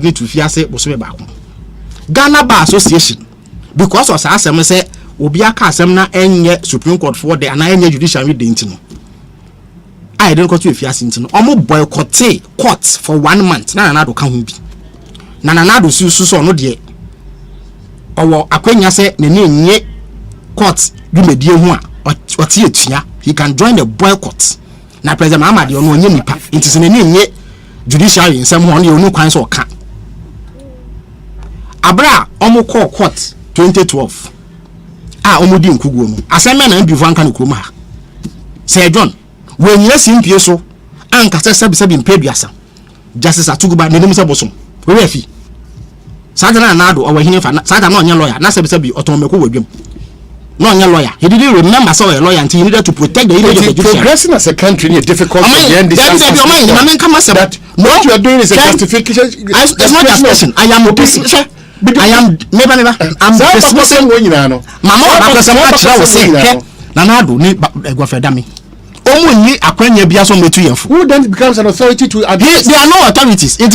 need to fear say was back. Ghana Bar Association, because of Asem say, Obiaka Semna and Supreme Court for the and I judiciary didn't. I don't go to a fiasintino. Almost boycott courts for 1 month. Nana do come be. Nana do so no dear. Or Aquenia say, Nene courts do me dear one or tia. He can join the boycott. Now, President Ahmad, you know, Nipa. It is in a judiciary in someone you know kinds of can. Abra, Omo call court 2012. Omodi Nkuguomo. Asempa and before can kuma. Say John, when you see Pieso, and Cassa Sabi in Pebiasa. Justice Atuguba, Nemusa Bosom. Where he? Satana Nado, or he Satan on your lawyer, Nasabi Otomako with him. No, your lawyer. He didn't remember so a lawyer until he needed to protect the image of the judiciary. Progressing as a country is difficult. What you are doing is a justification. It's not justification. I am opposing. I am never. I'm dismissing when you know. Mama, because I'm not saying Nanado need Gwafedami. Only Aquenia Biaso Metu. Who then becomes an authority to address? There are no authorities. They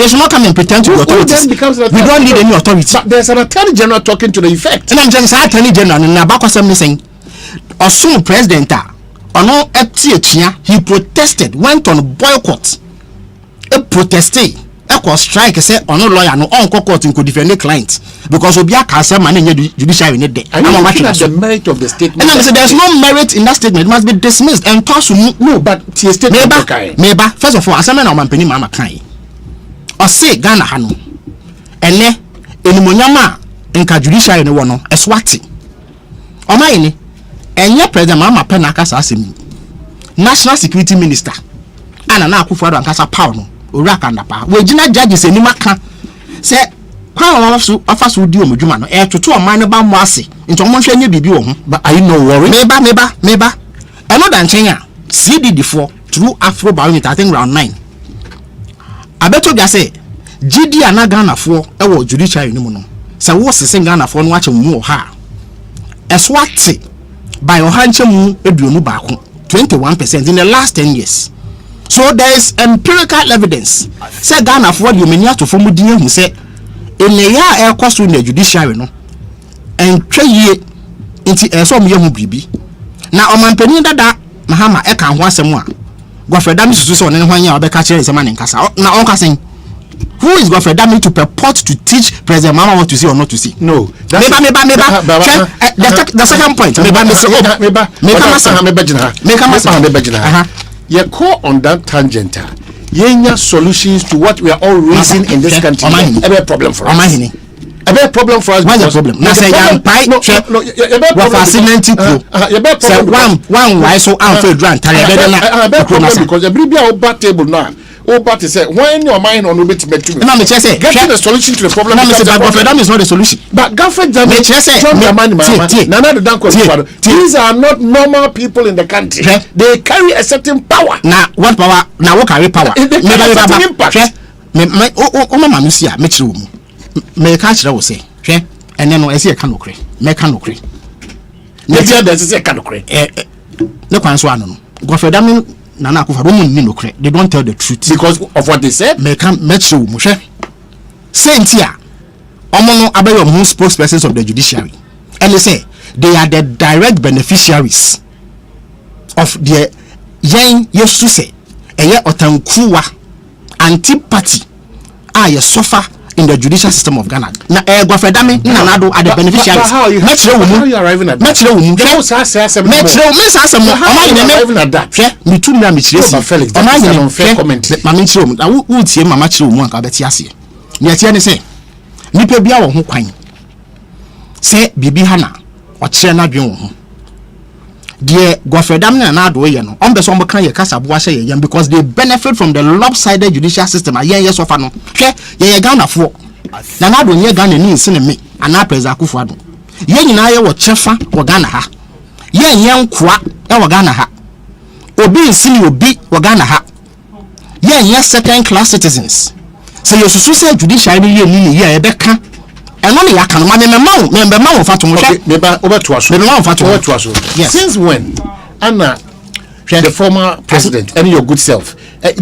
should not come and pretend to be authorities. We don't need any authority. But there's an attorney general talking to the effect. And I'm just attorney general in Nabako saying, or soon president, or no FTH, he protested, went on boycott. A proteste. Strike say on no lawyer no on court could defend the client because Obiaka say man in judiciary need there. I'm watching the merit of the statement. And I say there's no merit in that statement. It must be dismissed and tossed. No, but the statement maybe first of all Asante na omanpeni mama kan. O say Ghana ha no. Ene enimonyama nka judiciary ne wo no eswati. O mai ni enye president mama pen akasa asemi. National Security Minister ana na akufo do ankasa power no. Urakandapa we jina judges enima ka se kwa afaso di omudwuma no toto oman ne ba mo ase nti omo hwe nya bibi wo ho but are you no worry meba eno dan chen a CDD4 through Afro Barometer I think round 9 abeto bia se GD ana Ghana fo e wo judiciary ni mu no se wo sese Ghana fo no ache mu ha eswate by ohanche mu eduonu ba ko 21% in the last 10 years. So there is empirical evidence. Say Ghana for the many to form dinner who say in a year air cost in the judiciary no and 3 years into some young baby. Now omanpeni dada Mahama eka ho asem a Gwafedami susu on when you be catch some man in Kasa. Now on Kasin. Who is Gwafedami to purport to teach President Mama what to see or not to see? No. The second point. You call on that tangent. Yenya solutions to what we are all raising in this country. A big problem for us. A big problem for us. What's the problem? No, say young pie. No. What fascinating crew? Say one why so unfair grant. A big problem because the Bribia over table now. But say when your mind on bit to me. No, me say getting the solution to the problem. No, me say but Gwafedami is not the solution. But Gwafedami me say Nana the Danko. These are not normal people in the country. They carry a certain power. Now what power? Now what carry power? Me mama me see me chire mu. Me ka chire wo say. Hwe ene no ese e ka nokre. Me ka nokre. Me dia da ese e ka nokre. Ne kwan so ano no. Gwafedami Nana Akufa they don't tell the truth because of what they said. Say Ntia Omono Abayo spokespersons of the judiciary, and they say they are the direct beneficiaries of the young Yesuse Eye Otankuwa anti-party you suffer in the judicial system of Ghana. Na Gwafedami Nanado are the beneficiaries. How are you arriving at that? Me too me Felix. That's an unfair comment. Mama chiro I would see mama chiro mu anka beti ase. Me atie ne say nipa bia wo ho kwan. Say bibi hana o kire na dwen wo ho. The Gwafedami Nanado ye no. On be so kan ye kasa bo ahye ye because they benefit from the lopsided judicial system. Ayen ye sofa no. Hwe ye Ghana fo. Nanado nye Ghana ni nsene me ana President Akufo Addo. Ye nyina ye wo chefa wo Ghana ha. Ye nye nkoa e wo Ghana ha. Obi nsini obi wo Ghana ha. Ye nye second class citizens. So you say judiciary ni ye ni ye e beka. Eno ne yaka no ma me fa to mo hwe. Me ba over to aso. Since when? Anna the former president and your good self. Say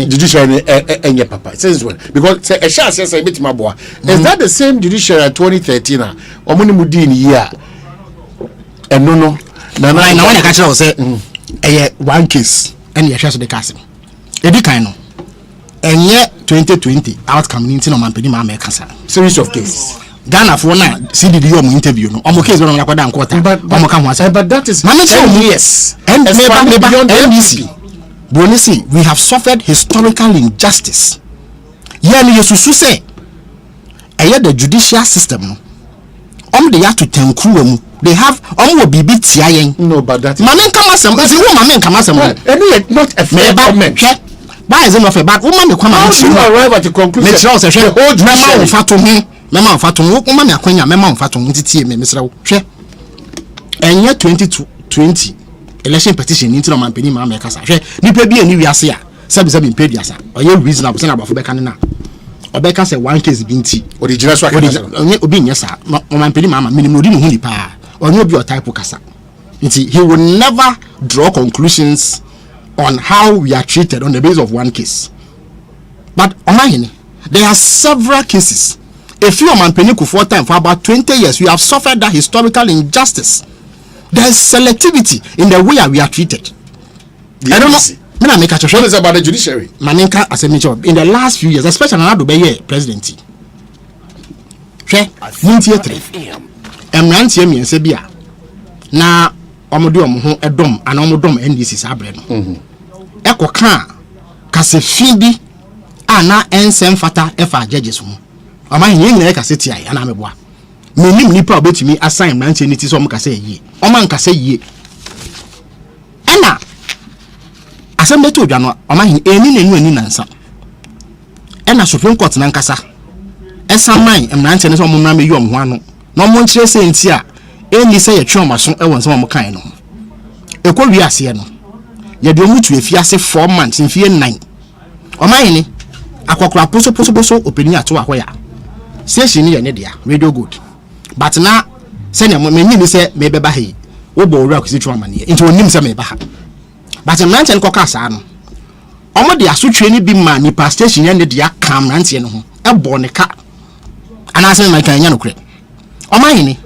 judiciary and your papa. Says well because a shall say bit my boy. Is that the same judiciary 2013? Or when Mudin year? And no. Now when I catch you say one case and you shall the castle. Ebi kind and yet 2020 outcome in no man pedi ma make series of cases. Ghana for now CDD interview no omo case no yakwa dan quarter omo ka ho asa but that is yes and beyond NBC Bonisi we have suffered historical injustice yeah me yesusu say the judicial system no they have to tankru mu they have will be bit tia yen no but that mama nkama sem say wo mama nkama sem not a fair comment why is it not fair but woman me kwama arrive at the conclusion me tell say hold mama wo fato ho mema mfato wo kuma me akwanya mema mfato ntitie me mesra wo hwe enye 2020 election petition ni ntino mampeni ma me kasa hwe nipa bi ani wiase a sabi mpedi asa oye reasonable say na abafo beka ne na obeka say one case bi nti original so akasa onye obi nyesa mampeni ma minimum odi no hu nipa onye obi o type kasa nti he will never draw conclusions on how we are treated on the basis of one case but Omanhene there are several cases. If you are Mampeniku for time for about 20 years, we have suffered that historical injustice. There is selectivity in the way we are treated. I don't know. Me make a choice. What is about the judiciary? Maninka Asempa in the last few years, especially now the presidency. She, Muntie 3. Emrantie mi ensebia. Na omodo omo edom ana omodom NDC sabre no. Eko kan kasefidi ana ensem fata efa judges ho. Omanhene nyina ka seti ai ana meboa menim nipa obetumi assign manche niti so omka say yie omanka say yie ana Asempa to dwa no Omanhene eni nansa ana Supreme Court na nkasa esaman manche ne so omna me yom ho ano na omo nchire se nti a eni say yetwe omaso ewon se omo kan no ekwa ase no ye de omutu efiase 4 months mfie 9 Omanhene akokora poso openi ato ahoya station ni yene dia radio good but na se ne menyi ni se me beba he wo bo owura kwisi twa mane nti onim se me ba ha but mranche nko ka sa no omo de asotwe ni bi ma ni pa station yene dia kam mranche no ho e bo ne ka ana se me kan nya no kure Omanhene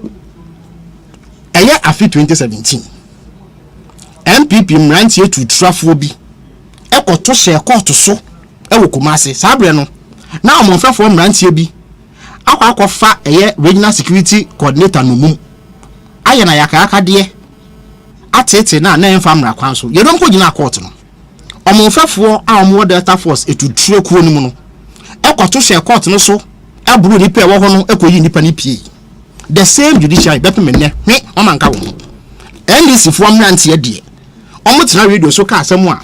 eye afi 2017 MPP mranche tu trafo bi e koto she court so e wo Kumasi sabre no na omonfefo mranche bi akwa eye regional security coordinator no mum aye na yakaka de atete na emfa mra kwan so yedom ko gina court no omonfefo a omo Delta Force etutire kuo no mu no ekoto she court no so aburu ni pe wo ho no ekoyi nipa ni pie the same judiciary bepe me ne hwe omanka wo NDC fo mrantie de omo tena radio so ka asem a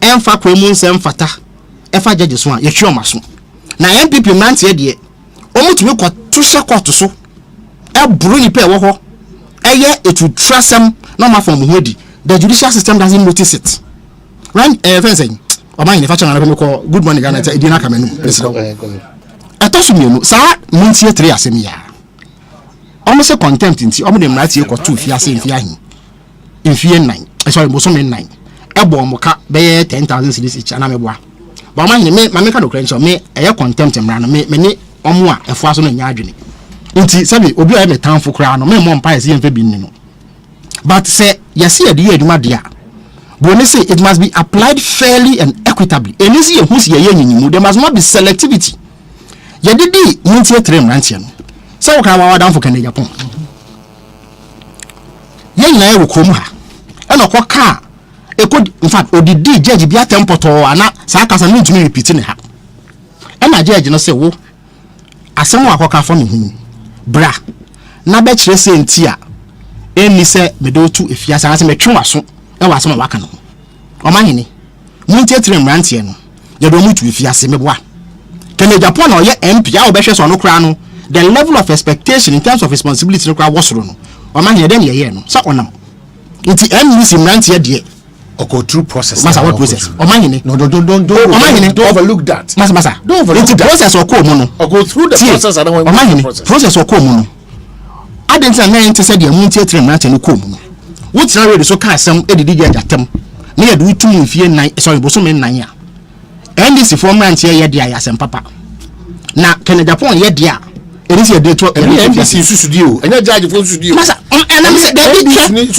emfa kwemu nsem fata efa judge so a yehwe omaso na MPP mrantie de omutumi ko tusha court so e buru ni pe wo ho eye etu trasem no ma from hodi the judicial system doesn't notice it right fencing Omanhene fa chana na ko good morning Ghana e dina kamenu atosu mienu sa muntie 3 asem ya omo se contempt nti omo de mratie ko tu fi ase mfi ahin mfi 9 sorry boso me 9 e bo mo ka be 10,000 cedis each ana meboa ba Omanhene me ma me ka do credential me eye contempt mra no me ni omo a efo aso no nya adwene nti sabi obi a me tanfo kra no me mo mpa ese yemfa bi no but say yesi ye de adwuma de a Bonisi say it must be applied fairly and equitably enisi ye husi ye nyimu there must not be selectivity ye didi muntie 3 mrantie no say wo kan wa danfo kan Japan ye nyina ye wokom ha eno ko ka in fact odidi judge bia tempoto ana sa kasa no ntumi repeat ne ha ena judge no say wo asem wa akoka fo me hu bra na be kire se nti a eni se me do tu efiasa na se me twe waso e wa asem waka no Omanhene muntie 3 mrantie no ye do mutu efiase me boa kene Japan na ye MP a obehwe so no kra no the level of expectation in terms of responsibility no kra wosoro no Omanhene den ye no sa onam nti MNC mrantie de go through process masa what process Omanhene no don't Omanhene don't overlook that masa don't overlook the process or ko mu no go through the process and Omanhene process or ko mu no adenza na ente se de muntie 3 mrantie no ko mu no what's now ready so can some edit atem na ye do tum mfie nan sorry bosom nan ya NDC format here dia Asempa na Kenya Japan ye dia elisi de to NDC studio enya judge for studio masa and say David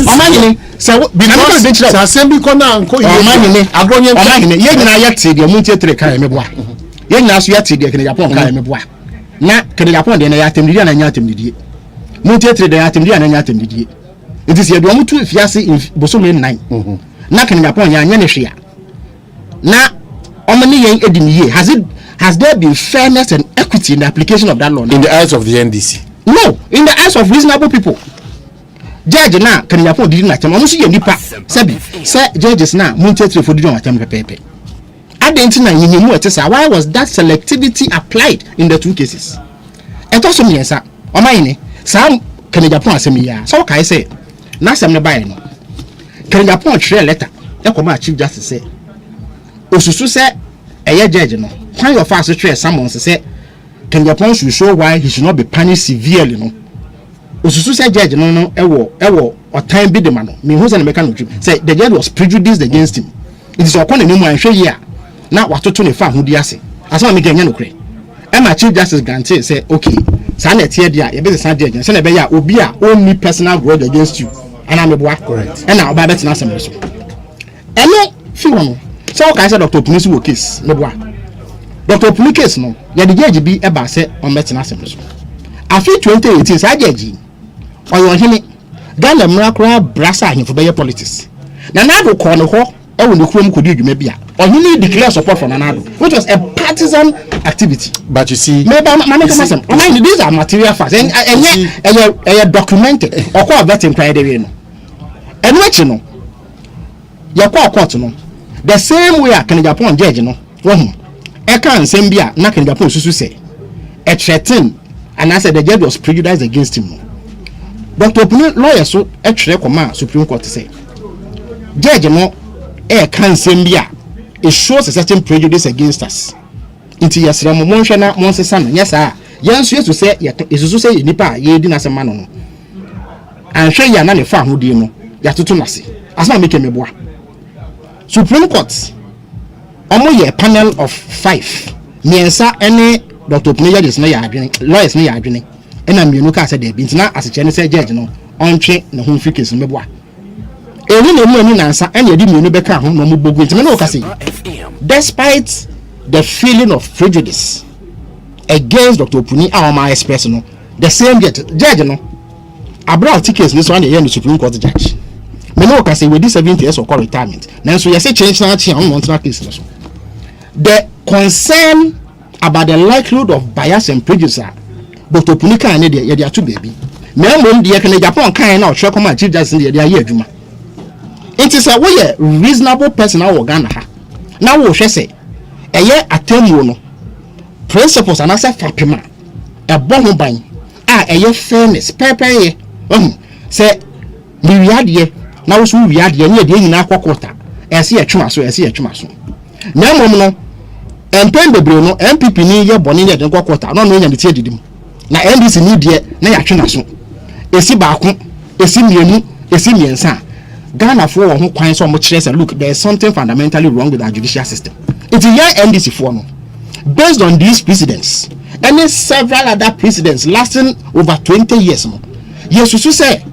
Omanhene say because Assembly corner anko Omanhene agbonye Omanhene ye nyina ye te de muntie tre kan meboa ye nyina so ye te de Kenya Japan kan meboa na Kenya Japan de na ya atemdidi na nya atemdidi muntie tre de ya atemdidi na nya atemdidi it is ye do mutu fiase bosom nan na Kenya Japan ya nya ne hwea na omani yen ediniye has there been fairness and equity in the application of that law in the eyes of the NDC? No, in the eyes of reasonable people. Judge na Kenya Japan did not tell almost ye nipa sabi say judges na muntie for did not pepe adentina yinyemu etesa why was that selectivity applied in the two cases eto so miensa Omanhene sam Kenya Japan asemi ya so kai say na sam ne bae no Kenya Japan share letter e come chief justice say osusu say eye judge no when your fast share someone say Kenya Japan should show why he should not be punished severely no osusu say judge no ewo or time be the man no me who say make no say the judge was prejudiced against him it is okon enu anhwe here na watoto ne fa hodi ase asa me ganya no kre e ma chief justice grant say okay sa na tie dia ye be say judge say na be ya obi a only personal grudge against you and am eboa correct and na oba bet na asem so eno fi wono so okay say Dr. Punisi wo case meboa Dr. Punisi case no ye the judge bi e ba say on bet na asem so afi 2018 sa judge oyo hene Ghana mrakra brasa ahemfo be politics na na do ko no ho e wo ne kurom kodi adwuma bia ohene declare support for Nanado which was a partisan activity but you see these are material facts and documented okwa vetting pride we no enu echi no yakwa court no the same way a Kenya Japan judge no wo hu e kan nsem bia na Kenya Japan susu say a threaten and I said the judge was prejudiced against him. Dr. Puni lawyer so actually command Supreme Court say judge no can sembia it shows a certain prejudice against us. Into yesra mo monhwe na monsesa no yesa yanso yesu say yesu say nipa ye di na sema no anhwe ya na ne fa hodi no ya toto nase asama make me boa Supreme Court omo ye panel of 5 miensa ene Dr. Puni judges na ya adwene lawyers na ya adwene ena mienu ka say de bi ntina aseche ne say judge no ontwe ne ho fikes no meboa eni na mu ani nansa ene yedi mienu beka ho no mo bogu ntima na o ka say despite the feeling of prejudice against Dr. Puni Awama express no the same judge no abroad tickets this one the Supreme Court judge me no can say with this 70 years of retirement now so you say change na chi on want case no so the concern about the likelihood of bias and prejudice Dr. Puni kan ne dey dey atu baby me mom dey kan Japan kan na o hwe come chief justice dey dey adwuma it is a way reasonable person na Ghana ha na wo hwe say eye atemu no principles and asa fapema e bo ban a eye fairness pepe say mi wiade na wo so wiade ne de nyina akokota e se etwuma so na mom no empen bebre no MPP ni ye bone ne de kokota no no nya de tie didim na NDC ni de na ya twena so esi baako esi mienu esi miensa Ghana for ho kwan so mo kire say look there is something fundamentally wrong with our judicial system. It's a young NDC for no. Based on these precedents, and several other precedents lasting over 20 years no. Yes, so say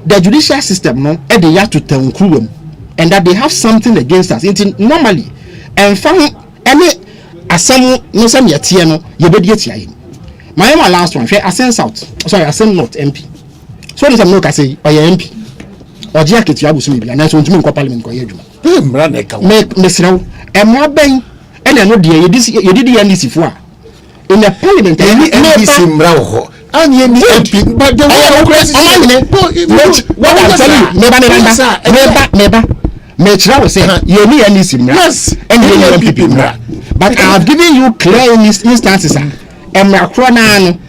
the judicial system no e dey have to tenkruwem and that they have something against us. It normally and found any asem no sem yetie no ye be die tia yin. My last one, Asem South. Sorry, Asem North MP. So this am no ka say oye MP. Oje aketu abusu mi bia na so ntumi nkọ parliament ko ye adwuma. Mra na ka. Me srew. Emwa ben ene no de ye didi NDC fo a. In the parliament NDC mra ho. Anye ni MP but the what I'm telling you, neba. Me try we say you ni NDC mra. Yes. And you MP mra. But I have given you clear instances.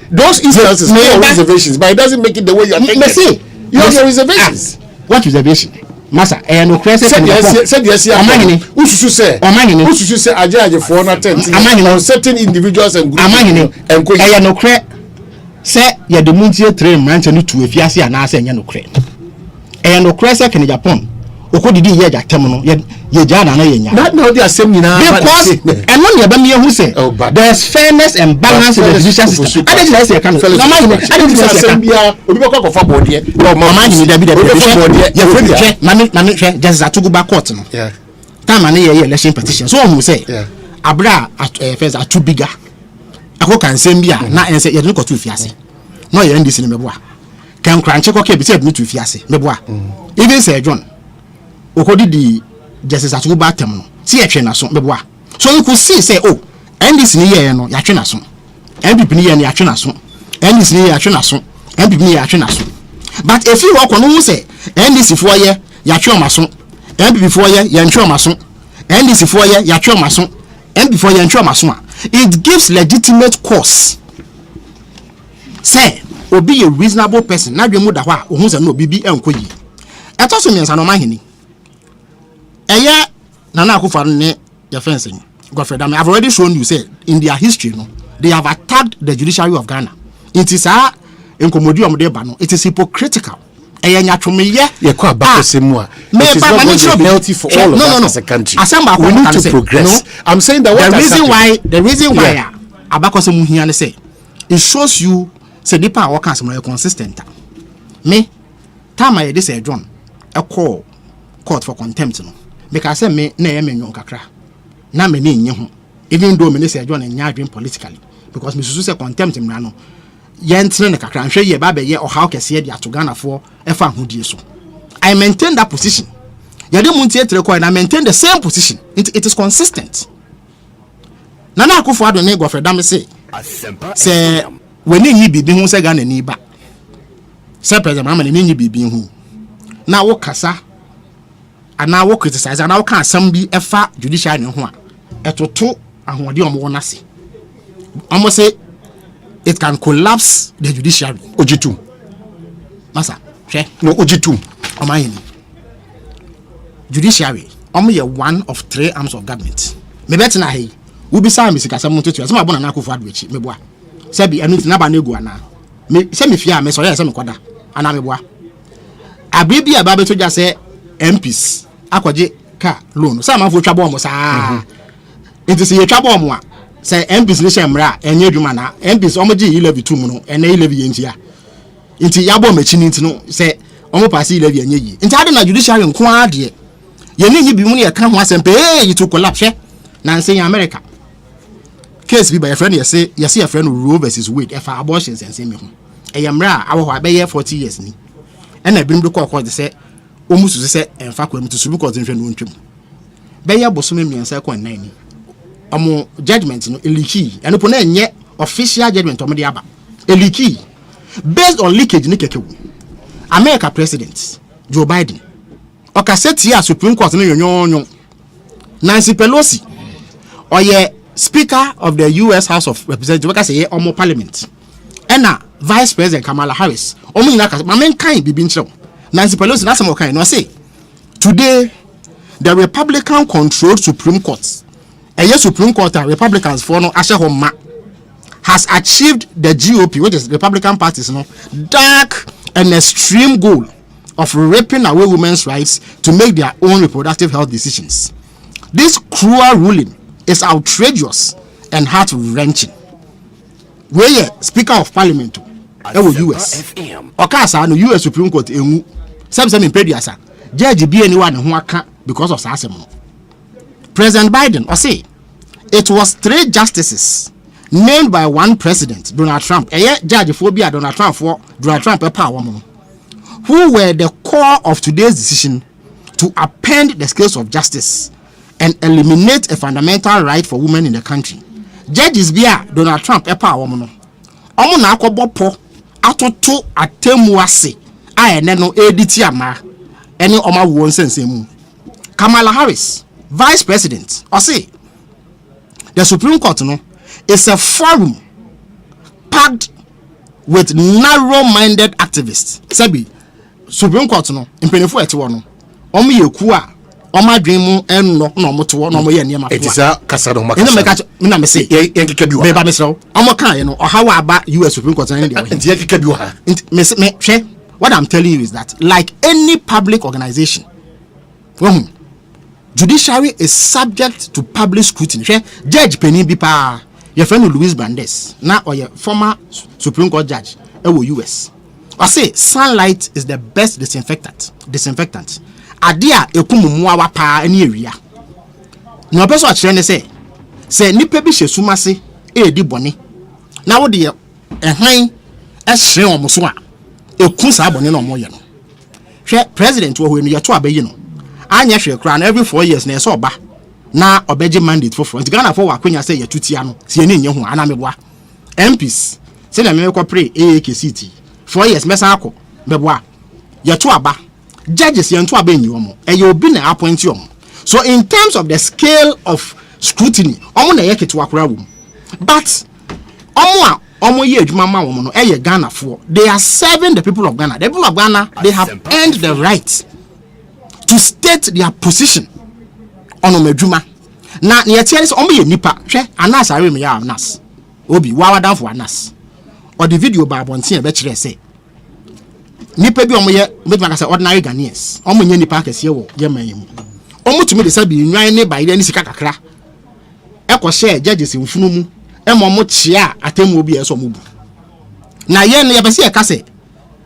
Those instances may reservations, but it doesn't make it the way you are thinking. You have your reservations. What reservation? Massa, and no question. Said yes, Omanhene. Who should say? Omanhene. Who should say? I judge for not on certain individuals and groups. Omanhene. And I no credit. Say, you the muntie train man to if you see an answer and no credit. and no crazy can Japan. Oko didi ye jatem no ye jana na yenya. That now they are same because and when you be me who say there's fairness and balance in the judicial system. I didn't say can. I didn't say bia obi be kwa for board here. Mama ni da bi da ye mami just atugu ba court no. Yeah. Time na ye election petition. So who say abra first atu bigger. Ako kan sem bia na en say ye no kotu fiase. No ye ndisi ni meboa. Kan kranche ko ke bi say me tu fiase meboa. Even say John okodi di justice atugu ba tem no si yetwe na so beboa. So you could see say oh ndc ni ye no yatwe na so MPP ni ye no yatwe na so ndc ni yatwe na so MPP ni yatwe na so but if you work on who say ndc for ye yatwe o maso MPP for ye yantwe o maso ndc for ye yatwe o maso MPP for ye yantwe o maso it gives legitimate cause say obi a reasonable person na dwemu da ho a ohun say no bibi enkoyi etoso miensa no Omanhene Eya Nana Akufo ne your fencing. Godfrey, I've already shown you say in their history, no, they have attacked the judiciary of Ghana. It is incommodium de bano. It is hypocritical. Eya nyatwome ye kwa bako semua. It is not going to be healthy for all of us as a country. We need to progress. No? I'm saying that the reason why abako semu hia ne say it shows you say deeper our council no consistent. Me time I dey say John a call court for contempt no. Because I say me na yeme nyon kakra na me ni nye ho even though me say John nya adwen politically because me susu say contempt me no ye ntre ne kakra nhwe ye ba be ye ohaw kese de ato Ghana for efa hodie so I maintain that position ye de muntie tre ko na maintain the same position it is consistent Nana Akufo Addo ne Godfrey Dame say say we ni nyi bibi hu say Ghana ni ba say president Mama ni nyi bibi hu na wo kasa ana wo criticize ana wo kan asem bi efa judiciary ne ho a etoto ahode omo wonase omo say it can collapse the judiciary ojitu masa hwe no ojitu Omanhene judiciary omo ye one of 3 arms of government me betina hey wo bi sa me sika asem ntoto asem abona na Akufo Addo echi me boa se bi enu na ba na egu ana me se me fia me so ye se me kwada ana me boa abibi aba beto ja se MPs akwaje ka loan sa ma fo twa bom sa it is ye twa bom a say MPs ni shemra enye adwuma na MPs omoje e-levy 2 mu no ene e-levy yentia inti ya bom achi ni no say omo pass e-levy enye yi inti ade na judiciary nko ade ye ni bi mu ne ka ho asem pe it to collapse na nse in America case bi by friend say your friend Roe versus Wade e fa abortions ense me ho e yemra awo ho abe 40 years ni ena bi mdu ko say omusu se enfa kwa mutu subu court nhwe no ntwem be ye bosome miensa kwa nan ni omo judgment no eliki eno po na enye official judgment omo de aba eliki based on leakage ni kekewu America president Joe Biden okaseti a Supreme Court no yonyonyo Nancy Pelosi oye speaker of the US House of Representatives okase ye omo parliament ena vice president Kamala Harris omo nyina ka mamen kan bibi nchrew Nancy Pelosi na some kind no say today the Republican controlled Supreme Court Supreme Court Republicans for no ashe homa has achieved the GOP which is Republican parties no dark and extreme goal of ripping away women's rights to make their own reproductive health decisions. This cruel ruling is outrageous and heart-wrenching. Where Speaker of Parliament US okasa no US Supreme Court enu some in pediasa judge bi anyone ho aka because of asem no President Biden or say it was 3 justices named by one president Donald Trump judge for bia Donald Trump power who were the core of today's decision to append the scales of justice and eliminate a fundamental right for women in the country. Judges bia Donald Trump power no omo na akobopo atoto atemu ase ene no editi ama ene oma wo nsensemu. Kamala Harris, Vice President, or say the Supreme Court no is a forum packed with narrow-minded activists. Sabi Supreme Court no impenefo etiwo no omo yeku a omo adwen mu enno na omo to no omo ye niam afa. Etisa kasa no makasa. Ina meka me na me say yenkeka bi wa. Me ba me sro. Omo kan ye no ohawa aba US Supreme Court na dia. Enti yenkeka bi wa. Me hwe what I'm telling you is that, like any public organization, judiciary is subject to public scrutiny. Judge Penny Bipa, your friend Louis Brandes, now or your former Supreme Court judge, US. I say sunlight is the best disinfectant. Adia ekumumwa wapa any area. No person actually say nipa bi hyesu mase di bone. Na wo de ehwan ehre omoso a ekun sa bone na omoye no. Hwe president wo ho no yeto abayi no. Anya hwe kra na every 4 years na eso oba na obeje mandate for Ghana for wakonya say yetutia no. Se ene nye ho ana meboa. MPs say na me ko pray Ekosiise 4 years mesa akọ beboa yeto aba judges yento aba nyi omo eye obi na appoint omo. So in terms of the scale of scrutiny, omo na yeketo akora wom. But omo ye adwuma ma wom no eye Ghana for. They are serving the people of Ghana. The people of Ghana, they have earned the right to state their position on adwuma. Na ne yetie is omo ye nipa hwe anas are me ya anas. Obi wawa down for anas. Or the video ba bontin e be kire say nipa bi omo ye make say ordinary Ghanaians omo nye nipa kese wo ye man yimu omo tumi de sabi nwan ne ba ide ni sika kakra e ko share judges mfunu mu e mo chia atemu obi eso mo bu na ye ne ye be se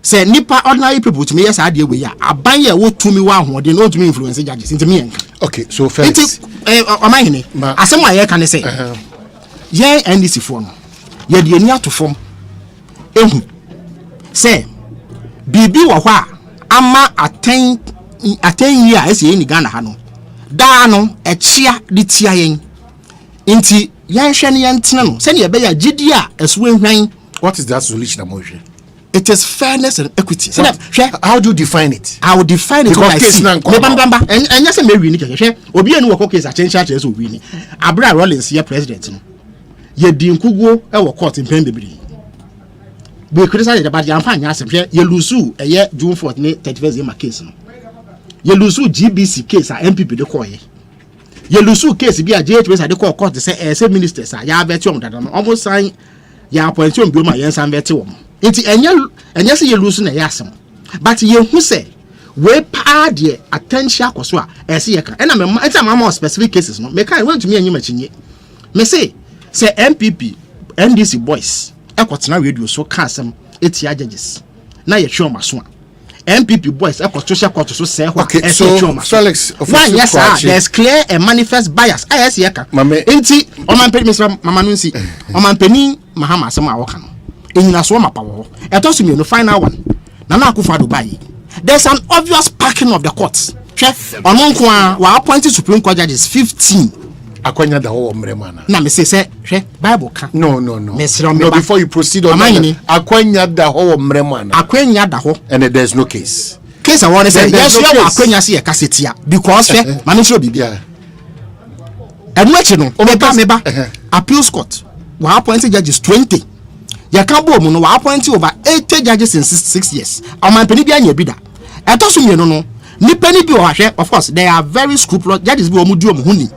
say nipa ordinary people tumi yes ade we ya aban ye wo tumi wa hoode no tumi influence judges ntimi yen. Okay, so first Omanhene asem wa ye kan say ye NDC fo no ye de ani atofom ehu say bibi wo hɔ a ama aten yi a ese ni Ghana ha no da no echia de tia yen nti yan hwɛ ne yan tena no sɛ ne be ya gidi a ɛso ehwan. What is that solution amohwe? It is fairness and equity. How do you define it? I will define it by saying enya se me wi ni keke obi anu wo case a change so wi ni Abra Rollins ye president no ye di nkuguo e wo court mpem bebiri. We criticize the bad yampanya asem hwe ye lusu eye June 4th ne 31st year case no ye lusu GBC case a MPP de call ye lusu case bi a JHP de call court say ministers a ya beti om dada no omo sign ya appoint om bi ma yen san beti om enti enya se ye lusu na ye asem but ye hu say we pa de attention akoso a ese ye ka na me enta ma specific cases no me kai want to me anyima chinye me say MPP NDC boys ekotena radio so ka asem etia judges na ye hwe omaso MPP boys social court so say ho Felix yes there's clear and manifest bias yes ye ka enti omanpeni Mr. mama no nsi omanpeni mahama asem a woka no enyina so mapa wo etoso me no final one na akufo Dubai. There's an obvious packing of the courts hwe ononko a wa appointed Supreme Court judges 15 akwanya da ho mremana na me say hwe Bible ka no before you proceed on akwanya da ho mremana akwanya da ho and there's no case I want to say yes you akwanya see e kasetia because hwe mane show bibia no meba appeals court wa appointed judges 20 ya kan bo mu no wa appointed over 80 judges in 6 years amampeni bia nya bi da etoso me no nipa ni bi o hwe of course they are very scrupulous judges bi o mu du o mu huni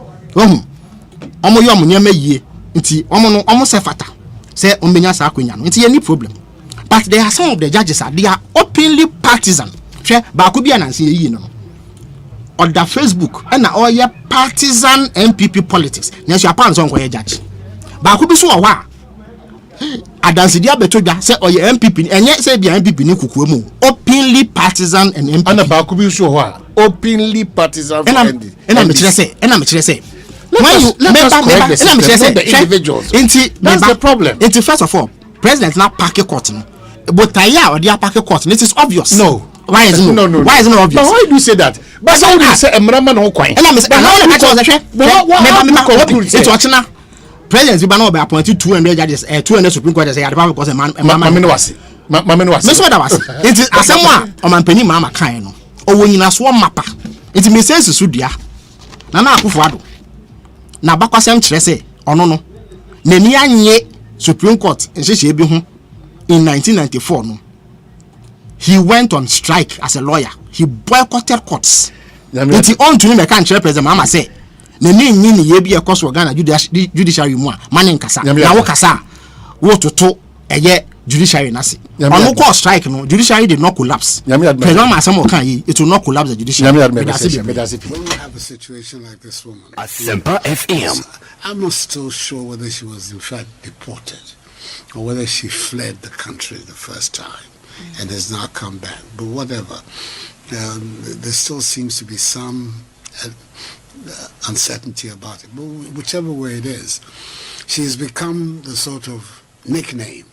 omo yo omo nyama yie nti omo se fata se ombenya sa akwanya no nti any problem but there are some of the judges they are openly partisan hwe ba ko bia nanse yi no on the Facebook na all your partisan MPP politics na so apan so nko ye judge ba ko bi so wo a adanse dia betodwa se oye MPP enye se bia MPP ni kukuo mu openly partisan and MPP ana ba ko bi so wo a openly partisan and me kire say when you individuals that's the problem. It's first of all president now park court no but taya or dia park court it is obvious. No, why is it no why is it not obvious? But why do you say that? But how do you say emrama no kwan and I'm it's watching president we ba appointed 200 judges 200 Supreme Court judges the because mama no wase me so that was it is asem a omanpani mama kan no owonyina so mapa it me sense so dua na akufo ado na bakwasem kire se ono no nani anye Supreme Court nhehye bi ho in 1994 no he went on strike as a lawyer. He boycotted courts. It's on to him a country president mama say nani nyi ni ye bi ekoso Ghana judiciary mu a mane nkasa na wo kasa wo toto eye judiciary nasi. On call strike no judiciary did not collapse. It will not collapse the judiciary. When we have a situation like this woman, Asempa FM. I'm not still sure whether she was in fact deported or whether she fled the country the first time and has now come back. But whatever, there still seems to be some uncertainty about it. But whichever way it is, she has become the sort of nickname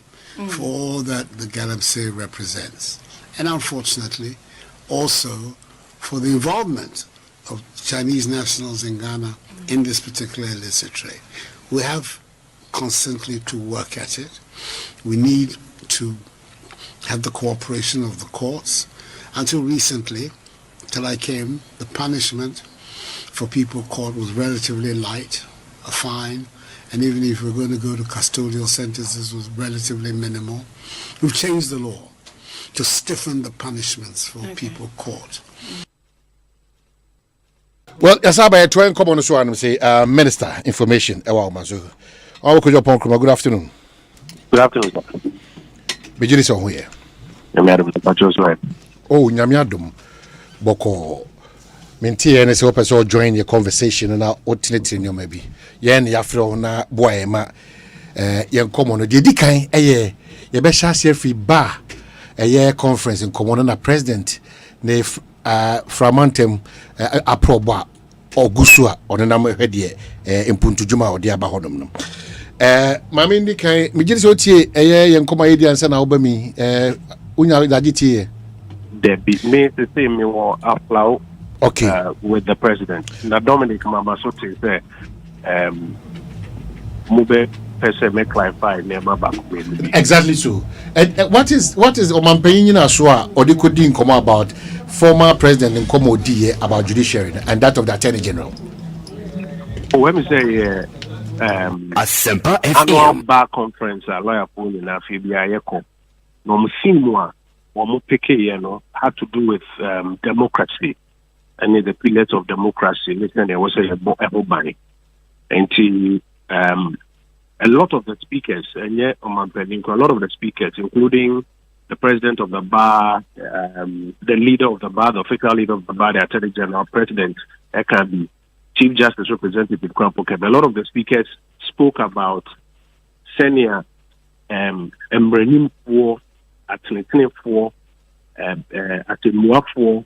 for all that the Galamsey represents. And unfortunately, also for the involvement of Chinese nationals in Ghana in this particular illicit trade. We have constantly to work at it. We need to have the cooperation of the courts. Until recently, till I came, the punishment for people caught was relatively light, a fine, and even if we're going to go to custodial sentences was relatively minimal. We've changed the law to stiffen the punishments for people caught. Well, as I buy 20 come on the show and say, Minister, information. Good afternoon. Good afternoon, sir. Bijiri so here. Oh, Nyamiadum. Boko. Minti ene se opeso join your conversation na otinetire nyo maybe. Yen ya fro na boy ma yen komo no de dikan eye ye be sha se free bar eye conference in komo na president ne framantem aproba ogusu a onenam hwede impuntu djuma ode aba hodom no. Mami ndi kan mi gidi so tie eye yen komo yedi ansa na obami unya dagitie there be me to say me wa aflaw. Okay. With the president. Now, Dominic Mamasote said, Mube Pese make clarify never back. Exactly so. And what is Omanhene Aswa or they could come about former president in Komo DA about judiciary and that of the Attorney General? When we say Asempa annual FM. bar conference, a lawyer pool in Afibia Yeko, no Musimwa or Mupeke, had to do with democracy. And the pillars of democracy, listen, there was a money. And a lot of the speakers, and yet a lot of the speakers, including the president of the bar, the leader of the bar, the official leader of the bar, the attorney general, president, Ekabi, chief justice representative Kwabena, a lot of the speakers spoke about senior Emrenim for, Atletin for, Atimuafo.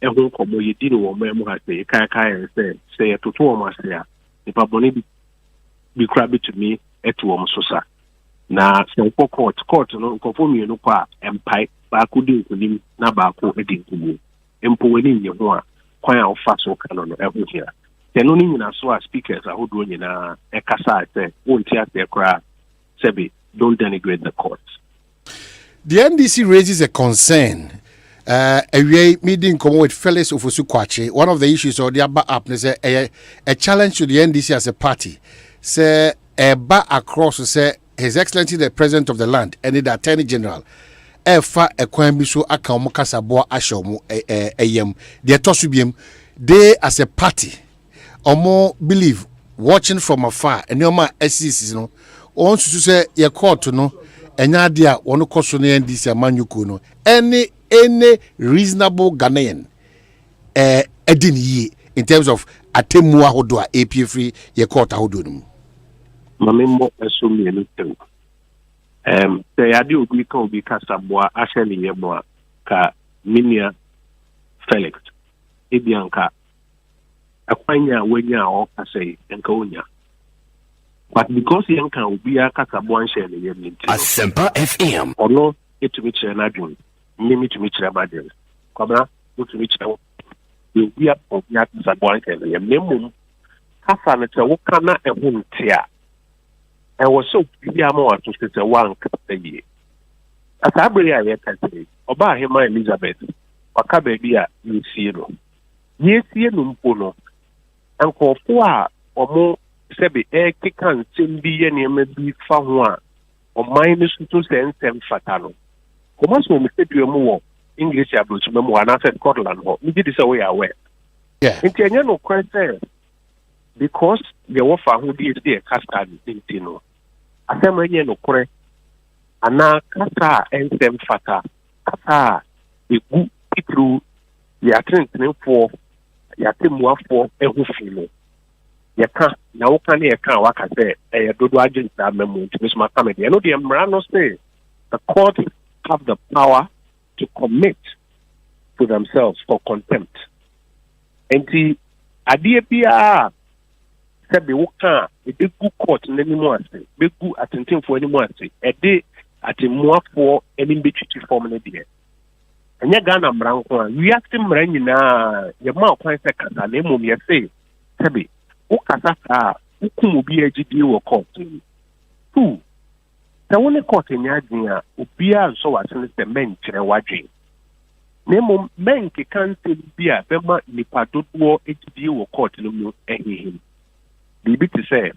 Ehun komo yedino wo memu ha say kai say to o masya nipa boni bi kra bi to me eto wo so na se court no nkofo mi no kwa empai ba ko di nkunim na ba ko edi nkumu empo wani nye ho a kwan a ofa so ka no ehun hia teno ni nyina so as speakers ahodo nyina ekasa say wonti ate kra sebi don't denigrate the courts. The NDC raises a concern. A meeting come with Felix Ofosu-Kwakye. One of the issues or the up is a challenge to the NDC as a party. Say a bar across say His Excellency the President of the land and the Attorney General. Efa ekwambiso aka omukasa boa ashomu ayem. The Tosubiem they as a party omo believe watching from afar and your SCC no. Once to say your court no enya dia wono koso no NDC amanyuko no. Any reasonable Ghanaian edin ye in terms of atemu ahodo a APA free ye court ahodo no mamembo asumi anything say ade obi ka obi kasa boa ahye ye boa ka minia Felix ebianka akwanya wanya o kasai enka onya but because yanka obi akasa boa nhye ne ye minti Asempa FM. ono etumi kire na dwun me to meet Rabadin. Kwabena, go to meet we are of Yat Zaguan and Yemum. Hassan, it's a Wokana and Wuntia. I was so more to sit a one cup a year. As I believe I can say, Oba him, my Elizabeth, Wakabia, you see, yes, you know, and for 4 or more, Sebi, Kikan, Simbi, and maybe Fahua, or minus 2 cents and Fatano. Almost when we say to more English approach, memoir, and I said Scotland, we did this away aware. Yeah. In Kenya, no question because the offer who did the custard in Tino. I said, no, correct. ana kasa ensem fata kasa egu pitru ya trentenfo ya temuafo ehu filo ya ka na woka ne ya ka waka say e dodo agent da memo ntimi ma kamede no de mra no say the court have the power to commit to themselves for contempt. Enti adie bia se be woka e de gu court n'animu ase be gu atentemfo animu ase e de atemuafo anim betwiti form ne de anya Ghana mranko a wiase mra nyina ye ma kwan se kasa na emom ye say sebe ukasa ka ukum obi agidi wo court tu ta woni court nya adwen a obi a nso wasene se men kire wadwen na emom men ke kanse bi a bema nipa dodo agidi wo court no mu ehihim bibi ti say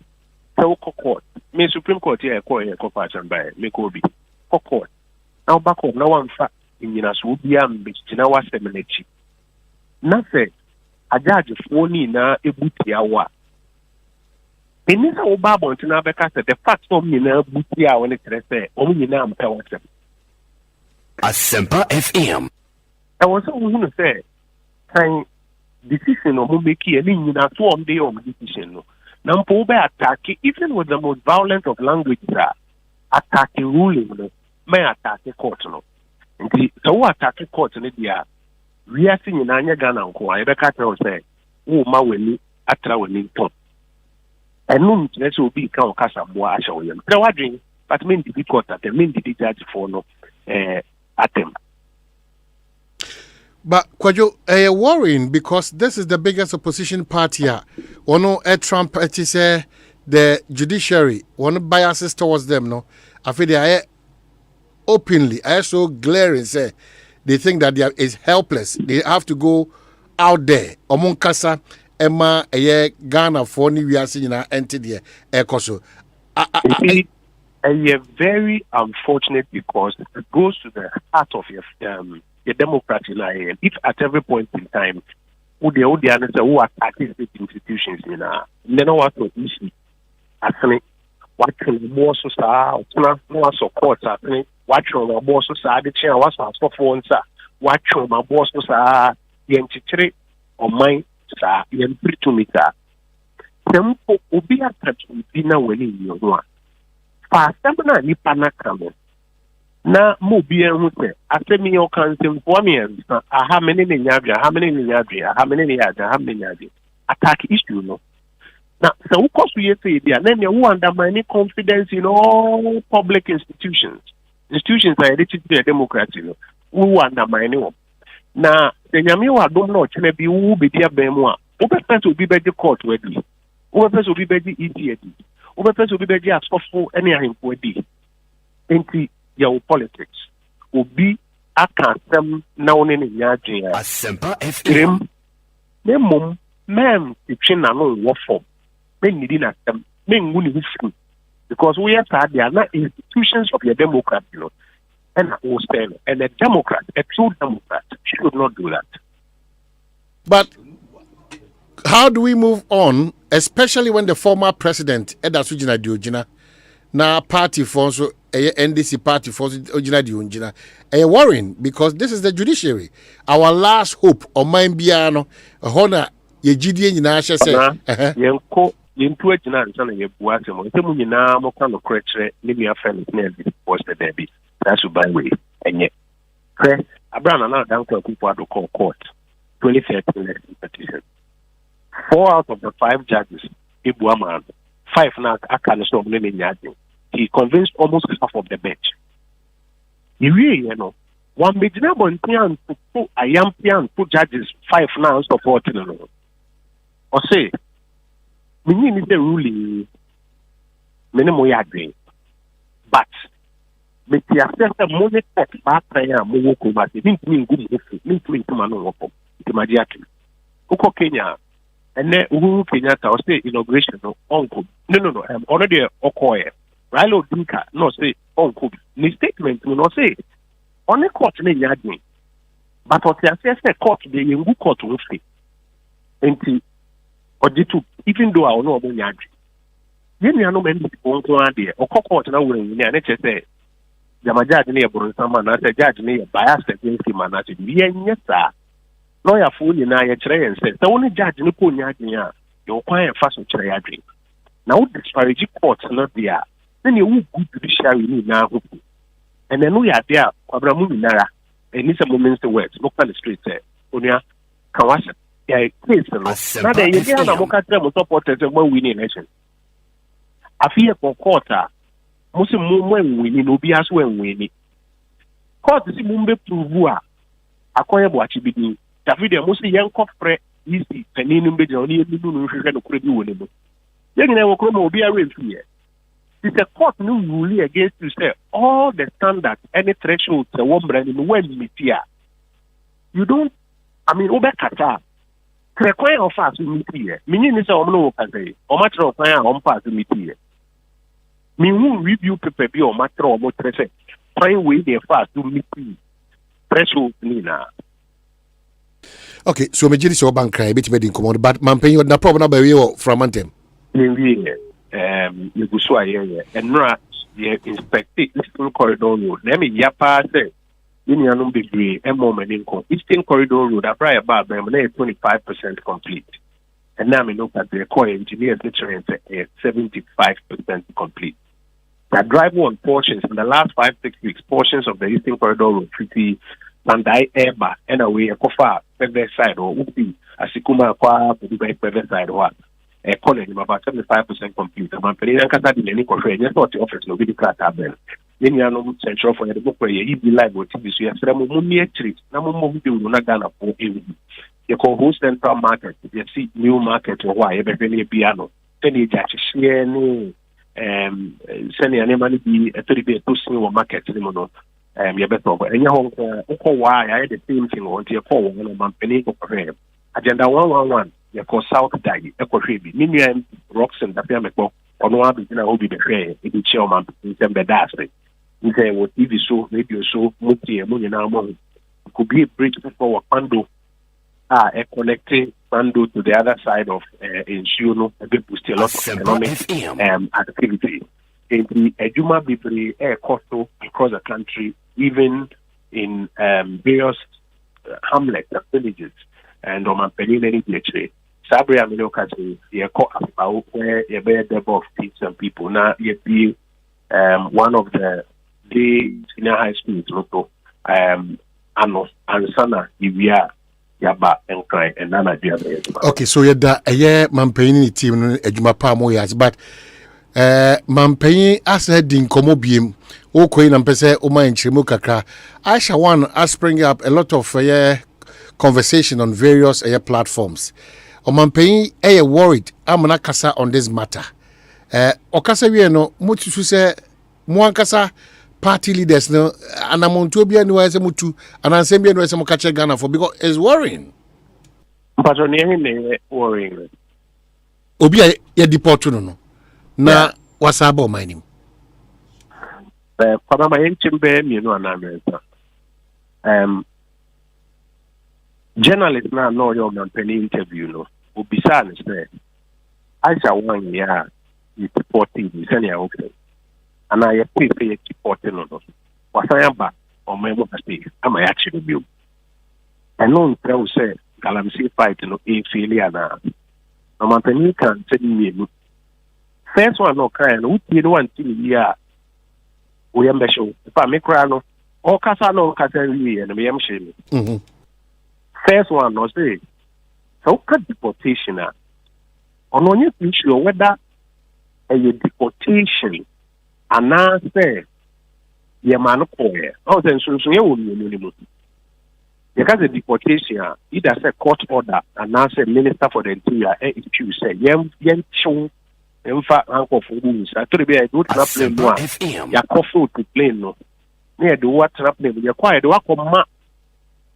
so court me Supreme Court here ko pattern by me ko bi court now back up na wan fa nyina so bi am betina wasemenachi na say ajaje foni na ebutia wa enisa wo ba bontina beka say the fact of nyina butia woni tere say o nyina am pe wasem Asempa FM I was so who say kan decision o mo make e nyina to om dey om decision no na mpo be attack even with the most violent of language attack ruling no may attack court no nti so attack court no dia we are seeing na anya Ghana nko a ebeka tell say wo ma wani atra wani ton enu nti so obi kan okasa boa ahye wo yam tell wadwen but men di court at men di judge for no atem. But Kwajo, worrying because this is the biggest opposition party here. One Trump say the judiciary, one biases towards them, no. I feel they are openly, I so glaring say they think that they are is helpless. They have to go out there. Among Kasa, Emma, Ghana, for New Year's in entity, Ekoso. Very unfortunate because it goes to the heart of your democracy. If at every point in time, who attack state institutions, then what to issue. Actually, what can more society, no support, watch on my boss society, what's our phone, sir. Watch on my boss society, the entity or mine, sir, the to me, sir. Some will be attached to dinner when you want. Fastamna ni pana kamo na mo bia hu se asemi yo kansem for me aha mene ne nyadwa attack issue no na so wo koso ye say dia na me wo undermine confidence in all public institutions are related to the democracy no wo undermine wo na the nyame wa dom na ochene bi wo be dia ban mu a wo be person obi be di court wedi wo be person obi be di ED Obepeso obi beji asofo ene ahemfo adi enti your politics obi akasem na woni ne nyaadwen Asempa FM mem itwe na no wo form men nidi na sem men ngu ni history because we are there na institutions of your democracy you know and who stand and a democrat a true democrat should not do that. But how do we move on, especially when the former president, Edasu Jina Diogina, na party for so NDC party for Ojina Diogina, worrying because this is the judiciary. Our last hope, or mine biano, a honor, ye GDN Nasha say, Yenko, Yentu Ejina, and Sana Yebuatemo, Temunina, Mokano Cretre, Limia Family, was the Debbie. That's by way. And yet, Abraham, now down to a people to call court, 2013 petition. 4 out of the 5 judges, Ibuaman, 5 now he convinced almost half of the bench. You know, one reasonable pian to put a young pian, 2 judges, 5 now supporting or say, we need the ruling minimum agree. But the assessor money back there, Moko, but it didn't mean good, mean to Mano, the Magiaki. Oko Kenya. And then Uhuru Kenyatta will say inauguration no uncle. No. I'm already Okoye. Raila Odinga no say uncle. The statement will not say on the court ne nyadwe. But what they say court the yengu court will say. Enti ojitu even though I know about nyadwe. Yen ya no men uncle ade. Oko court na we ni na che say jama judge ne yeboro sama na say judge ne biased against him na say yen sa lawyer fo ni na ye kire yen say so woni judge ne ko nya adwen a ye kwan ye fa so kire ya adwen na wo disparage court no dia na ne wo good judiciary ni na ho and then we are there Kwabena mu nara and it's a moment to words local street onia kawasa ya case no na de ye dia na mo ka tell mo supporters we win election afie ko court a musi mu win no bi aso win court si mu mbe prove a akoye bo achibidi David musi yen kofre easy paninu mbe je oni enu no hwehwe no kure bi wo ne mo yen na wo kro mo obi a refi ye it's a court no rule against you say all the standards any thresholds the woman in when meet here you don't I mean obekata krekwan of us meet here meaning ni say o no ka say o ma tro kwan a o pass meet here me who review paper bi o ma tro o mo tre say kwan we dey fast to meet here thresholds ni na. Okay, so me jiri so ban cry bit me din command but man pay na problem na ba we from antem you go so aye and not the inspect Eastern Corridor Road. Let me yapa say in your degree and moment income. Eastern Corridor Road, I prior about them 25% complete. And now I look at the core engineers literally say 75% complete. That drive one portions in the last 5-6 weeks, portions of the Eastern Corridor Road, Treaty, Sandai, Eba, and away a Kofa, Pebe side or Upi, Asikuma, Kwa, Pebe side or what. Calling him about 75% complete. I'm pretty uncomfortable in any country. Just not the office, no, be the class happen. Then you are no central for the book where you be live with TV. So you have some money treat. Now, more people will not gonna for everything. You call whole central market. You see new market or why every piano. Then you just share no, send your money be a 30 to see market. You better over. And you know, why I had the same thing on your call when I'm penny for Agenda 111. You call South Dagi, Ekoshibi, Minian Rocks and the Piameko, or no one between a hobby betray, it is chairman in Sembedasri. You say what TV show, radio show, multi and million could be a bridge before Pando, a connecting Pando to the other side of Insuno, a bit boost a lot of economic activity. In the Ejuma Bibri air coastal across the country, even in various hamlets and villages. And on my penny literally. Sabria Minokati, you call about where you bear the of teach some people. Now you be one of the senior high schools, Loto, Ano, Ansana, Ivia, Yaba, and Cry, and Nana. Okay, so you're that a year man paying team at Jumapa Moyas, but man paying as a din comobium, O Queen and Pese, Oma and Chimukaka. I shall one as spring up a lot of conversation on various platforms. Omanpei worried amana kasa on this matter. Okasa we no mutu say muankasa party leaders no anamontu obi anu ese mutu anansem bi anu ese mukache Ghana for because it's worrying. Mpatoni ne worrying. Obi ya deport no na wasaba manim. Kwa ma yenchimbe mi no anamenta. Journalist na no your man penny interview no obisa ne say Aisha 1 year you reporting the senior okay and I pay reporting no wasan ba o memo mistake am I actually be and no tell say galamsey fight no e failure na no man penny can say me first one no kind no we no want to year we am be show if I make cry no o kasa no kasa we and me am shame. First one, no say, so deportation. On your issue, whether a deportation, and now say, your man, oh, then so you will be because the deportation, either say court order, and now say Minister for the Interior, if you say, yen show, in fact, uncle for rules, I told you, I do not play more, your coffee to play no. Near the water happening, you're quiet, the work of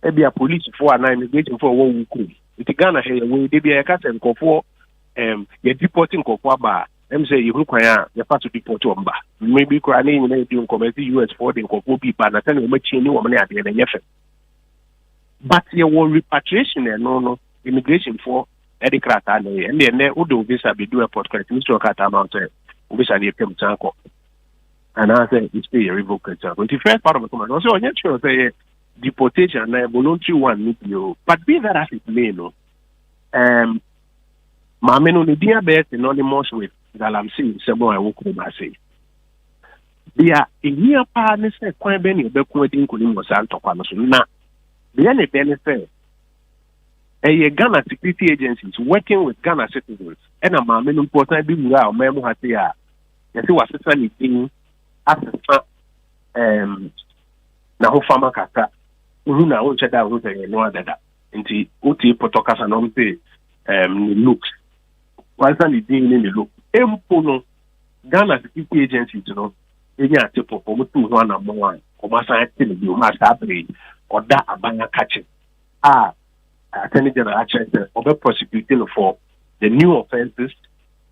maybe a police for an immigration for one week. It's Ghana here, we be a cat and go for you're deporting Kwabena. Say you require your part to deport to Amba. Maybe crying in anything committee US for the Kopo people and attending much any woman at the end of but you will repatriation and no immigration for Eddie Krata and then Udo visa be do a port credit, Mr. Kata Mountain, which I need to and I say it's a revoked. But the first part of the comment also on your say deportation and voluntary one need you, but be that as it may no. Mamma no dear best anonymous with Galamsey, Sebo and Wukumasi. They are in near partners, Kwabena, Bequading Kulim Santo Quanasun. The only benefit a Ghana security agencies working with Ghana citizens, and a man important be well, Memo Hatia. Yes, he was certainly as now farmer kata, Una Uchada, who say no other into Uti Potokas and Ompe looks. Once the thing in the look, Empono Ghana security agencies, you know, any tip of 2 and 1, or Massa you must have or that abana catching. Attorney General actually over prosecuting for the new offences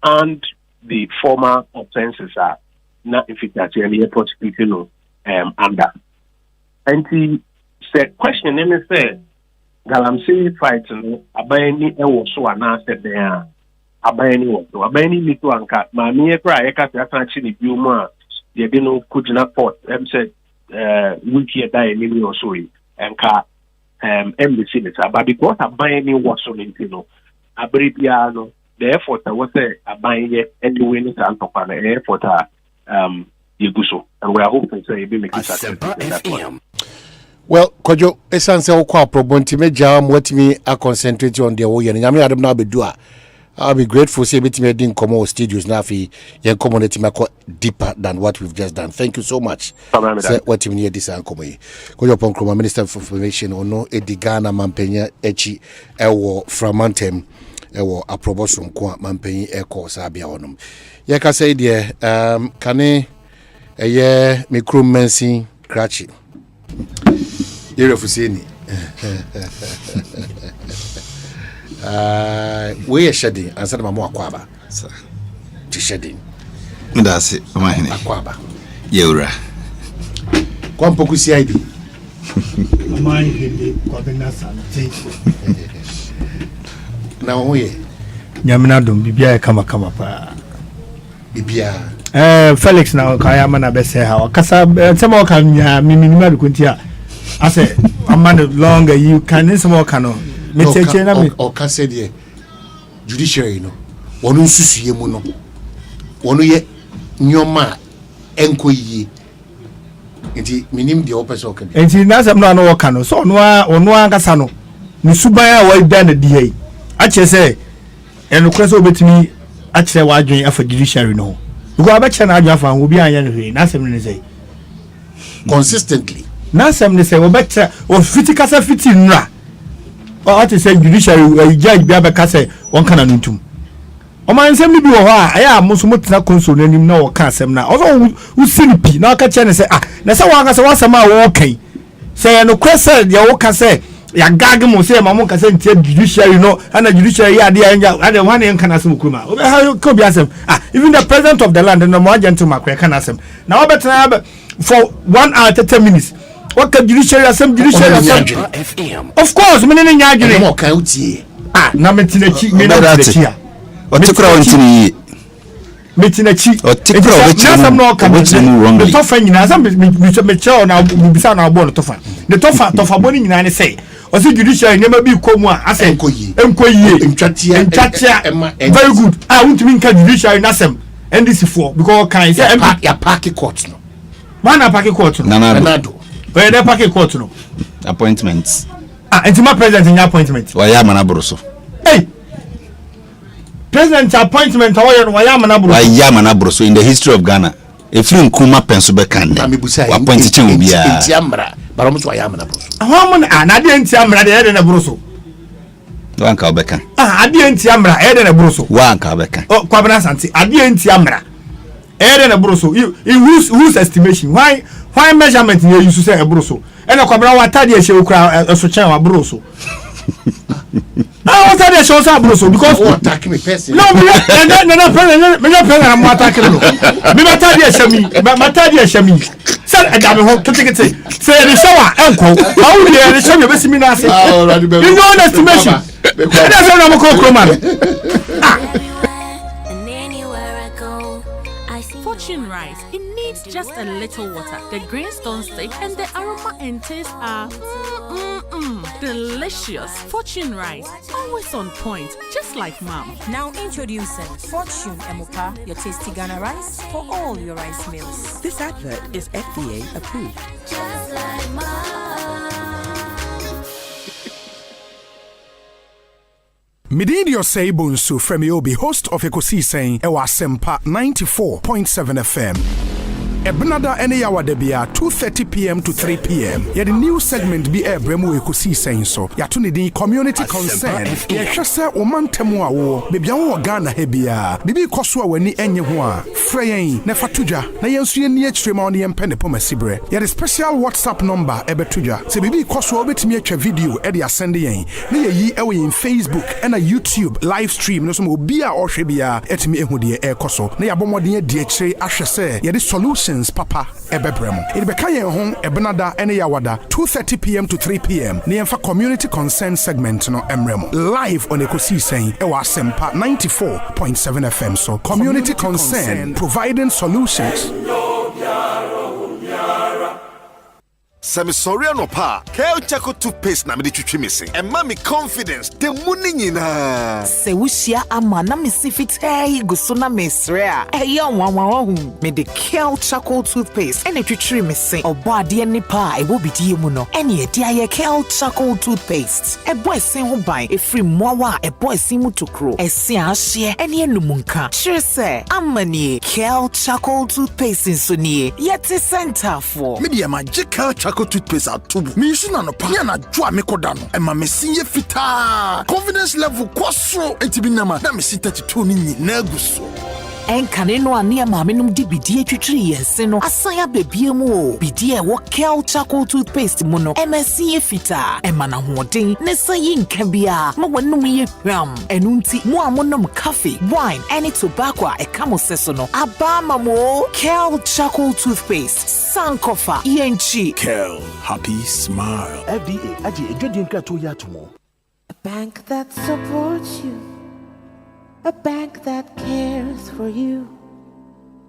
and the former offences are not if it's actually prosecuting under. And the question in say Galamsey fighting Abayani also announced there Abayani was Abayani little anka Mammy cry actually you more they didn't know Kujina port said wiki a die million or so and car embassy but because Abayani was so into Abripiano the effort I was there Abayani anyway and the effort you do so and we are hoping to be making FM. Well, Kojo, essence of qua probonti meja what me a concentrate on the way and Yami Adam Nabedua. I'll be grateful say bit me didn't come studios nafi yen community mako deeper than what we've just done. Thank you so much. Say what you need this ankomo yi. Kojo Ponkroma Minister of Information ono Edigana Mampenya echi ewo framantem ewo aprobosun kwa Mampenyi eko sabia onum. Ye ka say there kane eye mikro mensi krachi. You're Fusini. We are shedding, and said Mamma Kwaba. To shedding. That's it, Omanhene. Kwaba. Yura. Quampocusi ID. Omanhene, Kwabena, Asante. Now, we Yamina don't be a kama pa. Bibia. Felix now, Kayamana Besse, how Casa, some more can Minimal Kuntia. I say, a man longer you can some more cano. Or can say the judiciary, no. One susi yemuno. One ye nyoma enko ye. Inti minim the opposite oken. And see, that's I'm not cano. So no Gasano. Nisubaya wa done a DA. Actually say, and request over to me. Actually, why doing after judiciary no? Go a better now, Jaffa will be anyway. Nothing say consistently. Nothing say, well, better or 50 casa 15 ra. Or to say judiciary, judge Biabacase, one can antum. O man send me be I am most not console and no casem now. Although who sleepy now catch and say, that's how I was a man okay. Say, no question, the old can say. Ya gagamo say mama ka say ntia judiciary no and the judiciary ya dey anya one yan kana sem kuma obe ha ko bi asem even the president of the land no mo agent ma kwa kana asem na obetena for 1 hour 30 minutes what can judiciary asem FM of course me ne nya adwene mo kan utie na metinachi me na metinachi o tikra ontini metinachi o tikra o na no kan wrong the tofa nyina asem me che na bisa na agbo no tofa the tofa boni nyina ne say o si judiciary never be komu a ase enkoyi ntwatia very good want me nka judiciary nasem ndc for because kan say ya park court no man na park court no nanado where dey park court no appointments intima president in appointment wa ya manabro so hey president appointment wa ya manabro so in the history of Ghana if you nkuma penso be kan appoint che obia ntiamra baromo so ya manabro ahom na de ntiamra de na bro wanka obeka ade ntiamra na bro so wanka obeka Kwabena Asante ade ntiamra na bro so whose estimation why measurement you use say bro so na Kwabena watade e hye so chen wa bro so what are they show bro so because what attack me person no me I'm attacking no me matadi e shami say agabe ho ketekete say the shower enko how dey the shower be simi na say you know an estimation that's what I'm call man Fortune rice. It needs just a little water. The grains don't stick and the aroma and taste are delicious. Fortune rice, always on point, just like mom. Now introducing Fortune Emopa, your tasty Ghana rice for all your rice meals. This advert is FDA approved. Just like mom. Mididio Seibunsu Femi Obi, host of Ekosiisen On Asempa 94.7 FM. Ebnada ene yawa debia 2:30 p.m. to 3 p.m. Yet the new segment be bremu Ekosiisen so. Yatuni di community concern. Ye hwese omantemu awo. Bebia wo Ghana hebia. Bibi koso wani enye ho a. Freyen na fatuja. Na yensu ye ni etrema on ye mpene po masibre. Ye the special WhatsApp number ebetuja. Se bibi koso obetimi atwa video e de asende yen. Na ye yi ewe in Facebook and a YouTube live stream no so mo obi a ohwe bia etimi ehu de e koso. Na yabomode ye de akire ahwese ye the solution Papa Ebebremo. It became your home Ebnada and Yawada 2:30 p.m. to 3 p.m. Near for community concern segment no Emremo. Live on Ekosiisen On Asempa 94.7 FM. So community concern providing solutions. Semi sorry no pa. Kale Chaco toothpaste na me de twitwi missing. And mommy confidence the money nyina. Se wushia ama na me sifite guso na mesre a. Eya wanwa hu. Me de Kale Chaco toothpaste ene twitwi missing. Obo ade ni pa e bo bidie mu no. Ene e dia Kale Chaco toothpaste. E boy sen ho ban e free mowa e boy sen mu tokro. E se ahye ene enumunka. Sure say amani Kale Chaco toothpaste so nie. Yeti center for. Me dia magical Chaco toothpaste atubu. Me issue na no pa. Ya na dwa me kodano. E ma me sinye fita. Confidence level kwaso. Entibi na ma. Na me si 32 ni nyina guso. Enkane no ane maame num di bidie twitwiri yense no asaya bebie mu o bidie wo Kale Chaco toothpaste mu no MSC ye fita e mana hoden ne sayi nka bia ma wonum ye hwam enunti mu amonom coffee wine any tobacco e kamo seso no aba mamo Kale Chaco toothpaste sankofa yenchi Kale happy smile FDA aje edwedin krato ya tomo. A bank that supports you, a bank that cares for you.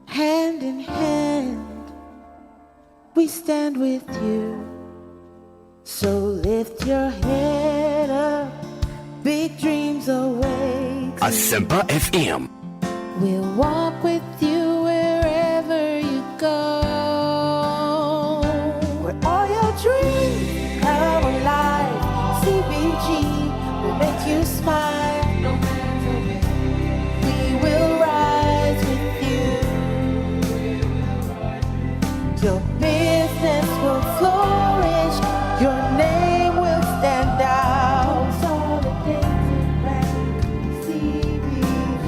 Hand in hand, we stand with you. So lift your head up, big dreams await. Asempa FM. We'll walk with you wherever you go. Where all your dreams come alive. CBG will make you smile. Your business will flourish, your name will stand out. Solidarity Bank, CBG,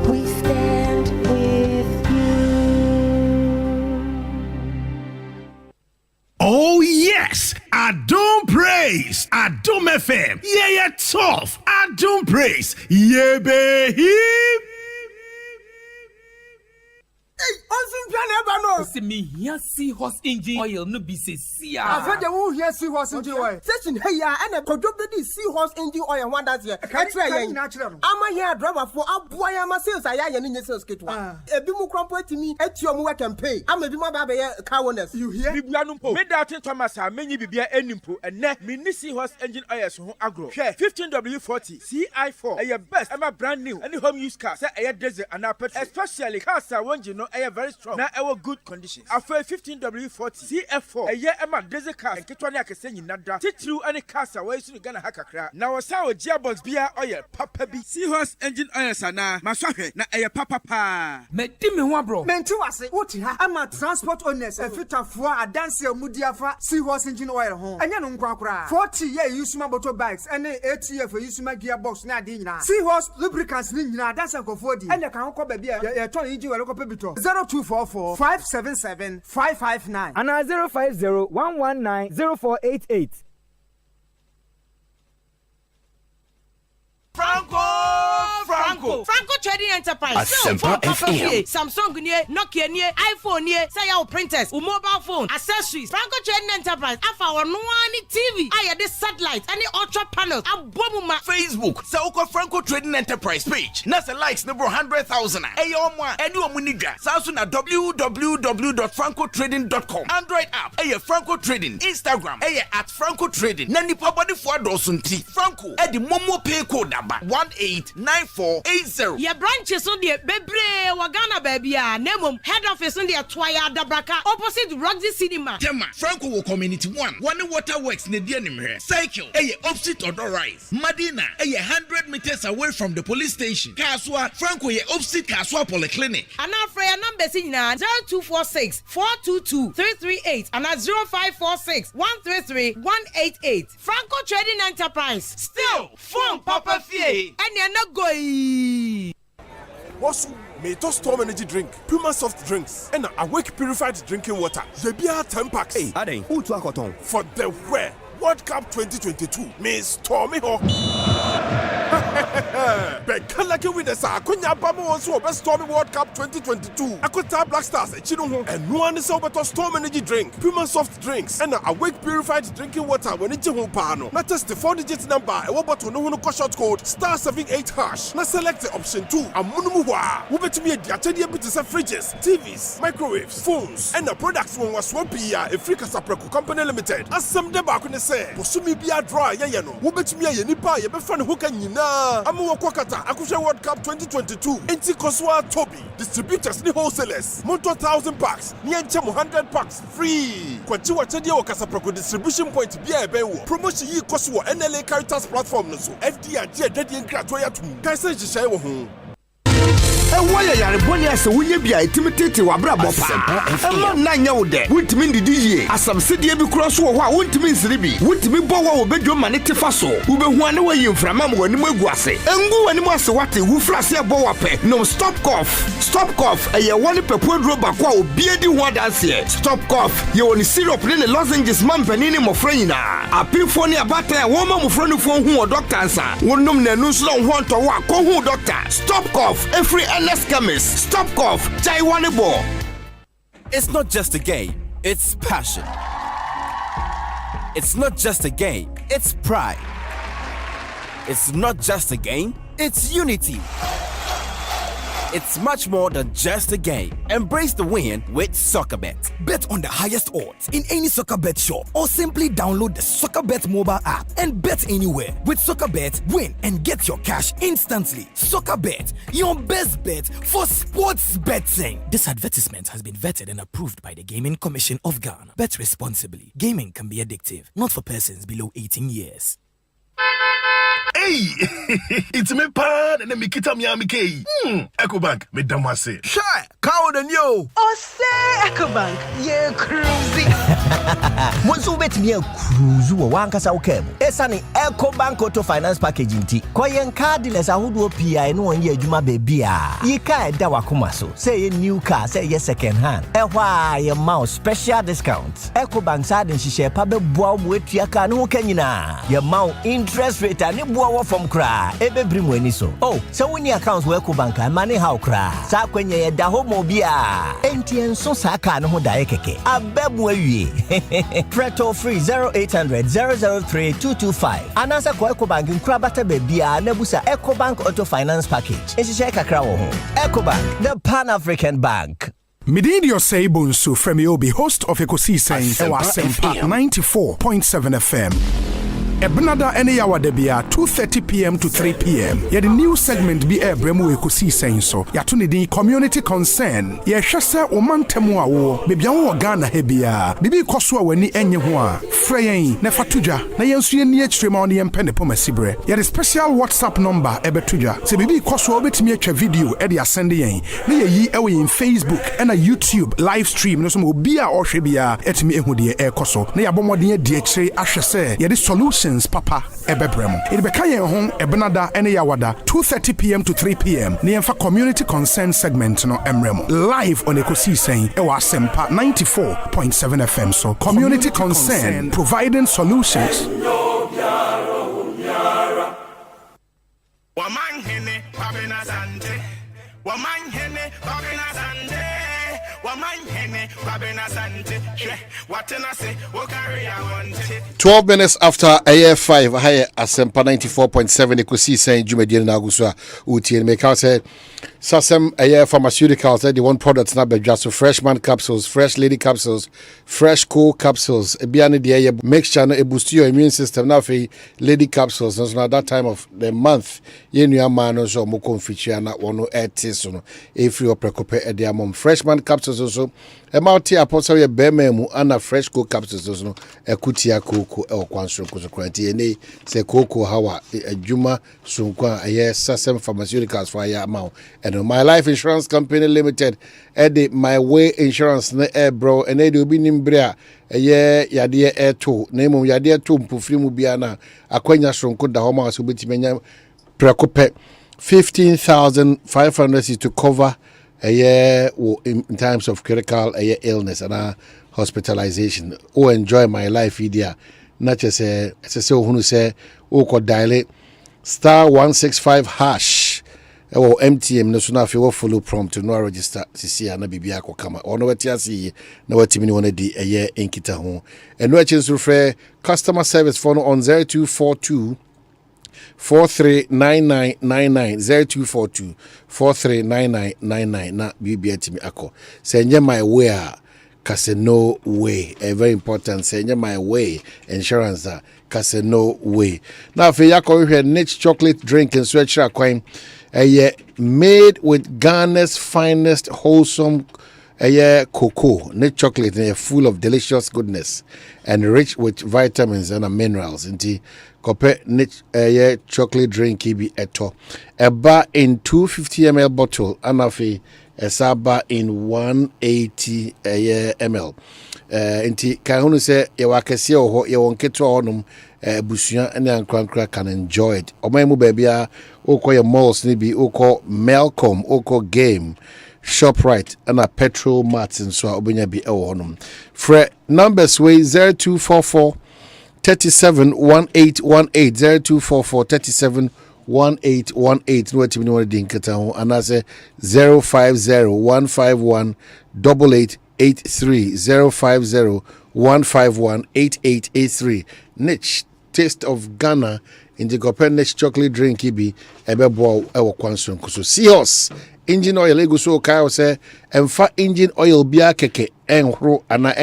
we stand with you. Oh yes, Adom Praise, Adom FM, yeah tough, Adom Praise, yeah baby. See me here seahorse engine oil no be say see I said they won't hear seahorse engine oil. Session hey ya and a product seahorse engine oil one that's here. Natural. I'm here driver for aboya ma sales aya ni sales kit one. E bi mu crumple to me et your work and pay. I'm a bi ma ba car owners. You hear? Bibia no po. Me that Thomas a menyi bibia enimpo ene me ni seahorse engine oil so ho agro. Share 15W40 CI4 e best am brand new any home use car say e diesel and petrol especially cars are one you know e very strong. Na e good conditions. After 15W40 CF4 a year Emma diesel cars and Kitwani akese nyina da. Titru any cars away so Ghana hakakra. Na wasa o gearbox bia oil papa bi. Seahorse engine oil sana masahwe na eye papa pa. Medi me ho bro. Menti wase woti ha ama transport owners efitafo adanse amudiafa Seahorse engine oil ho. Anya no nkwa 40 year usuma motor bikes and 8 year for usuma gearbox na ade nyina. Seahorse lubricants ni nyina adanse nkofo di. Anya kan ko ba bia ye ton engine oil ko pebito. 0244 577 559 and 050 119 0488. Franco Franco Trading Enterprise. Asempa FM. Samsung nie, Nokia nie, iPhone nie, say your printers, mobile phone, accessories. Franco Trading Enterprise. Afa ono ani TV. Aya the satellite, any ultra panels. Abomuma. Facebook. Sauko Franco Trading Enterprise page. Nasa likes number 100,000. Ayo mwa. Edu omuniga. Sausu na www.francotrading.com. Android app. Aye Franco Trading. Instagram. Aye at Franco Trading. Nani pabadi for dosunti. Franco. Edi momo pay code number 189480. Your branches on the Bebre Wagana baby. Nemo head office on the Twaya Dabraka opposite Roxy Cinema. Tema Franco Community 1. One waterworks ne here. Cycle. Aye opposite Odor Rise. Madina. Aye 100 meters away from the police station. Kaswa Franco ye opposite Kaswa Polyclinic. And our prayer number is 0246 422 338 and 0546 133 188. Franco Trading Enterprise. Still phone Papa Fie. And you're not going. What's Meto Storm Energy Drink, Puma Soft Drinks, and Awake Purified Drinking Water. The beer 10 packs. Hey, Ade, who to Akoton? For the where? World Cup 2022. Miss Stormy Ho. Bekalake with the Sakunya Bama also best Stormy World Cup 2022. Akota Black Stars, Chino, and one is over to Storm Energy Drink, Puma Soft Drinks, and Awake Purified Drinking Water when it's a pano. Not just the 4-digit number, a wobble to no short code *78#. Now select the option 2. A Munumuwa. Who bet me a Diatadia bits of fridges, TVs, microwaves, phones, and the products one was Swapia, a Frika Sapraku Company Limited. As some debakune say, Posumi be a dry, yano. Who bet me a nipa, a befan who can yina. Amu Kwakata, Akusha World Cup 2022. Inti Koswa Toby. Distributors ni wholesalers. Monto 1,000 packs. Nienchemo 100 packs. Free. Kwachiwa Chadia Wakasaprako distribution point Bia Bewo. Promotion yi Koswa NLA Caritas platform so. FD and G Daddy and Kratoya to Kaisa Jishawo home. Why are you born as a winner? Be a timidity or brabo. I'm not now there. Wouldn't mean the DJ. As some city every cross or what wouldn't mean Sribi. Wouldn't mean Bowa bedroom manity faso. Who be one away you from Mamma when you guase. And go and was what who flash your boa pay. No stop cough. Stop cough. A year one per poor rubber quo. Beardy one dance here. Stop cough. You only syrup in the lozenges man penini mofrena. A pinfonia batter a woman of friend phone who or doctor answer. One num no slow want to walk. Who doctor. Stop cough. Every Let's chemist. Stop cough. Taiwan ball. It's not just a game, it's passion. It's not just a game, it's pride. It's not just a game, it's unity. It's much more than just a game. Embrace the win with SoccerBet. Bet on the highest odds in any SoccerBet shop or simply download the SoccerBet mobile app and bet anywhere. With SoccerBet, win and get your cash instantly. SoccerBet, your best bet for sports betting. This advertisement has been vetted and approved by the Gaming Commission of Ghana. Bet responsibly. Gaming can be addictive, not for persons below 18 years. Hey, it's me pan and me kita mi amike. Ecobank, me damase. Shy, cow than you. Oh, say Ecobank, yeah, cruising. Once you bet me a cruise, one casa okay. Esani Ecobank Auto Finance Package in tea. Koyen card dealers are who do PI no 1 year Juma baby. Ye ka dawa kumaso. Say a new car, say yes second hand. Why your mouse special discounts. Ecobank side and she share pabe boam with your car no kenina. Your mount interest rate and from cry, ebe bring when so. Oh, so when your accounts work bank and money how cry. Sa when ye da homo bia. Ntien so saka no dae keke. Abebwe wie. Preto free 0800 003 225. Anasa ko Ecobank nkra bata bebia na busa Ecobank Auto Finance Package. Enshe kakra wo ho. Ecobank, the Pan-African Bank. Mididio Seibunsu Femi Obi, host of Ekosiisen On Asempa 94.7 FM. Ebnada any hour debia 2:30 p.m. to 3 p.m. Yet the new segment be a bremu Ekosiisen so. Yatuni di community concern. Ye shese omantemu awo. Bebia wo Ghana hebia. Bibi kosua weni enye ho a. Freyen ne fatuja. Na yensu ye ni extreme on ye mpene po masibre. Ye the special WhatsApp number ebetuja. Se bibi kosua obetimi atwa video e de asende yen. Na ye yi ewe in Facebook and a YouTube live stream no so mo bia o hwe bia etimi ehu de e koso. Na ya bomodin e de akire ahwese ye the solution Papa Ebebrem. It became home Ebnada any yawada 2:30 p.m. to 3 p.m. Near for community concern segment no Emrem live on Ekosiisen On Asempa 94.7 FM. So community concern providing solutions. Omanhene, Kwabena. Omanhene, Kwabena Asante. Omanhene, Kwabena Asante. What I say, what carry I want it. 12 minutes after AF5, I Asempa 94.7 Ekosiisen Jumedian Naguswa Uti make out say Sasem pharmaceuticals the one product now just freshman capsules, fresh lady capsules, fresh cool capsules. Ebiani the mixture no boost your immune system now for lady capsules. So now that time of the month, you know man so mo confetia na wono etis no if you precope e dia mom freshman capsules so Emauti apostle ye bema mu ana fresh cool capsules no ekutia koko e okwanso kwanti ene se koko hawa adwuma sunkwa aye Sasem pharmaceuticals for ya amount. And my life insurance company limited Eddie my way insurance na air bro and Eddie obi nimbrea eye yade air to na emom yade to mpofri mu bia na akwanya sonko da ho ma so betimenya prekope 15,500 to cover in times of critical illness and hospitalization. Oh, enjoy my life idea. Not just say who say oh could dial *165# or MTM no so na fe wo follow prompt no register sisi na bibia akokama ono wetiasi na watimi wona di enkita ho eno achinso frɛ customer service phone on 0242 439999 0242 439999 na bibia timi akɔ sɛ nye my way kase no way very important sɛ nye my way insurance kase no way na fe yakɔ hwɛ niche chocolate drink and sweat kwan made with Ghana's finest wholesome cocoa. Niche chocolate full of delicious goodness and rich with vitamins and minerals. Inti kope niche chocolate drink be eto. A bar in 250 ml bottle anafi a saba in 180 ml. Inti kahunu se yawakesi oho yawonketo onum busuan and ankra can enjoy it. Omaimu babia oko your malls nibi oko Melcom oko Game ShopRite and a petrol mats and so obenya bi honum. Fre numbers way 0244 371818 0244 371818 no timi no din kata ho anase 050151 8883 050 151 niche taste of Ghana in the Niche chocolate drink be ebebo ewo kwanso nkuso Seahorse engine oil eguso kai say emfa engine oil bia keke enhro ana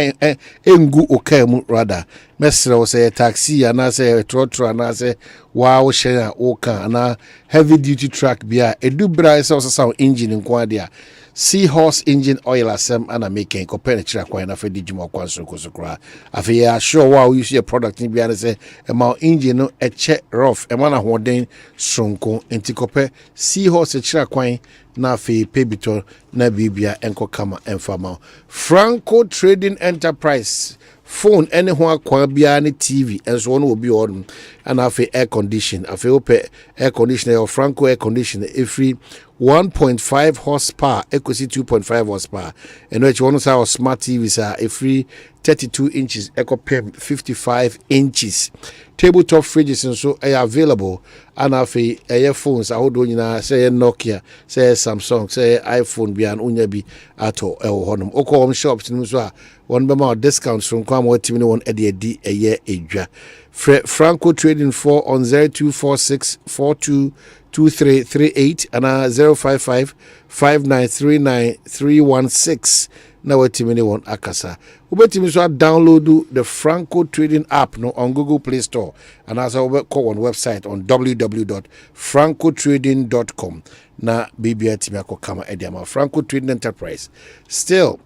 engu okamu rather mesre say taxi ana say trotro ana say wow share oka ana heavy duty truck bia edu bra say so engine nkwa dia Seahorse engine oil asem ana making compare chira kwa na fe dijuma kwanso kosokra afi ya sure wow you see a product ni bia say e engine no eche rough e na hoden sonko enti kopɛ Seahorse chira kwan na fe pebito na bibia enko kama enfama Franco Trading Enterprise phone any ho akwa bia ne TV enso no obi on and afi air condition afi ope air conditioner or Franco air conditioner every 1.5 horsepower Ecosi 2.5 horsepower and which one say our smart TVs are every 32 inches EcoPem 55 inches tabletop fridges and so are available and afi phones ahodo nyina say Nokia say Samsung say iPhone bi an unya bi ato honum okom shops no so one bema discounts from kwam watimi one edi edwa Franco Trading for on 0246 422338 and 055 5939316 na watimi one akasa ubetimi so download the Franco Trading app no on Google Play Store and as I call on website on www.francotrading.com na bibia timi akokama ediama Franco Trading Enterprise still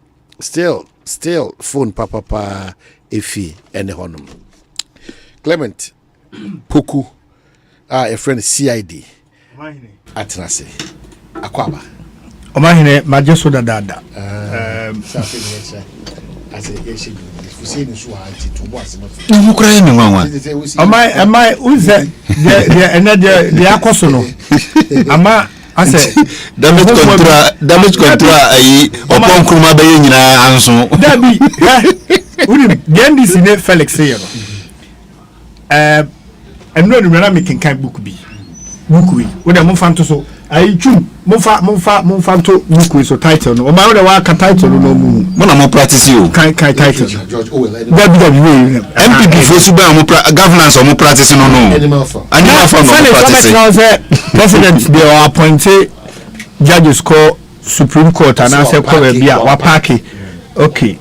phone papa efi ene honum Clement Poku a friend CID Omanhene Atenase Akwaba Omanhene majeso dada Nukura ni nwanwa. Am I uze the akoso no. Ama ase damage control ayi opon kuruma be nyina anso. Dabi. Uri DNDC ne Felix here no. Eno ni na me kenkan book bi. Book wi. Wo dem fanto so ayi twum Mumfa to book so title no. O ma we ka title no mu. Mo na mo practice you. Kai title. George Owen. MPP for su ba mo governance o mo practice no no. Animal farm no practice. President they are appointed judges call Supreme Court and answer call be a wa party. Okay.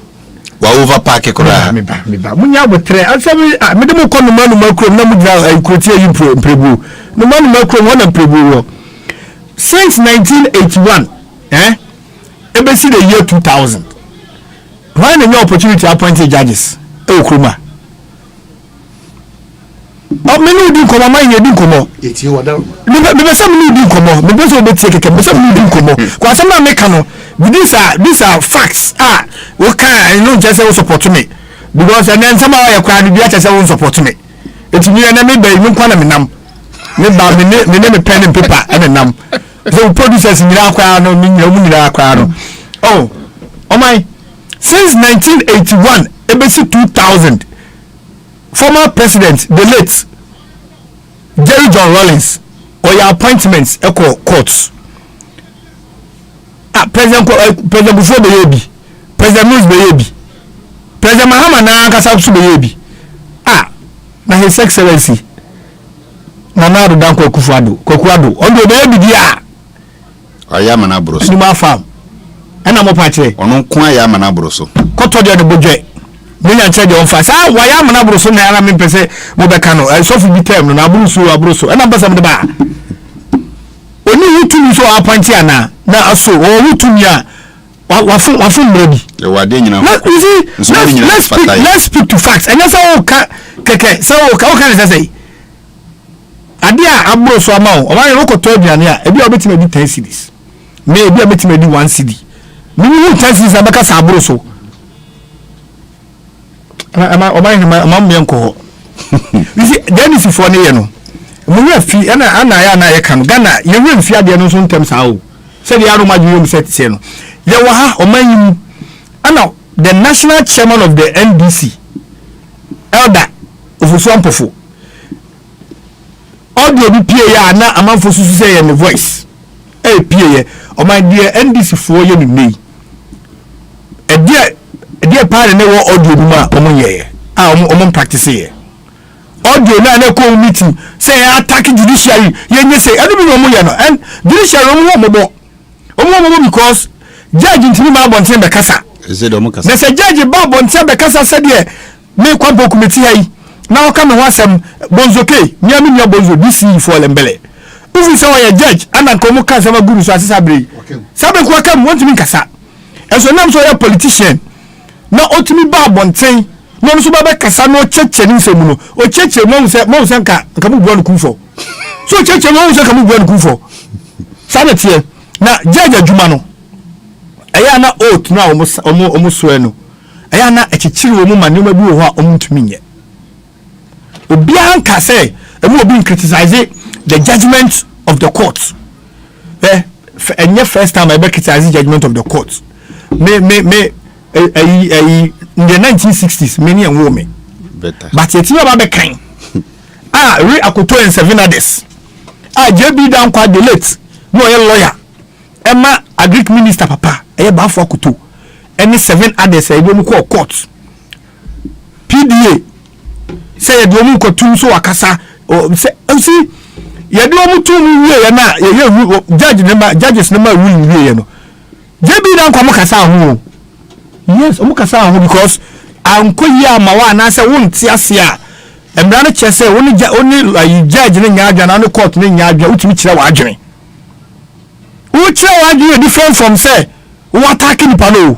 Wa over park kora. Me ba. Munya botre. Answer me dem ko no manu makrom na mu dra kuroti ayi prebu. No manu makrom wona prebu. Since 1981, ebesi the year 2000, when any opportunity appointed judges, Okruma. Many do come, my year do come. It's you, whatever. Maybe some do come, maybe some will take a some do come. Because some are mechano. These are facts. What kind? I know just support me. Because and then somehow I can't be just support me. It's me and me, baby, no one am. Me name a pen and paper and a num. The producers in Iraq. Oh my, since 1981, ABC 2000, former president, the late Jerry John Rawlings, or your appointments, echo courts. President before the baby, President News baby, President Mahama Nakasa baby. Now His Excellency Nana Danko Kokwado, on the baby dia. Ayamana broso. Numa farm. Ena mo pache. Ono kwa ayamana broso. Koto de budget. Munya nche de on fa. Sa wayamana broso na ara me pese mo beka no. So fi bi term no na abroso. Ena basa me de ba. Oni wutumi so appoint ana na aso o wutumi a wafun ready. E wade nyina. Let's speak to facts. Enya sa o ka keke sa o ka say. Adia abroso ama o ma yero koto aduane a ebi obetime di 10 cedis. Me ebi obetime di 1 cedi. Me ni 10 cedis abaka sa abroso. Ama me nko. You see Dennis for ne ye no. Mo we fi ana ya na ye kan Ghana ye we fi ade no so ntem sa o. Se de aro maju yom set se no. Ye wa ha o man ana the national chairman of the NDC Elder Ofusuampofo audio bi pie ya na amanfo susu say ye ne voice pie ye o my dear NDC fo ye ni nei e pare ne wo audio bi ma o mo ye o mo practice ye audio na ko meeting say attack judiciary ye nye say adu bi no mo ye no and judiciary mo bo because judge ntimi ma bonten be kasa na say judge ba bonten be kasa say de me kwampo committee hai na o kama wasem bonzoke nyami nya bonzo DC for lembele ufi say we judge ana ko mu kasa ma guru so asesa bre sabe ko kam want me kasa eso nam so ya politician na otimi ba bonten no so ba be kasa no cheche ni nsemu no o cheche mo se nka mu buo no kufo so cheche mo se ka mu buo no kufo sabe tie na judge adwuma no eya na oath na omo so eno eya na echichiri wo mu ma ne ma bi wo ho a omo ntumi nye obi anka say emu obi criticize the judgment of the court enye first time I be criticize the judgment of the court me in the 1960s many and women better but yet you be kind re akoto en 7 others JB down kwa the late no ye lawyer Emma agric minister papa e ba fo akoto any 7 others e do mu ko court PDA say do mu ko tum so akasa see ye do mu tum wie na ye judges number rule wie no JB down kwa mu kasa ho yes mu kasa ho because anko yi amawa na say won ti ase a emra no che say oni judge ne nya adwa na no court ne nya adwa utimi kire wa adwen uche wa adwen different from say we attacking palo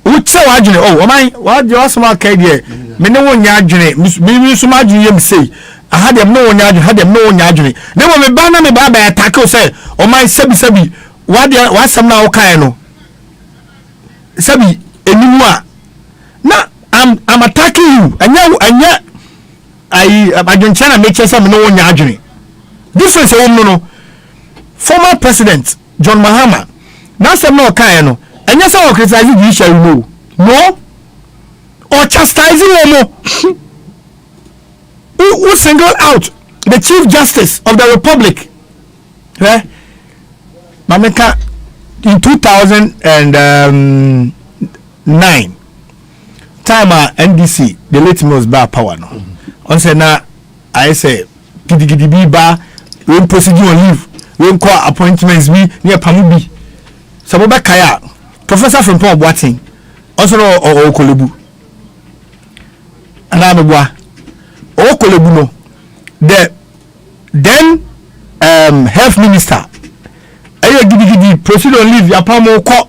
uche wa adwen oh man wa de osma kai de me ne won nya adwen me so ma adwen yem say aha dem no won nya adwen ha dem no won nya adwen ne mo me ba na me ba attack o say o man sabi wa de wa sam na o kai no sabi enimu a na I'm attacking you anya I adwenchana make sure me no won nya adwen difference e no former president John Mahama now some no kind no anya say o criticize you shall know no or chastising no who single out the chief justice of the republic Mameka in 2009 time NDC the late Mills bar power no. On say na I say gidi bi ba when procedure on leave when call appointments be near Pamubi. Saboba Kaya Professor from Paul Boating also o Kolebu. Anabwa o Kolebu no the then health minister aye gidi proceed on leave ya pamo ko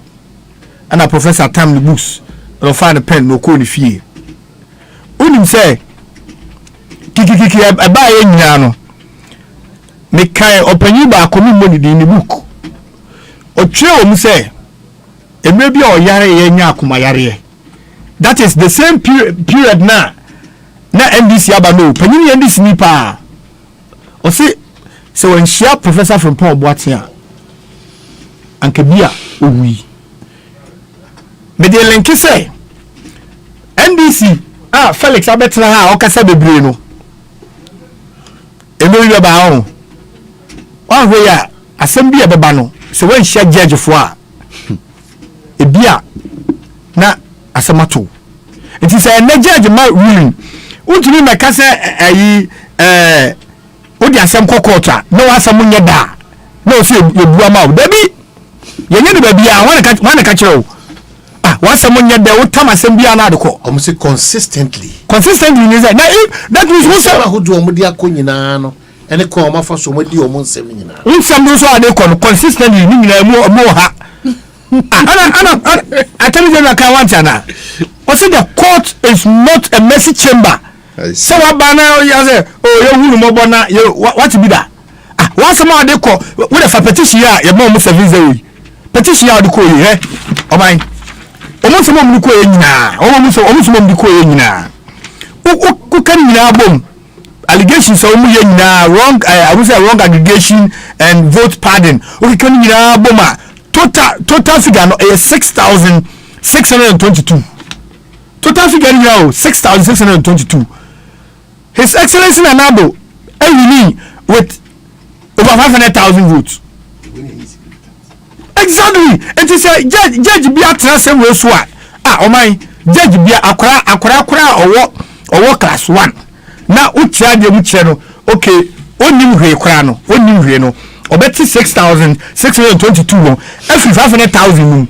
and a professor time the books or find a pen no ko ni fie unim say kiki aba ye nyina no me kai opanyi ba ko mi money di ni book o twe o mu say emre bi o yare ye nya akoma yare that is the same period na NDC aba no panyi NDC ni pa o say so when share professor from Paul Boatia and Kebia owi me de link say NDC Felix abetra ha o kasa bebre no emeri ba ho one way assembly abeba no so when share judge for ebia na asamato it is a judge ma ruling untumi meka say ayi odi asem kokota no asem nya da no say ebua ma dabi yenye de baby a wana ka kire o wasem nya da utam asem bia na adeko o say consistently ni say na that means who say who do omudi akonyina no ene ko ma fa so modi o nsem nyina nsem do so adeko no consistently ni nyina mo ha ana atemi je ka wanta na o say the court is not a messy chamber. So what banner you say oh you mo bona what be that once more dey call with a petition here your mom service we petition here dey call you o man o mo so mo ko nyina o mo so mo ko nyina ku kan nyina bom allegations so mo nyina wrong I would say wrong aggregation and vote pardon o kan nyina bom total figure no 6,622 total figure now 6,622. His Excellency Nanabo winning with over 500,000 votes. Exactly. It is a judge be a transfer so oh my judge be akra or class 1. Now ucha de mucheno okay onim hwe kra no onim hwe no obeti 6,622 no every 500,000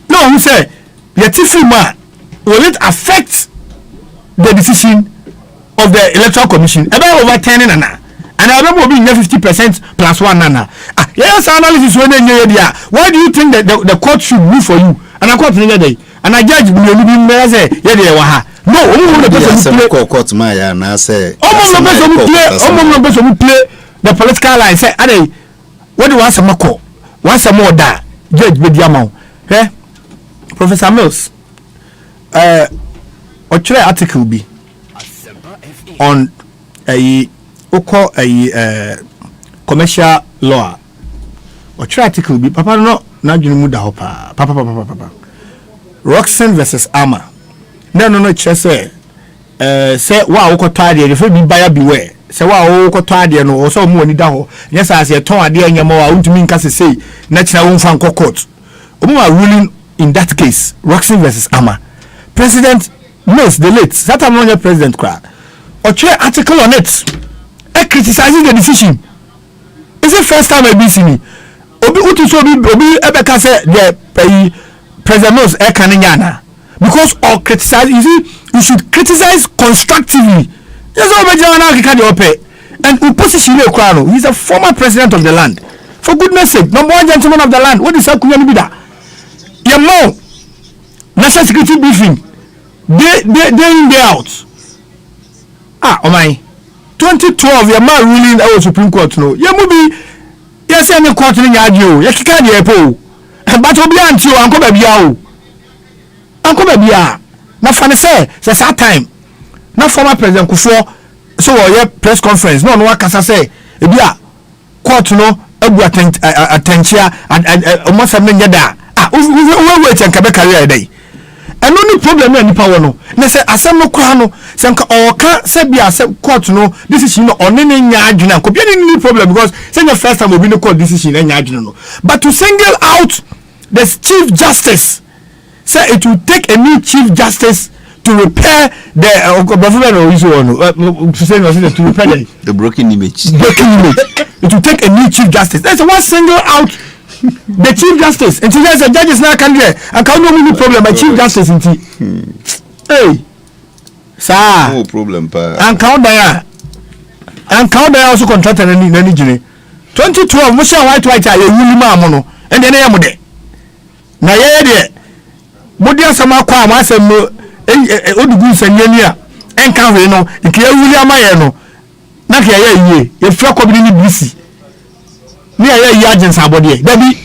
no who say yetifi ma will it affect the decision of the electoral commission about overturning nana and I remember being 50% plus 1 nana yes analysis when there why do you think that the court should move for you and I court day and I judge you be say no the person play court my na say play the political line say ade what do want some call once more da judge be the amount Professor Mills or article be on a commercial law or article be papa no na dwunu mu da ho pa papa Roxanne versus Ama no say wa wo koto ade refer bi buyer beware say wa wo koto ade no so mo ni da ho yes as ye ton ade anyama wa untumi nka say na kira wo mfa court omo ruling in that case Roxanne versus Ama President Mills the late that am not president cry or share article on it criticizing the decision. Is it first time I be see me obi utu so obi ebeka say the President Mills kaninyana because or criticize you should criticize constructively. Yes o meja na kika de ope and opposition le kwa no he's a former president of the land for goodness sake number one gentleman of the land what is akunya ni bida your mom national security briefing day in day out oh my 2012 your man ruling our Supreme Court no ye mu bi yes any court ni nyaje o ye kika de epo but obi anti o anko ba bia na fane say that time na former president Kufuor so we press conference no akasa say e bia court no abu attentia almost am nyada we wait and kabe career day and only problem any power no na say asem no kwa no say nka oka say bia asem court no decision no onene nya adwena ko bia any problem because say the first time obi no court decision nya adwena no but to single out the chief justice say it will take a new chief justice to repair the to repair the broken image. It will take a new chief justice. That's one single out the chief justice. And today the judges now can do and can no any problem by chief justice in hey sir no problem pa and count there also contracted any 2012 mo share white aye wuli ma mo no and then am de na ye de mo dia sama kwa ma asem no odugu sanyani a enka hwe no nke wuli amaye no na ke ye yie ye fra ko bi ni bisi ni ye yi agents abode dabi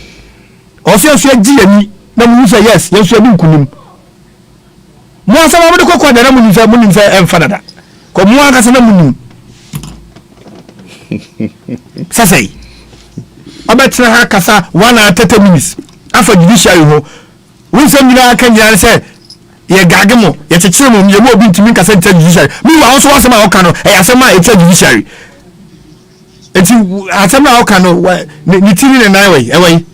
o se so agi ani na mu say yes ye so bi nkunim mo asama mo de kokko da na mu ni say em fadada ko mo aka se na mu ni sasai abetra ha kasa 1 hour 30 minutes afa judiciary ho wonsam nyina kan nyina say ye gagemo ye chechire mo ye mo obi ntimi kasa nta judiciary mi wa so wasema o kano e asema e judiciary enti asema o kano ni tiri ne nine way e way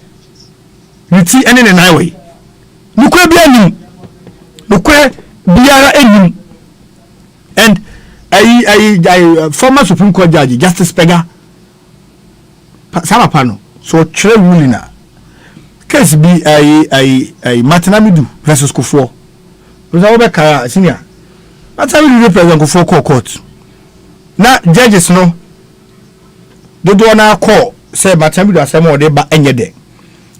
ni ti ene ne nine way nukwe bia nim nukwe biara enim and I former Supreme Court judge Justice Pega sama pano so tre rulina case be I Martinamidu versus Kufuor. Ka senior that's how we represent Kufuor court na judges no do na call say Martinamidu asem o de ba enye de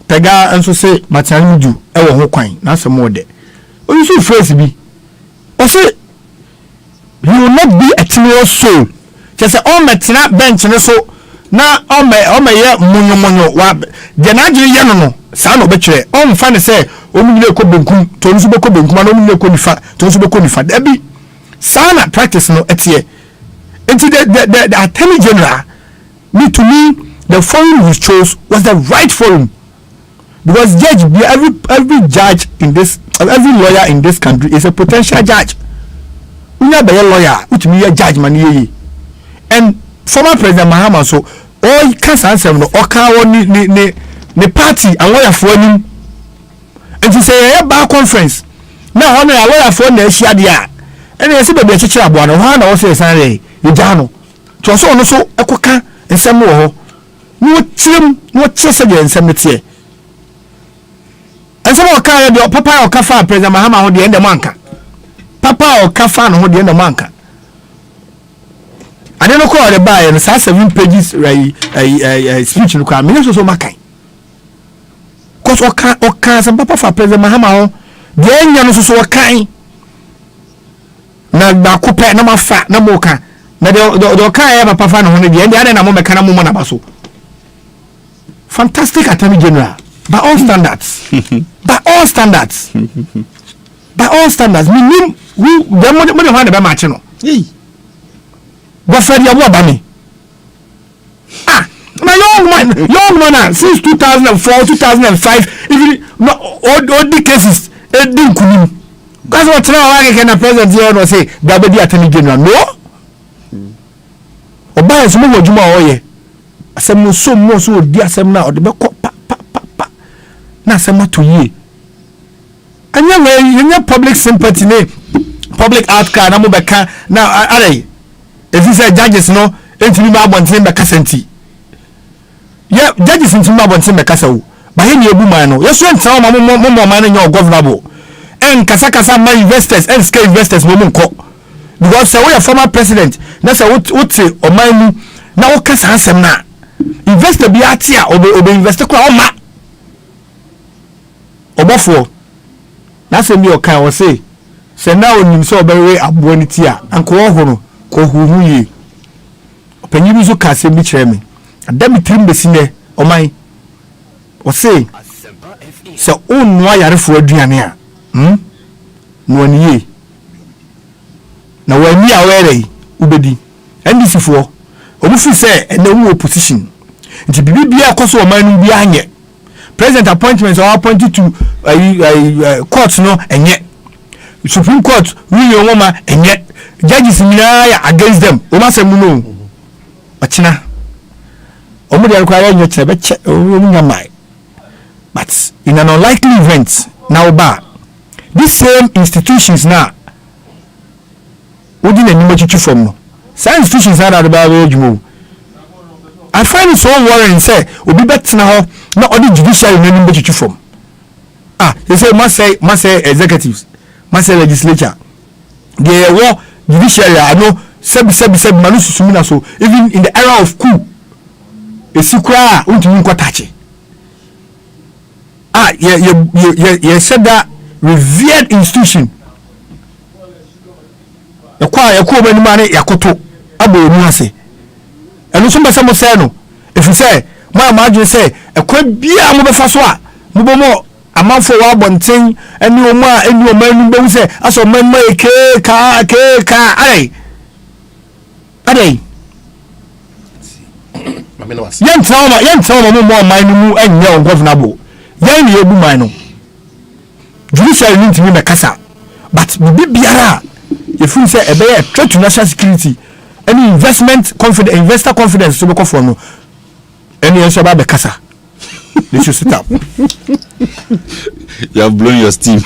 Pega enso say Martinamidu e wo ho kwan na asem o de o use phrase bi o say you will not be a tenuous soul just say on metina bench no so na o me ye munyo wa de na agye ye no sa no be kire on fa ne say o mu nyine ko benkum to nso be ko benkum na o mu nyine ko nifa to nso be ko nifa da bi sa na practice no etie into the attorney general to me the forum he chose was the right forum because every judge in this every lawyer in this country is a potential judge. Unya be lawyer utumi a judge man ye and former president Mahama so all case answer no oka woni ne party and lawyer for him and she say ba conference na hono ya lawyer for na ahia dia and you see be chechira abo no ha na wo say san re ija no to so no so ekoka nsem wo ho no tirem no chese de nsem tie nsem o ka ya de papa o ka fa president Mahama ho de ndem anka papa o kafa no ho de na manka ade no ko o de buy no sa 7 pages speech no ka me so makai cause o ka some papa for president Mahama ho de nya no so kan na ba ko pe na mafa na mo ka na de ka ya papa fa no ho de ade na mo meka na mo na baso fantastic attorney general by all standards by all standards minimum who dem mo de ho na be match no go for the abo me my young man since 2004 2005 even no all the cases e din kunim that's what try wa ke na president here no say da be di attorney general no oba so mo wajuma oye asem so mo so di asem na o de be ko pa na asem to ye anya public sympathy ne public outcry na mo beka na are if you say judges no entimi ma bonten be kasenti yeah judges entimi ma bonten be kasawo ba he ne ebu man no yeso entra mo man nya governable en kasa man investors and scale investors mo nko because say we former president na say what o man mu na wo kasa ansem na investor bi atia obe invest kwa o ma obofo na say mi o kan o say na onim so obewe abo ni ti a anko wo horo ko huhu yi opanyi bi so ka se bi kire me adam trim besi ne o man o say so onu ayarefo aduane a no ani ye na wani awere ubedi ndc fo obu fi say na wu opposition nti bibia akoso o man bi anye president appointments or appointed to court no enye Supreme Court ruling on woman and yet judges against them. Oma say no. Achina. Omo dey require you to be check my. But in an unlikely event now these same institutions now wouldn't any much from no. Some institutions are at the Bible. I find it so worrying. Say, we be better now. Not only judiciary, no much from. They say must say executives, must say legislature. They were judiciary. I know. Said Manusu Sumina. So even in the era of coup, a secret unto touch. You said that revered institution. You many money. Yakoto abo nuase. And some person say no. If you say, my imagine say, a quite beer mo be faswa. Mo bo mo amount for wa bonten and you man be say as o man make ka ai. Yan trauma mo man mu enye on governable. Yan ye bu man no. Judiciary need to be kasa. But bi biara if you say a threat to national security, any investor confidence to be for no, any answer about the casa. They should sit up. You have blown your steam.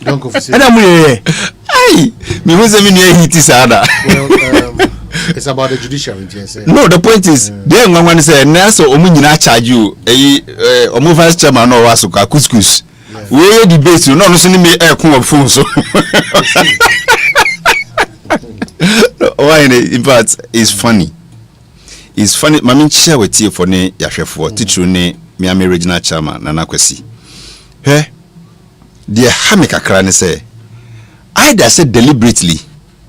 Don't go for and I'm here. Hey, me who's even here hit is other. It's about the judiciary. No, the point is, there one say, Nelson Omunina charge you, a vice chairman or Wasuka Couscous. We debate you, not listening me air come up phone so. Why in fact it's funny. It's funny. Mami share with you for ne yahwefo teacher ne Miami regional chairman Nana Kwesi. He the hamika krane say either say deliberately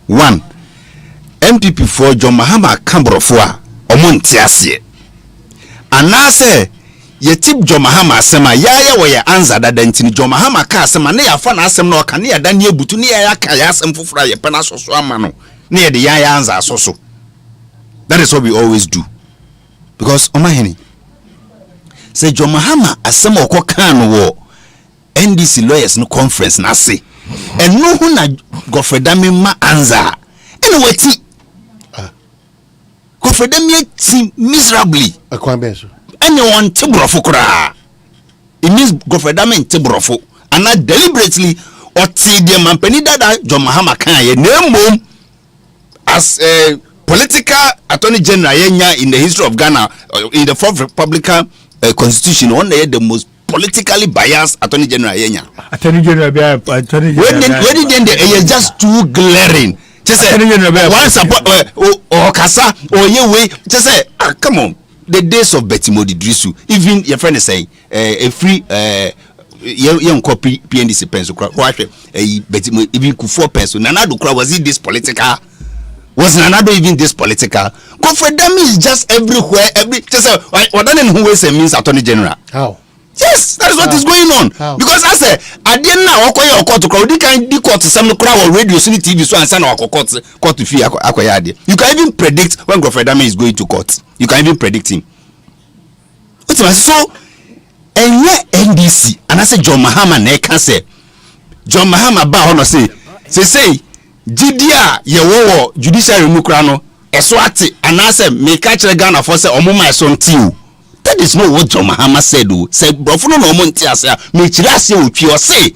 one MPP for John Mahama Kambrofo a omonti ase. Ana say ye tip John Mahama asema ya wo ye answer that ntini John Mahama ka asema ne yafa na asem na oka ne yada ne ebutu ne ya ka ya asem fofora ye pena soso ama no ne de ya answer soso. That is what we always do. Because Omanhene say John Mahama asema okoka no wo NDC lawyers no conference na say and no hu na Gofredame ma answer ene wati Gofredame ti miserably akwanbenso anyone tibrofo kura. It means Gofredame tibrofo and not deliberately or the mampeni dada John Mahama kan ye name as a political attorney general in the history of Ghana in the fourth republican constitution one the most politically biased attorney general attorney general when they just too glaring just say one support or kasa or ye way just say come on. The days of Betty Modi Drisu, even your friend is saying a free young copy PNDC pencil, Betty even 4 pencil. Nanado was it this political? Was Nanado even this political? Gofredame is just everywhere. Just what who is means attorney general. How? Yes, that is what is going on. How? Because I say I didn't know your court to crowd. You can do court to some crowd or radio, TV, so and send our court to fee. You can even predict when Gofredame is going to court. You can even predict him. So, and yet NDC, and I say John Mahama ne can say John Mahama ba hono say Gidia ye wo judiciary mukrano eswati and I say me catch the Ghana for say omoma esontiu. That is not what John Mahama said. Say brofuno no monti ase me chirase otwi o say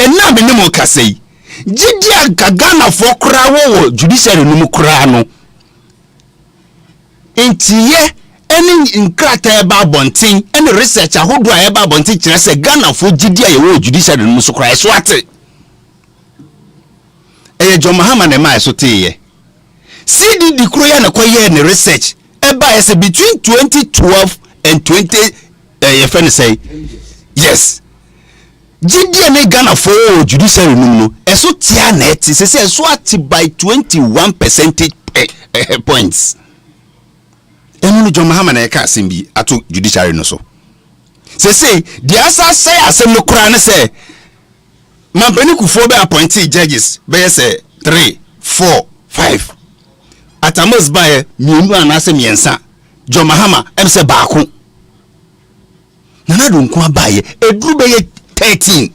and na me nemo ka say Gidia Ghana for kra wo judiciary no mukrano entiye any inkrata eba bontin any research ahodo eba bontin kire say Ghana for Gidia ye wo judiciary no so kra eswati John Mahama ne ma so teye CD di kroya na koye ne research eba ese between 2012 and 20 your friend say yes Gidia ne Ghana for judiciary no eso tia na eti say so ati by 21 percentage points enu John Mahama na ka asembi ato judiciary no so say the answer say asem no kura ne say Mampeni Kufo be appointed judges be say 3 4 5 atamos by mienu anase miensa John Mahama em say baako Nanado nko abaye eduru be 13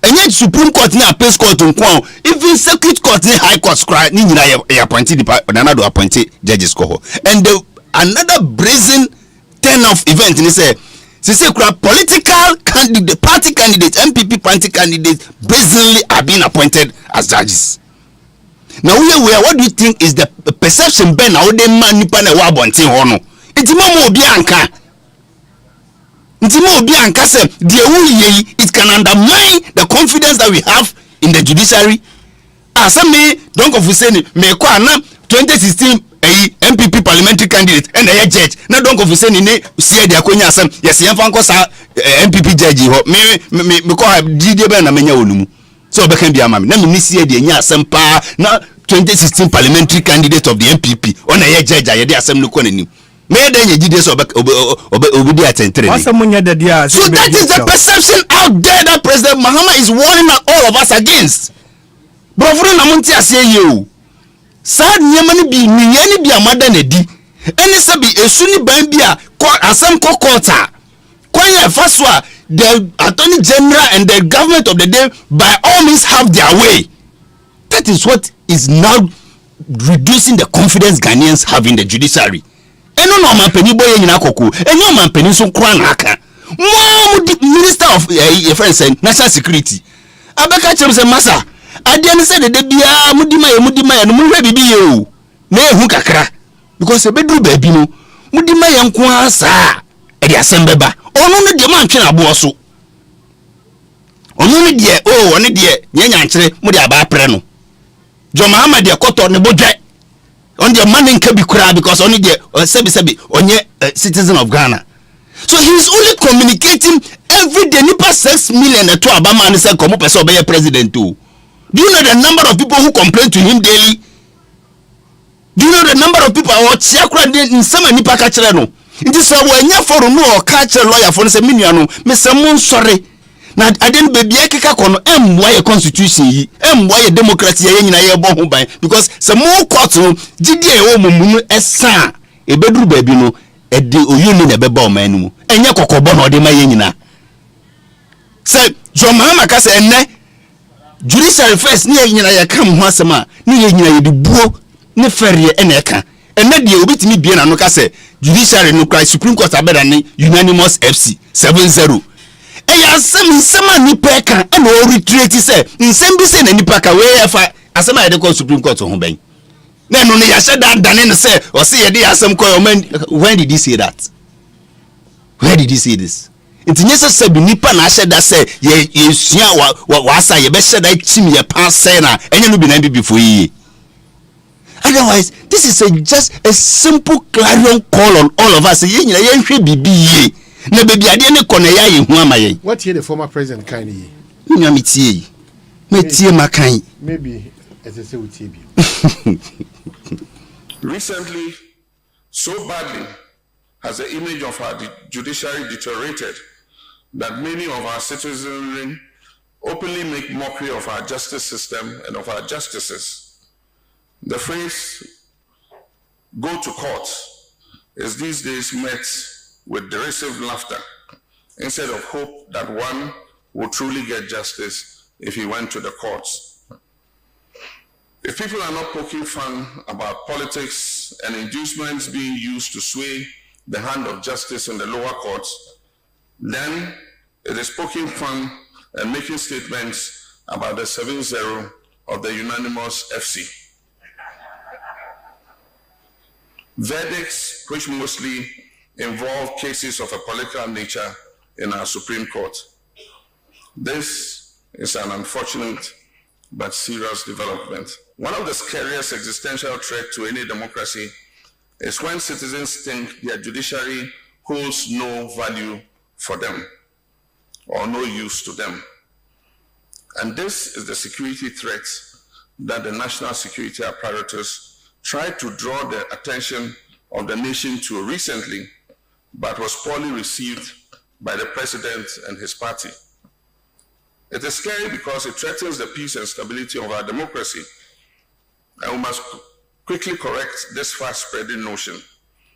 any Supreme Court ni appeals court nko even circuit court ni high court cry ni nyina ye appointed another appointed judges ko and another brazen turn off event ni say political candidate party candidates MPP party candidates brazenly are being appointed as judges. Now what do you think is the perception ben how they man nipa na wa bonten ho no ntima mo obi anka say it can undermine the confidence that we have in the judiciary. Me don't go for saying me ko ana 2016 MPP parliamentary candidate and a judge na don't go for saying ni see dia konya asem yes yan fan ko sa MPP judge ho me ko dide be na menya onumu so be kan bia ma me na me see dia nya asem pa na 2016 parliamentary candidate of the MPP on a judge aye dia asem no ko nanim me da nya jide so obedi atentere so that is the perception out there that President Mahama is warning all of us against. Brofuro na monti ase ye sad nyamani bi nyani bi amada na di eni se bi esu ni ban bi a asem kokota kwanya faswa the attorney general and the government of the day by all means have their way. That is what is now reducing the confidence Ghanaians have in the judiciary. Eno no man pani boy nyina kokko enyo man pani so kran aka minister of national security abeka chem se masa ade ne se de bia mudima ya no munhwe bibi ye o na ehu kakra because ebeduru ba bi no mudima ya nko asa e de asem beba onu no de man twena abo so onu ne de one de nyanya nkire mu de aba apre no jo Mahama de koto ne bodwe on the man in Kebi Kura because only the sebi onye citizen of Ghana. So he is only communicating every day. Nipa 6 million to Obama and say come person be president too. Do you know the number of people who complain to him daily? Do you know the number of people who check in some nipa ka kire no? It is so when you for no or catch lawyer for say me no me say mon sorry. Na aden baby ekeka kono why constitution yi why democracy ye nyina ye bo ho ban because some more court no gidi e wo mumu esa e beduru baby no e de oyuni na beba o man mu enye kokobo na ode ma ye nyina say John Mahama ka say enne judiciary first ni ye nyina ye kam ho asema ni ye nyina ye de buo ne ferie ene ka enne de obitimi bie na no ka say judiciary no cry Supreme Court abeda ni unanimous FC 7-0 eya sema nipa ka e no retreat say nsem bi say na nipa ka we efa asema ye de ko Supreme Court ho ben na no ne ya she dan ne say o say ye de asem ko when did he say that? Where did he say this? It nyesa say bi nipa na she da say ye sua wa asa ye be she da chim ye pa say na enye no bi na bi before yi. Otherwise this is just a simple clarion call on all of us ye nyina ye hwe bibi yi. What hear the former president kind of maybe as I say with TB. Recently, so badly has the image of our judiciary deteriorated that many of our citizenry openly make mockery of our justice system and of our justices. The phrase "go to court" is these days met with derisive laughter instead of hope that one will truly get justice if he went to the courts. If people are not poking fun about politics and inducements being used to sway the hand of justice in the lower courts, then it is poking fun and making statements about the 7-0 of the unanimous FC. Verdicts which mostly involve cases of a political nature in our Supreme Court. This is an unfortunate but serious development. One of the scariest existential threats to any democracy is when citizens think their judiciary holds no value for them or no use to them. And this is the security threat that the national security apparatus tried to draw the attention of the nation to recently, but was poorly received by the president and his party. It is scary because it threatens the peace and stability of our democracy, and we must quickly correct this fast-spreading notion.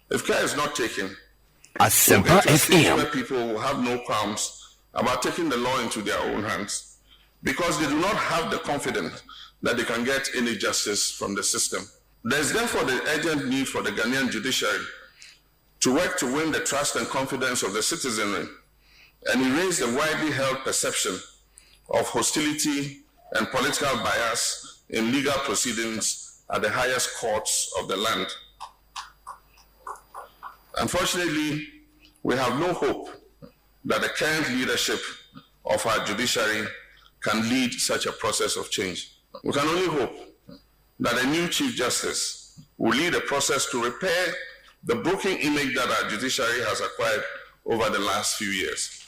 If care is not taken, Asempa FM, where people will have no qualms about taking the law into their own hands, because they do not have the confidence that they can get any justice from the system. There is therefore the urgent need for the Ghanaian judiciary to work to win the trust and confidence of the citizenry and erase the widely held perception of hostility and political bias in legal proceedings at the highest courts of the land. Unfortunately, we have no hope that the current leadership of our judiciary can lead such a process of change. We can only hope that a new Chief Justice will lead a process to repair the broken image that our judiciary has acquired over the last few years.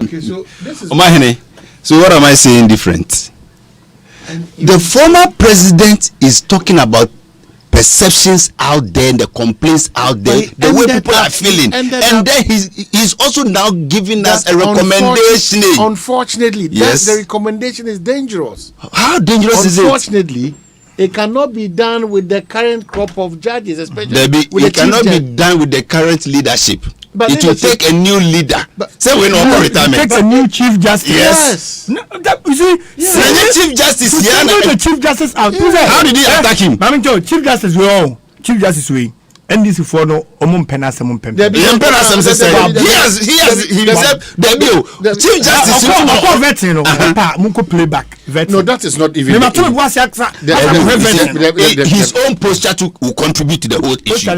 Okay, so this is Omanhene, so what am I saying different? The former president is talking about perceptions out there, the complaints out there, the way people are feeling, and then he's also now giving us a recommendation. Unfortunately, yes, the recommendation is dangerous. How dangerous is it? Unfortunately, it cannot be done with the current crop of judges, especially it cannot be done with the current leadership. But it will take a new leader. Say we know for retirement. It takes a new chief justice. Yes. No, you see, the chief justice. The chief justice out. How did he attack him? Chief justice Chief Justice we. NDC for no penasa The penasa said he said the bill. Chief Justice munko playback. No, that is not even. His own posture will contribute to the whole issue.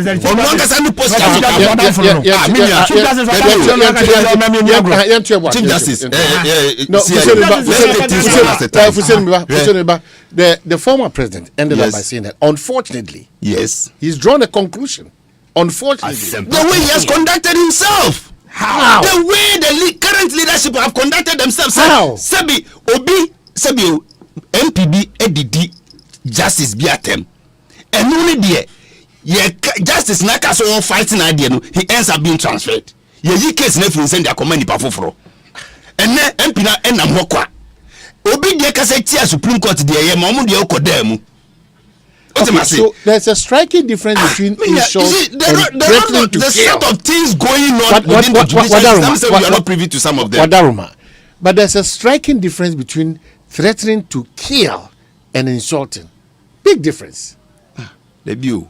The former president ended up by saying that unfortunately, yes, he's drawn a conclusion. Unfortunately, the way he has conducted himself. How? The way the current leadership have conducted themselves. How? Sebi MPB EDD justice be at them. And only there, justice naka so fighting idea no, he ends up being transferred. Ye case never send their command pafoforo. And then MP na enamokwa. Obi de kase tia Supreme Court there ye mamu de okodemu. So there's a striking difference between insult and threatening to kill. The sort of things going on within the judiciary. We are not privy to some of them. But there's a striking difference between threatening to kill and insulting. Big difference. The view.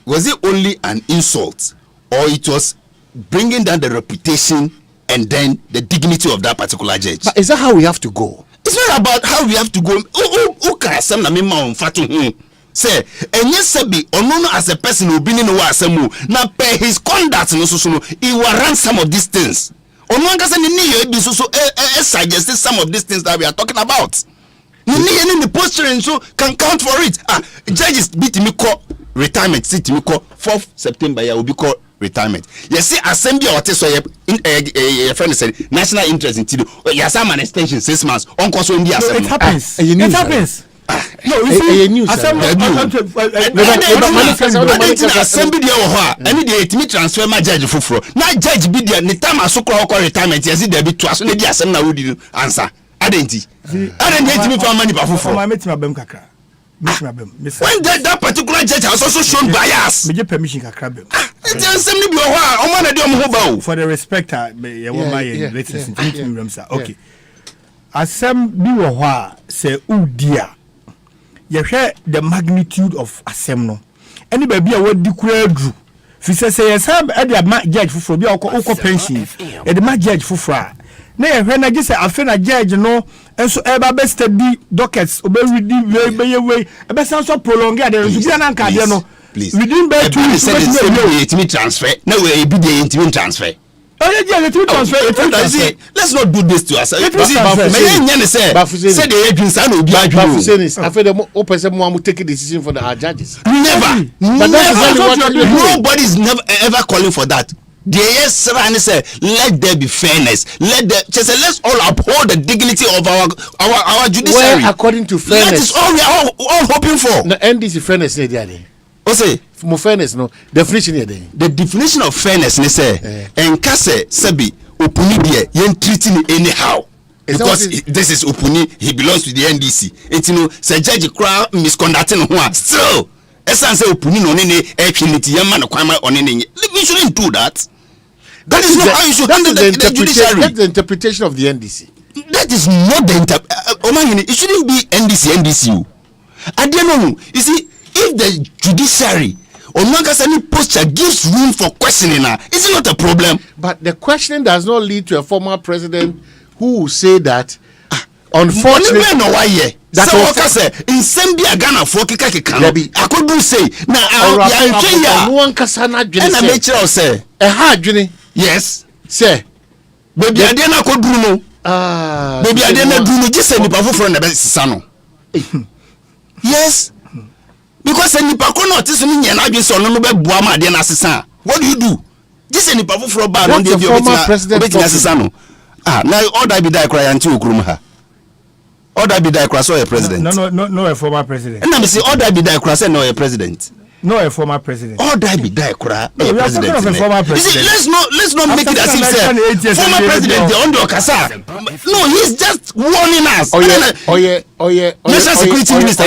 Was it only an insult, or it was bringing down the reputation and then the dignity of that particular judge? But is that how we have to go? It's not about how we have to go. Who can some na me ma fatu say enye sebi onono as a person who been in the asemu na per his conduct no so he warrant some of these things. Ono anga say ni ye bi so suggest some of these things that we are talking about. Ni in the posture so can count for it. Judges beat me call retirement sit me call 4th September ya will be called retirement. You see, Assembly or so your friend said national interest in Tido. Yes, I'm an extension 6 months. Uncle so India. It happens. It happens. No, you see, Assembly any day to me transfer my judge for. Now judge be there. The time I so call retirement. Yes, there be two. So the Assembly would answer. I didn't me for money for. When that particular judge has also shown bias. Permission for the respect okay. Assembly say dear. You hear the magnitude of assembly. Any baby what declare fi say yes have the judge for be oko pension. E the judge for na ye hwe na gi say afi na judge no enso e ba be study dockets obe ready we e be san so prolong there so bi na nka de no please within by 2 weeks we transfer na we be the intimate transfer. Transfer. Let's not do this to us. Say the take a decision for our judges. Never. Nobody's never ever calling for that. Let's there be fairness. Let's all uphold the dignity of our judiciary. Well, according to fairness, that is all we are all hoping for. No, NDC fairness more fairness no definition here. The definition of fairness ne say enkase sebi opuni die yen treating anyhow because this is opuni, he belongs to the NDC. It's say judge kra misconducting ho still esan say opuni no ne etwinity yema no kwama onene. We shouldn't do that. That is not how you should handle the judiciary. That's the interpretation of the NDC. That is not the Omanhene. It shouldn't be NDC. I don't know. You see, if the judiciary or any posture gives room for questioning, is it not a problem? But the questioning does not lead to a former president who will say that. Unfortunately, that's what I say. In Zambia, Ghana, for Kikaki, I could do say now. No one can say that. And I make sure say a hard journey. Yes, say. Baby, I didn't go Bruno. Baby, I didn't do just say Nipa for the best son. Yes, because any Pacono is in your life, so no better Buama than assassin. What do you do? Just any Pafu for a bar on the former president assassin. Now all that be that cry until Grumha. All that be that cry, so a president. No, a former president. And I'm saying all that be that cry, no, a president. No, a former president. All that be that cry, a president. Of a former president. Let's not make it as if say former president the under Kasa. No, he's just warning us. National Security Minister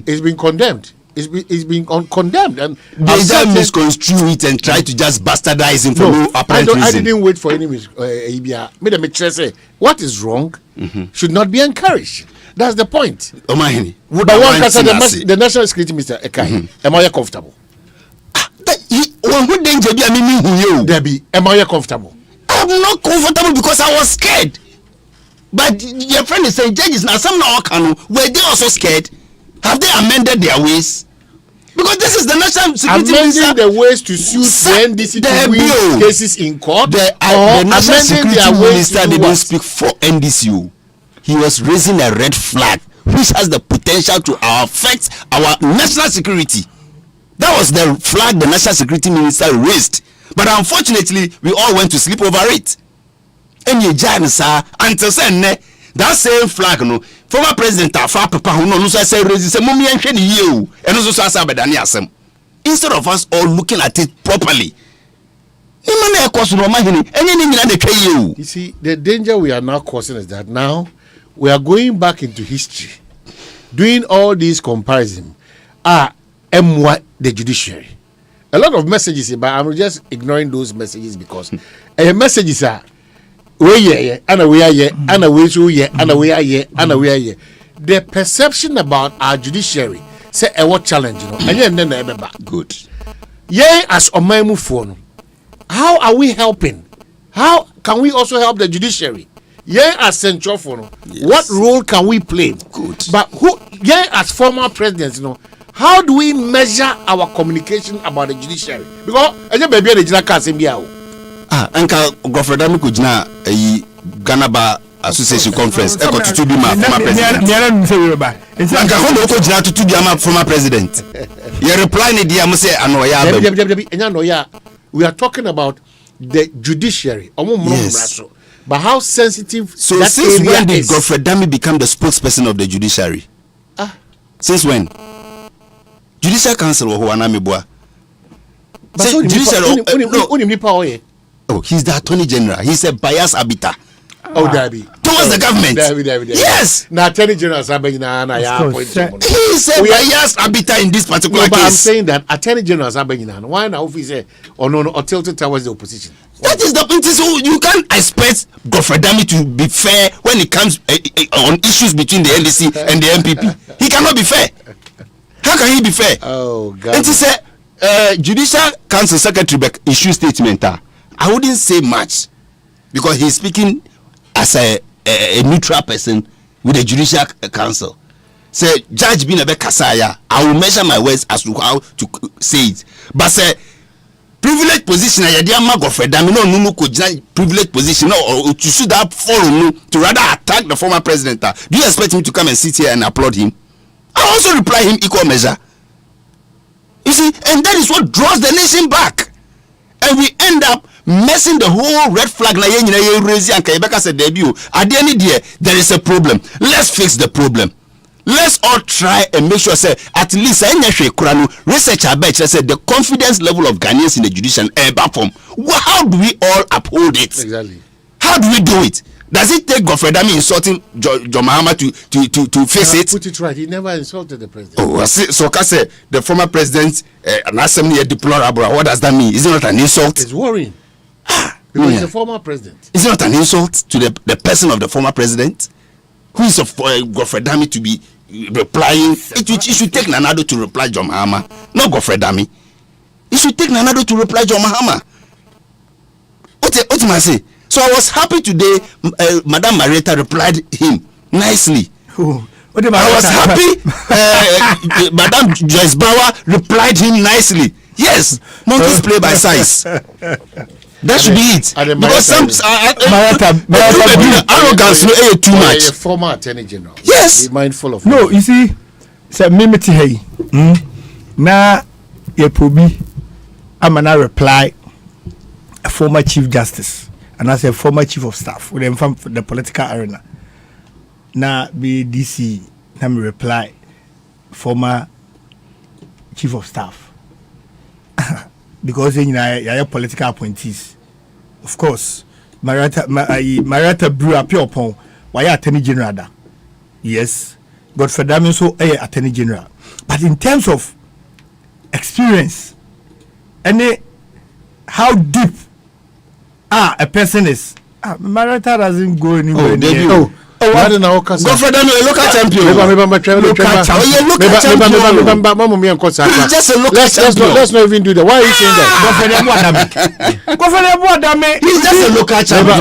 it's been condemned. It's been condemned, and they just misconstrue it and try to just bastardize him for no apparent reason. I didn't wait for any made a say what is wrong should not be encouraged. That's the point. Omanhene, but one can say the National Security Minister Ekai, am I comfortable? What danger be I Debbie, am I comfortable? I'm not comfortable because I was scared. But your friend is saying judges now some now can were they also scared? Have they amended their ways? Because this is the National Security Minister. Amending the ways to suit the NDC to win cases in court. The National Security Minister didn't speak for NDCU. He was raising a red flag which has the potential to affect our national security. That was the flag the National Security Minister raised. But unfortunately, we all went to sleep over it. And you sir, until then, that same flag, no, former president Afa Papa who no say raise say mummy enhwe ni you and also say abedani asem. Instead of us all looking at it properly. You see, the danger we are now causing is that now we are going back into history, doing all these comparisons. The judiciary. A lot of messages, but I'm just ignoring those messages because messages are we and we are here, and we so here, and we are here, and we are here. The perception about our judiciary say what challenge, and then good. Yeah, as Omaimu phone. How are we helping? How can we also help the judiciary? Yeah, as central phone. Yes. What role can we play? Good. But as former presidents, how do we measure our communication about the judiciary? Because baby the can't say Uncle Gofredami Kujna Ghana Bar Association Conference to be my former president. You reply ni dia say anoya. We are talking about the judiciary. Yes. But how sensitive so that since area when did is? Gofredami become the spokesperson of the judiciary? Since when? Judicial Council or Huanamibua? He's the Attorney General. He's a biased arbiter. Debbie. Towards the government. Debbie. Yes. Now, Attorney General he's a biased arbiter in this particular case. But I'm saying that Attorney General Sabagina, why now if he say or tilted towards the opposition? That is the point. So you can't expect Gofredami to be fair when it comes on issues between the NDC and the MPP. He cannot be fair. How can he be fair? Oh God. And to say Judicial Council Secretary issue statement. I wouldn't say much because he's speaking as a neutral person with the Judicial Council. Say Judge being a bit kasaya, I will measure my words as to how to say it. But say privileged position, I dear Magofredami no privileged position or to should have follow to rather attack the former president. Do you expect him to come and sit here and applaud him? I also reply him equal measure. You see, and that is what draws the nation back. And we end up messing the whole red flag. There is a problem. Let's fix the problem. Let's all try and make sure say at least research said the confidence level of Ghanaians in the judicial platform. How do we all uphold it? Exactly. How do we do it? Does it take Gofredami insulting John Mahama to face it? Put it right. He never insulted the president. Oh, so can say the former president an assembly deplorable. What does that mean? Is it not an insult? It's worrying. Because he's a former president. Is it not an insult to the person of the former president? Who is Godfrey Dami to be replying? It should take Nanado to reply John Mahama, not Godfrey Dami. It should take Nanado to reply John Mahama. What am I say? So I was happy today. Madame Marietta replied him nicely. I was happy. Madame Joyce Bauer replied him nicely. Yes, monkeys play by size. That should be it. Because some arrogance no too much. A former attorney general. Yes. Be mindful of. No, you see, say mimiti hey. Na ye probi amana reply a former chief justice and as a former chief of staff with them from the political arena. Na BDC na me reply former chief of staff. Because you know political appointees. Of course, Marietta Brew appear upon why attorney general da. Yes, Godfrey Dami so attorney general. But in terms of experience, and how deep a person is, Marietta doesn't go anywhere near. Godfrey Dami a local champion. He's just a local champion. Let's not even do that. Why are you saying that? He's just a local champion.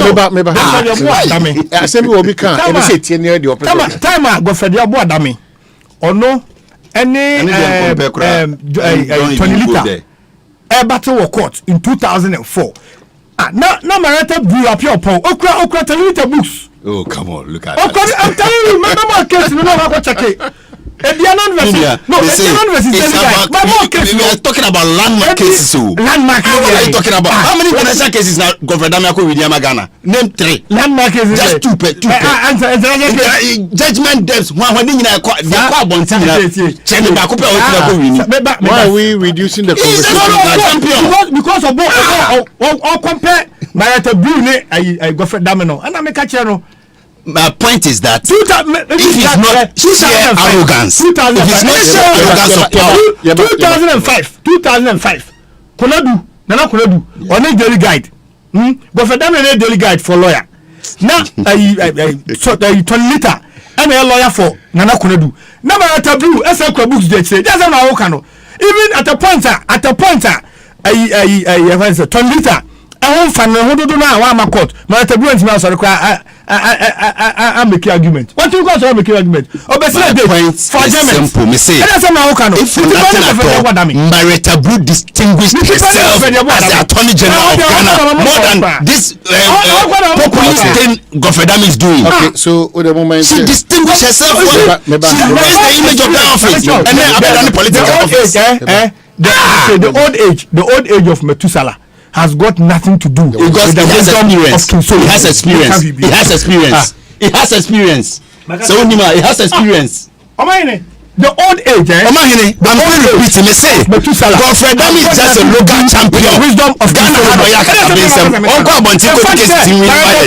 Asempa will be calm. Let me say 10 years the opposite. Time Godfrey Dami or no any Tony Lita battle court in 2004. Now Marietta Brew appear upon Okra Tony Lita books. Oh, come on, look at that. I'm telling you, remember my case, you know how to check it. We are talking about landmark cases. Landmark cases. What are you talking about? How many financial cases now Governor Damiako with Yamagana? Name 3. Landmark cases. Just 2. Judgment debts. Why are we reducing the conversation? Because of all compare Marietta Brune Godfrey Damino. And I make a channel. My point is that if it's not sheer arrogance, if it's not sheer arrogance of power. 2005 Konadu Nana Konadu on a daily guide. Godfrey Damino daily guide for lawyer. Now Tony Lita and a lawyer for Nana Konadu. Now Marietta Brew SL books they say that's an Awokano. Even at a pointer Tony Lita I won't find a whole now. I'm a court. My tablet now, so I make an argument. What do you guys make an argument? For example, me say, if Marietta Brew distinguished herself as the Attorney General of Ghana more than this populist thing Godfrey Dami is doing. Okay, so the moment she distinguished herself, she raised the image of the office, and then after the political office. The old age of Methuselah has got nothing to do with the wisdom of King Solomon. He has experience. So he has experience. Omanhene, the old age. Omanhene, I'm going to repeat it. Me say, Godfrey Dami is just a local champion. Wisdom of King Solomon. Uncle Abontin go cases in Ghana.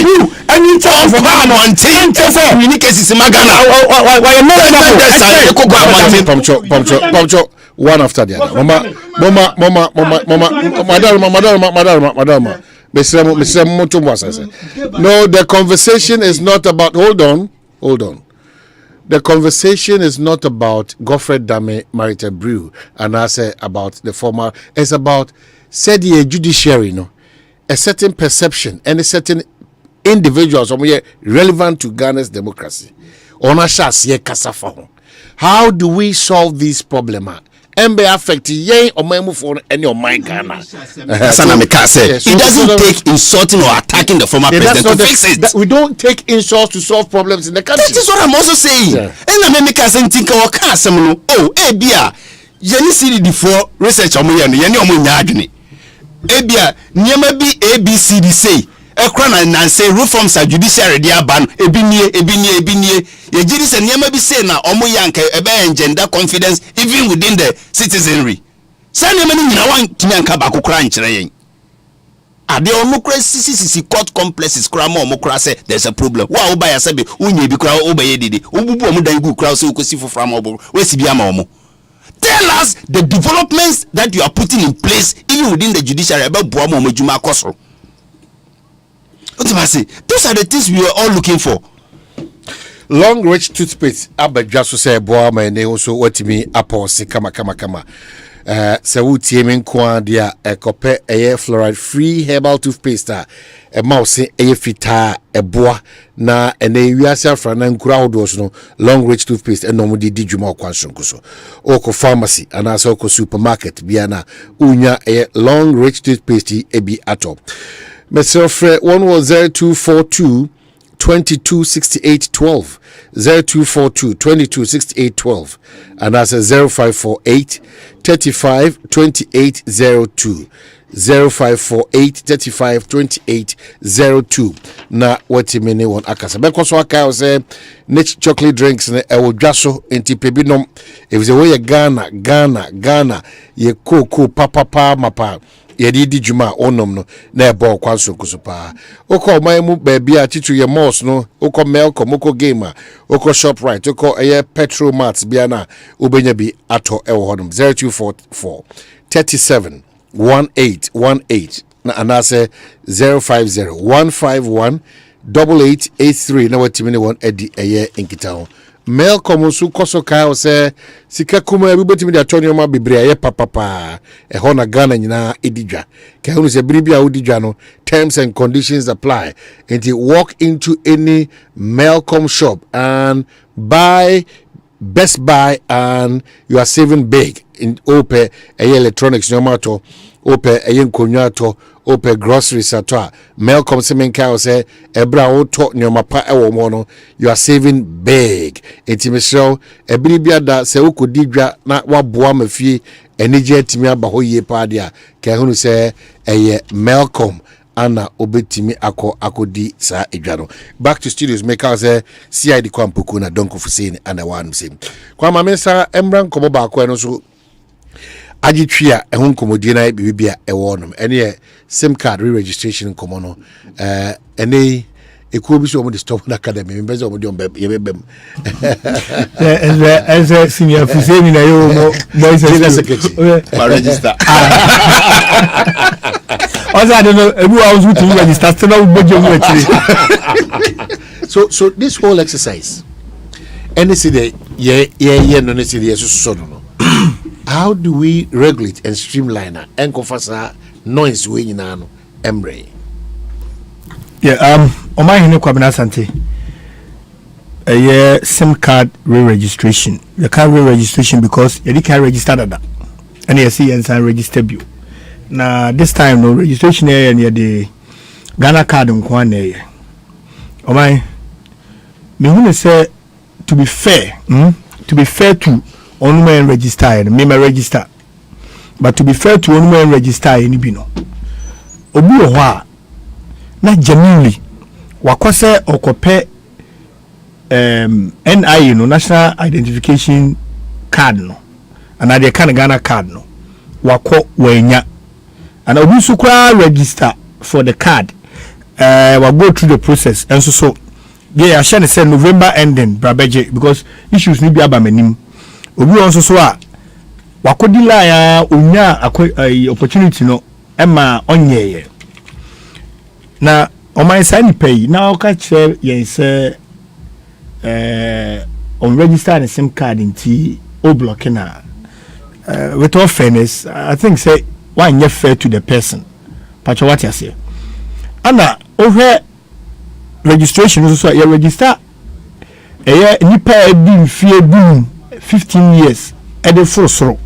One after the other. Madam. No, the conversation is not about. Hold on. The conversation is not about Godfrey Dami, Marietta Brew, and I say about the former. It's about said the judiciary, a certain perception and a certain individuals relevant to Ghana's democracy. How do we solve this problem? MB affect ye or memo for any of my Ghana. It doesn't take insulting or attacking the former president to fix it. We don't take insults to solve problems in the country. That is what I'm also saying. And I make us think our castle. Oh, Abia, Jenny CD4 research on me and Yanni Omunyadni. Abia, Nyama B ABCD say. Ekran and say reforms are judiciary dia ban ebinie ye jiri se nyama bi say na omo yanka ebe engender confidence even within the citizenry say nyama ni nyina wan tinyanka ba kokora nkyere yen ade omo kra sisi court complexes kra ma omo kra say there's a problem wa wo ba ya say be unye bi kra wo ba ye dede obubu omo dan gu kra so okosi fofra ma obo we si bia ma omo. Tell us the developments that you are putting in place even within the judiciary ebe bo omo juma koso. Those are the things we are all looking for. Long Reach toothpaste abadwa so say boa ma ne so watimi apose kama se wutie me nko dia ekope eye fluoride free herbal toothpaste a mouse eye fita eboa na ene wiase afra na nkura hodo so no Long Reach toothpaste enom di djuma okwanso so oko pharmacy ana so oko supermarket bia na unya eye Long Reach toothpaste ebi atop mesofre 10242 226812 0242 226812 and that's a 0548 35 2802 0548 35 2802 na what mini one akasa because waka say niche chocolate drinks na e wodwaso enti pebinom if the way Ghana ye cocoa papa mapa yedi juma onom no na e ball kwanso kusupa oko mu baby a titu ye mos no oko Melcom oko gamer oko Shoprite oko eye petrol mats bia na obenya bi ato e wo hodom 0244 37 1818 na anase 050 151 8883 na watimine won edi eye inkitaho Melcom su koso kai se sika kuma e bibotimi de atonyo ma bebre eye papa e ho na Ghana nyina edidwa kai unu se biribi a odidwa no terms and conditions apply and you walk into any Melcom shop and buy Best Buy and you are saving big in ope electronics no matter ope nkonyato ope groceries ato Melcom semenka say ebra wo to nyoma pa ewo mo no you are saving big intimation ebiribia da se ukodidwa na waboa mafie enije timi aba ho yie pa dia ka hunu say Melcom ana obetimi akodi sa edwaro back to studios make us CID kwampuku na donko fusini ana wanu sim kwa mamensa embran kobo ba ko eno so agitwia ehun komodie na bibia ewonum ene SIM card re-registration komono ene ekuo bi so omo de stop na academy mbeze omo de yebebem as senior fusini na yo mo boys secretary register also I don't know who I was to register so this whole exercise any city no city so no how do we regulate and streamline and confasa noise we nyina no emre Omanhene Kwabena Asante SIM card re-registration the card re-registration because you can register that and you see and register you. Now this time no registration here near the Ghana card on Kwane. Oh my, me who say to be fair to only man register and me register, but to be fair to only man register any bino. Obi oha na genuinely wakwase okope NI no national identification card no and na the kind Ghana card no wako wenya. And I will register for the card. We'll go through the process. And so yeah, I shall say November ending, Brabeje, because issues need be abamenim. We also saw Wakodila unya opportunity no Emma onye. Now on my side pay now catch yes on register and SIM card in T O block na with all fairness, I think say why not fair to the person? Pacho what you say? Anna over registration also you register nipa be fear boom 15 years at the first row.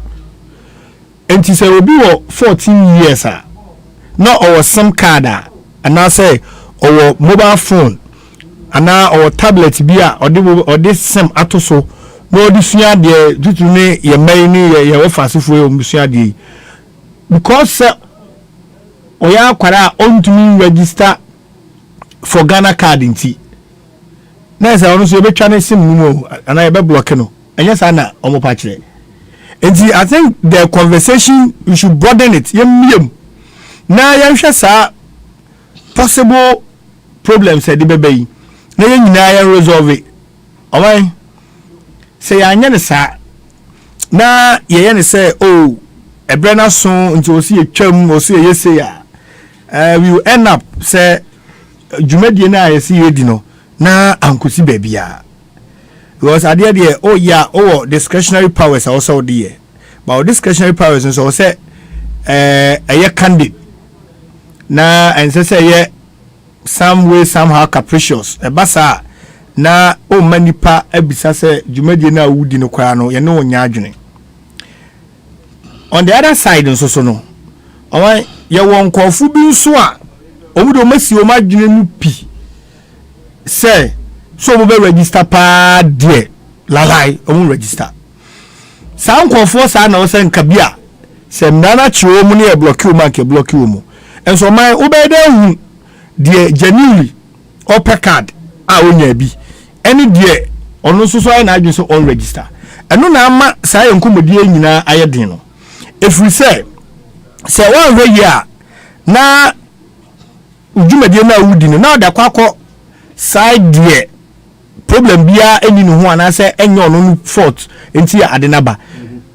And it say will be 14 years not our SIM card and I say our mobile phone and now our tablet be or this SIM atoso no this year the to me your money your offer for your because oya kwara on to me register for Ghana card in T. Na say onu so be twa na sim no and I be block no. Enya sa na omo pa kire. Enti I think the conversation we should broaden it. Yem. Na yehwe sa possible problems e de bebe yi. Na yen nyina ya resolve it. Alright. Say anya ne sa na ye ne say oh Ebrena son until we see a chum or see a yes, we will end up say dwumadie na yesi yedi no na ankosi baabia because ade de oh yeah oh discretionary powers also there but discretionary powers nso say a candid na and say some way somehow capricious e basa na o manipa abisa say dwumadie na wudi no kwa no ye no nya adwene on the other side nso so no owan ye won kofu bi nso a omudo masi o madwene mu pi say so mo be register pa de lalai omu register sa nkofo sa na o se nka bia se mnana chiwo mu ne e block you man ke block you mu enso man wo be da hu de genuinely upper card a onya bi eni de ono so so na adwene so on register eno na ama sa ye nkomodie nyina ayedin no if we say one way here na udwumadie na wudi no na da kwakọ side there problem bia eni no ho anase enye ono no fault enti ya adenaba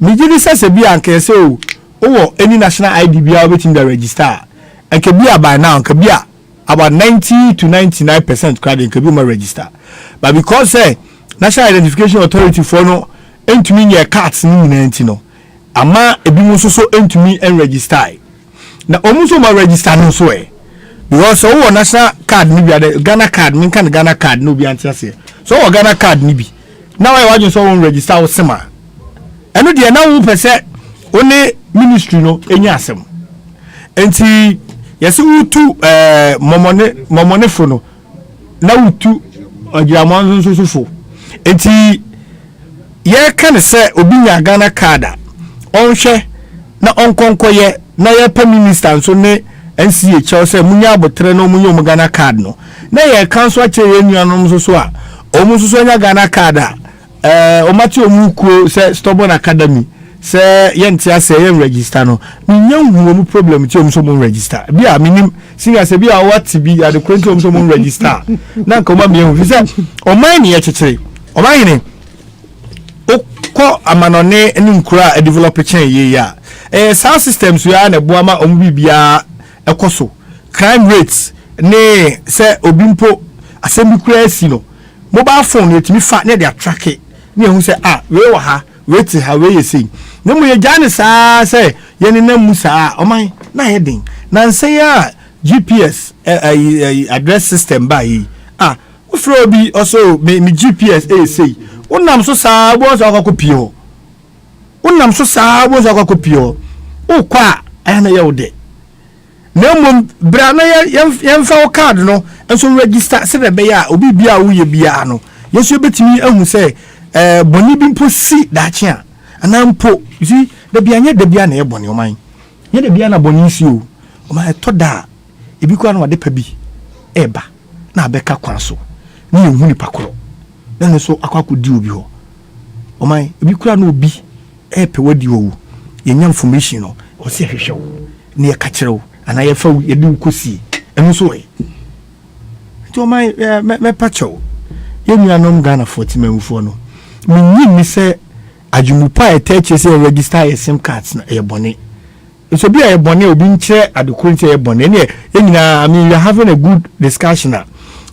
mijiri sese bia anke se o wo eni national ID bia wetin the register anke bia by now anke bia about 90 to 99% credit anke bia register but because national identification authority for no entumi nye cards ni nyina enti no ama ebi mu so entumi en register na omu so ma register no so because so national card ni bia Ghana card min kan Ghana card no bi antiase so Ghana card ni bi na why wajun so won register wo sema eno de na wo pese oni ministry no enya asem enti yesi wutu momone fo no na wutu ogiramon so fo enti ye kan se obi nya Ghana card onhwe na onkonkoye na ye pa minister so ne NCH say munya abotre no munya om Ghana card no na ye council ache ye nuanom so a omu so nya Ghana card o mati omukuo say stubborn academy say ye ntia say ye register no munya hu omu problem ti omu so mo register bia minim singa say bia what bi at the current omu so mo register na nka ma me hu say o man ye chechire o man ni ko amanone ni nkura develop chain ye ya sound systems we are na boama omu bibia ekoso crime rates ne se obimpo asemi kura asi no mobile phone yetimi fa ne dey track it ne hu se we wa ha we ti ha we yesi ne mu ye jane sa se ye ne na mu sa oman na ye din na nse ya GPS address system ba yi wo fro bi also me GPS say wonam so sa bo so akwakopi ho wonam so sa bo so akwakopi ho o kwa ana ye wo de na mum bra na yemfa card no enso register se be ya obi bia wo ye bia no yeso betimi ahu se boni bi mpo si da chia ana mpo you da bia nya da bia na ye boni o man nya da bia na boni si o man to da ebi kwa na wade pa bi eba na abeka kwan so ni ehu ni pakoro na so akwakodi obi ho o man ebi kwa na obi pe wadi wo ye nya information no o se hwehwe wo ni ye ka kire ana ye fa yedi ukosi enu so we to my me pacho ye nuanom Ghana 40 manfo no minyi mi se adwumupa eteche se register ye sim cards na ye bone so bia ye bone obi nche adekunti ye bone ne ye nyina I mean we are having a good discussion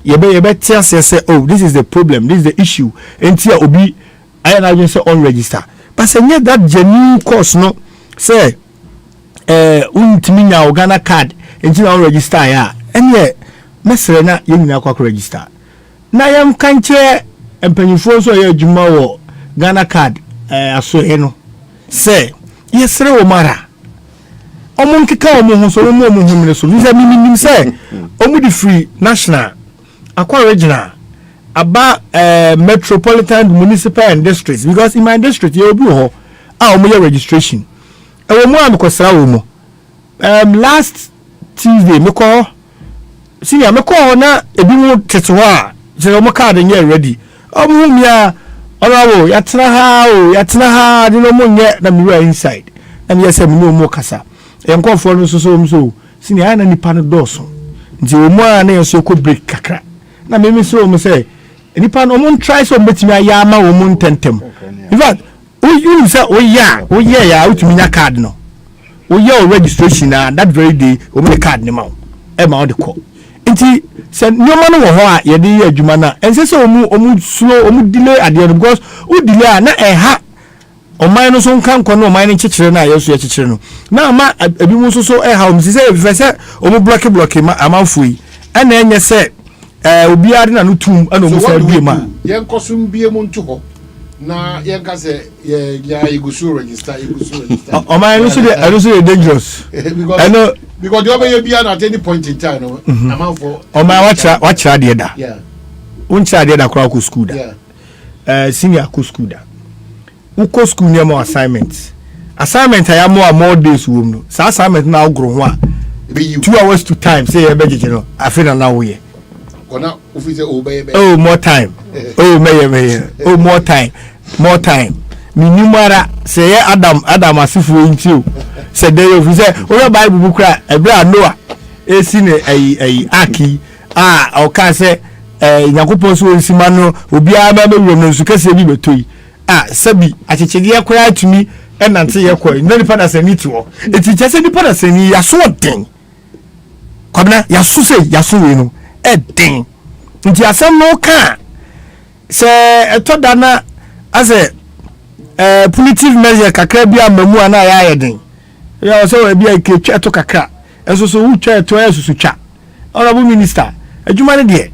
ye be tell say oh this is the problem, this is the issue entia obi I na say on register but say that genuine course no say untimi nya Ghana card enti na register ya enye mesere na ye nyina kwa register na yam kanche empanyifo so ye adwuma wo Ghana card aso he no se yesere wo mara omo nkeka omo ho so omo humne so visa minim se omo di free national akwa regional aba metropolitan municipal and districts because in my district you obi ho omo ye registration ewo mu amekosra wo mu last Tuesday me call senior me call na ebi mu tete ho a je mo card nye ready omo mia orawo ya tena ha de no mo nye na me were inside na me say me no mo kasa enkofo no so senior na nipa no doso nti o mu a na yeso ko break kakra na me so mo say nipa no mo try so betimi aya ma wo mo ntentem in fact you say oh yeah utumi nya card no oh yeah registration na that very day o me card ni ma e ma o de call nti sɛ nneɛma no wɔ hɔ a yɛde yɛ adwuma no a ɛnsɛ sɛ ɔmu slow ɔmu delay adeɛ no because wo delay a na ɛha ɔman no so nka nkɔ no ɔman no nkyekyere no a yɛso yɛkyekyere no na ama ebi mu nso so ɛha ɔmu sɛ ɛfɛ sɛ ɔmu blɔke ma amanfo yi ɛna ɛnyɛ sɛ obiara de na no tum ɛna ɔmu sɛ bie ma yɛnkɔ so mbie mu nto hɔ na yɛnka sɛ yɛgusu register ɔman no so de ɛno so yɛ dangerous ɛno because the other be at any point in time no amount for ɔman wakyerɛ adeɛ da wonkyerɛ adeɛ da koraa kɔ school da senior kɔ school da wokɔ school nneɛma assignment a yɛamoa more days wɔ mu no saa assignment na wogoro ho a 2 hours to time sɛ yɛbɛgyegye no afei na na woyɛ oh more time oh mɛyɛ oh more time menim ara sɛ yɛ adam asefoɔ nti o sɛ dɛ yɛ ofi sɛ wɔyɛ bible book a ɛberɛ a noa ɛsi ne ayi aki a ɔka sɛ nyankopɔn so wɔnsi ma no obiara bɛwuram no nso kɛseɛ bi bɛtɔ yi a sɛbi akyekyedeɛ koraa atumi ɛnante yɛ kɔ na nipa dasani te hɔ ɛti kyɛ sɛ nipa dasani yaso ɔden Kwabena yaso sɛ yaso wei no ɛden nti asɛm no ka sɛ ɛtɔ da na asɛ punitive measure kakra bi amamu ana ya den ya so bi aketwa to kakra enso so wutwa to esusu twa honorable minister adwuma ne de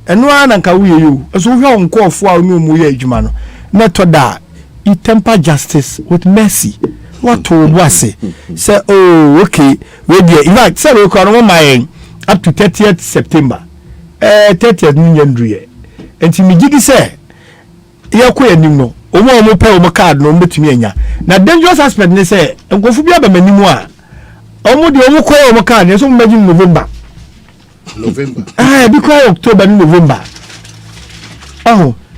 eno ana nka wo yeyo enso wo hwe onkofo a onu mu ye adwuma no na to da I temper justice with mercy what to wase say oh okay we there in fact say we ko no my up to 30th September 30th ni nyandruye enti mi gidi say yɛkɔ anim no ɔmo pɛ ɔmo card no mbetumi anya na dangerous aspect ne sɛ nkɔfu bi aba manimu a ɔmo de ɔmo kɔ ɔmo card ne so mo imagine November bi kɔ October ni November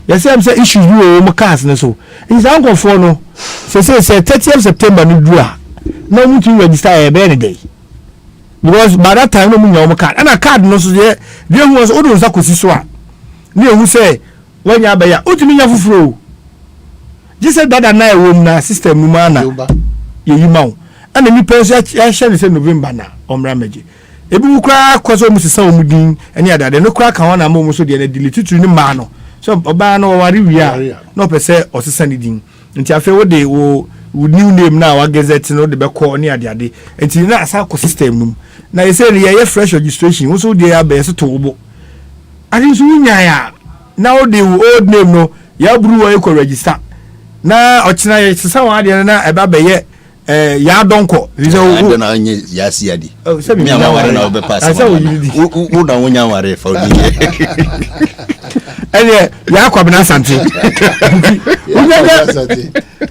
yɛsɛ sɛ issues bi wɔ ɔmo cards ne so nsa nkɔfoɔ no sɛ 30th September no duru a na ɔmo tumi register ɛbɛyɛ ne day because by that time no mo nya ɔmo card ana card no so deɛ hu so ɔdo nsa kɔsi so a ne ehu sɛ wanya abaya utumi nya fufuro jise dada na ewom na system nu ma na yeyi mawo ana ni penso ya hye ne se November na omra meje ebi wukra kwaso mu sesa omudin ene adade no kra kan na mo so de na delete tutu ni ma no so oba na wari wia no pese osesa ni din nti afi wo de wo new name na wa gazette no de be call ni ade nti na asa ko system num na yese ne ye fresh registration wo so de ya be so to wo ade so nya ya now the old name no ya buru wo ko register na ochina ye sesa wa de na eba be ye ya donko rize wo na anye ya siadi mi amaware na obe pass wo na wonya ware fa odi ele ya Kwabena Asante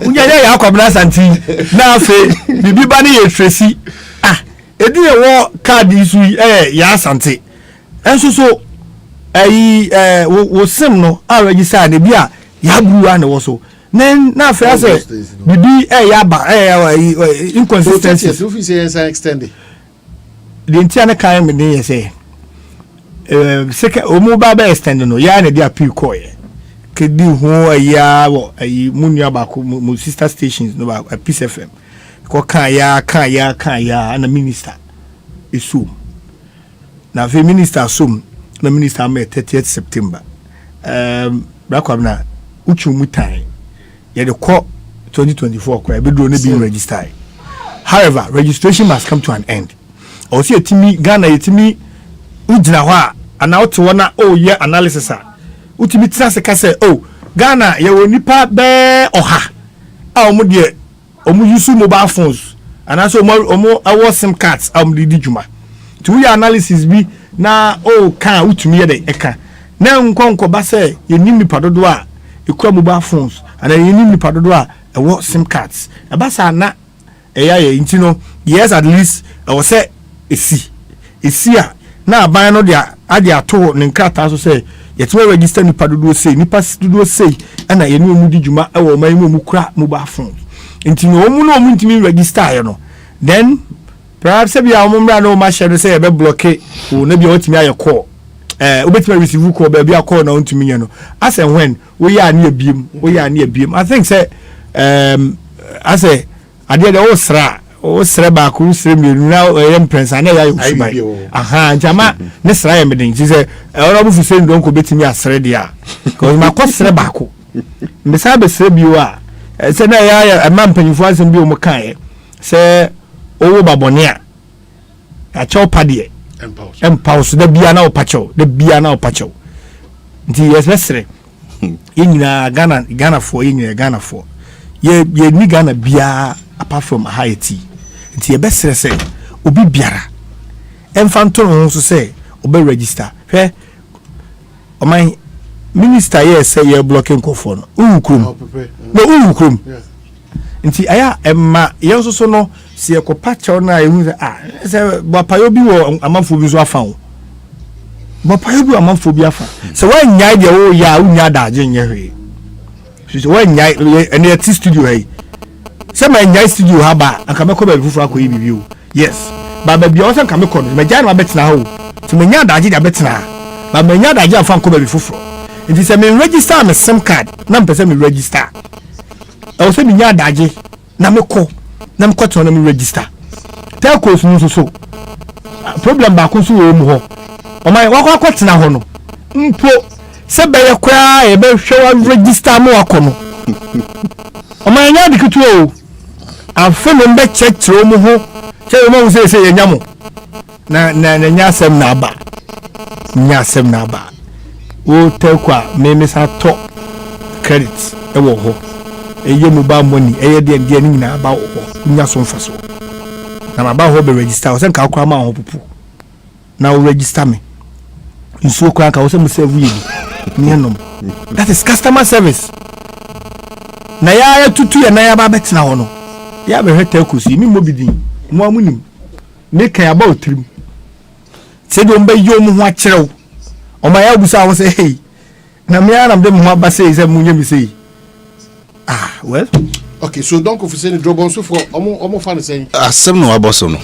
unya ya Kwabena Asante na afi bibi ba ne ye tresi edi ye wo card isu ya Asante enso so wo sim no a register na bia ya buru na wo so na afia say bibi ya ba inconsistency so fi say extend the entire kind me dey say second omo ba ba extend no ya na dia appeal call ye kedi ho ya wo munua ba ko mu sister stations no ba Peace FM ko kan ya na minister isu na fe minister sum na minister me 30th September Kwabena uchu mutai ye de call 2024 kwa be do na be registered. However, registration must come to an end. Also yetimi Ghana yetimi ugina ho a ana oto wona ye analysis a utimi tsase ka say Ghana ye woni pa be oha a omo de omo use mobile phones ana so omo awo sim cards am di djuma to we analysis bi na kan utumi ye de eka na nkonko ba say yenim nipa dodo a ekura mobile phones ana yenim nipa dodo a ewo sim cards e ba sa na eya ye nti no yes at least I was say esi a na aban no dia ade ato ne nkrata so say yetwe register nipa dodo say nipa dodo say ana ye no mu di djuma e wo man mu kura mobile phones nti no omu no omu ntimi register ye no then perhaps be a mumra no ma share say e be block o na bia otimi aye call obetimi receive call be bia call na ontimi nye no as and when we ya na ebiem I think say I say ade de o sra o sere ba ko sere mi na prensa na ya yusubai aha jama ne sere ya medin ti se ora bu fu se ndon ko betimi asere dia ko ma ko sere ba ko mbesa be sere bi wa se na ya mampanyifo asem bi o mo kan se owo babone a cho padie empause da bia na opacho nti yesere yinyina Ghana for yinyina Ghana for ye ni Ghana bia apart from Haiti nti ye besere se obi biara emfanto no so se obe register hwe oman minister ye say ye blocking kofo no ukrum nti aya emma ye so no se ekopa chaw na ehu se bopayo bi wo amanfo bi so afa wo bopayo bi amanfo bi afa se wan nyai de wo ya unya da agye nye hwe so wan nyai ene ti studio hey se ma nyai studio ha ba aka meko ba fufu akoyi bibi o yes ba ba bi o se nka meko no me jai na betina ho ti me nya da agye da betina ba me nya da agye afa nko ba fufu nti se me register me sim card na mpese me register I was saying, Yadaji, Namiko, Namcoton, and register. Telcos, no so. Problem back on so. Oh, my what's now? Mpo, Sabaya cry, a bear show register more. Oh, my yard, I'm feeling back check to Omoho. Tell them, say, Yamu. Na Yasem Naba. Oh, Telqua, may miss her top credits. Eye mobile money eye de ni nyina ba wo nya so mfaso na ma ba ho be register o se nka akwa ma ho pupu na o register me nso kwa ka o se mo save yi ni enom that is customer service na ya tutu ya na ya ba betina ho no ya be hweta kusi mi mobidin mo amunim me kan ya ba otrim se do mba yo mo ho akyerew o ma ya busa wo se hey na me aram de mo ba se munye mi sei. Ah, well. Okay, so donc vous savez drop on souffre on fan saying. Asem no aboso no.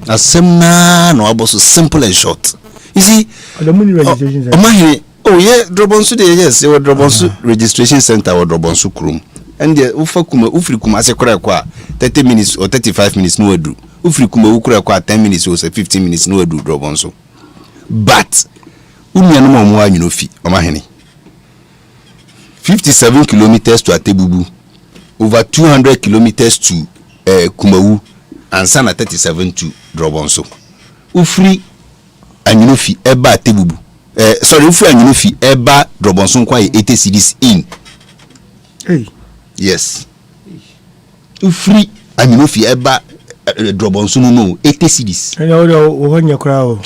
Asem na no aboso simple and short. You see, the money registration center. Oh yeah, drop on de yes, you drop on registration center or drop on krum. And the ufri kuma ase kura kwa 30 minutes or 35 minutes no edu. Ufri kuma ukura kwa 10 minutes or 15 minutes no edu drop on so. But unya no mo anyu no fi Omanhene. 57 kilometers to Atebubu, over 200 kilometers to Kumawu, and Sana 37 to Drobonso. Ufri Anyunofi Eba Atebubu. Ufri Anyunofi Eba Drobonso kwa 80 cities in. Hey. Yes. Ufri Anyunofi Eba Drobonso no 80 cities. Ohonya krao.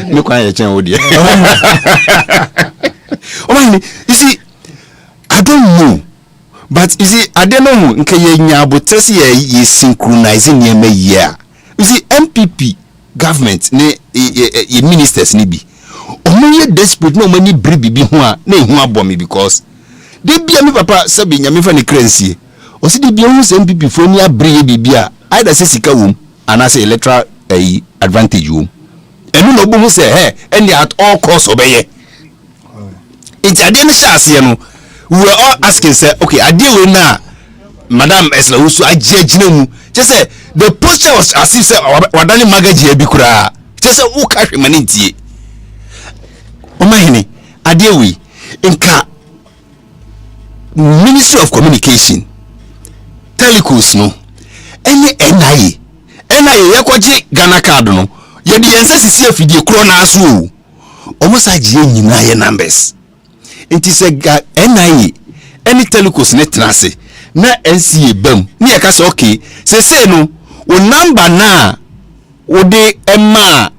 No kwa ye chen odi. Oh, you see, I don't know, but you see, I don't know. Nke ye nyabotesi ye synchronizing ye me year. You see, MPP government ne ye ministers ni bi. Omo ye desperate no many bribi bi ho a na ehu abomi because de bia me papa sabi nyame fa ne kransie. O si de bia hu se MPP fo ni abre ye bibia either se sika wom ana se electoral advantage wom. Enu no bo hu se any at all cost obeye. It's a dear Shasi, we were all asking, say, okay, I deal with now, Madame Esla, who so I judge no. Just say the posture was as if say, Wadani Magaji Bikura. Just say, who carry manity? Omanhene, I deal with Inca Ministry of Communication, Telecos, no, any NIA, Yakwaji Ghana card, no, you're the ancestors of the Corona as well. Almost I G numbers. It is a NIA any telecos net nase na NCA bam ni aka say okay say no o number na o de emma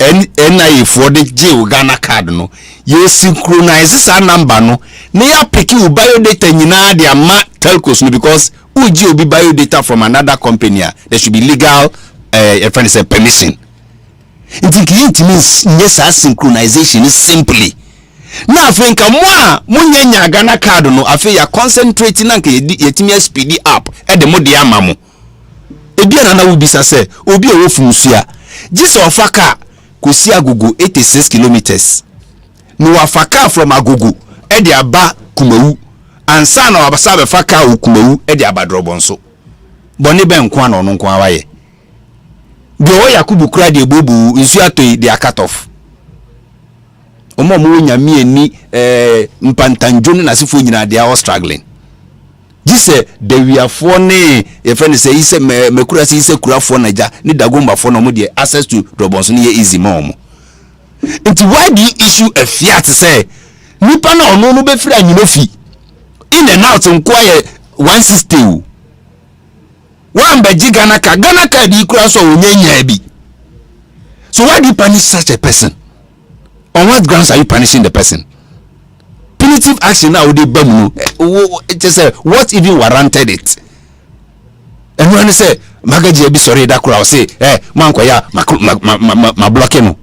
NIA for the J Ghana card no you synchronize sa number no na ya pick you biodata nyina de ama telcos no because uji obi biodata from another company there should be legal friend say permission. It means yes synchronization is simply na afenka munya Ghana card no afi ya concentrate na nke yetimi speed up e de mo de amamo ebi na wo bisa se obi e wo funsuya gise ofaka kosi agogo 86 kilometers no wafaka from agogo e de aba Kumawu ansa na wabasa be faka Kumawu e de aba Drobonso boni ben kwa no nko awaye de o Yakubu kura de bobu nsu atoi de cut off omo mo nyame ani mpantanjoni na sifo nyina de are struggling gise de wiafo ne ye friend say ise mekura say ise kurafo na ja ni dagomba fo no mo de access to robons no ye easy mom nti why do you issue a fiat say nipa na ono no be fira nyina fi in and out nkwai 160 one be Ghana ka di kura so onyanya bi. So why do you punish such a person? On what grounds are you punishing the person? Punitive action now they bam just what even warranted it? And when they say magaji be sorry that kura say man kwaya ma block no.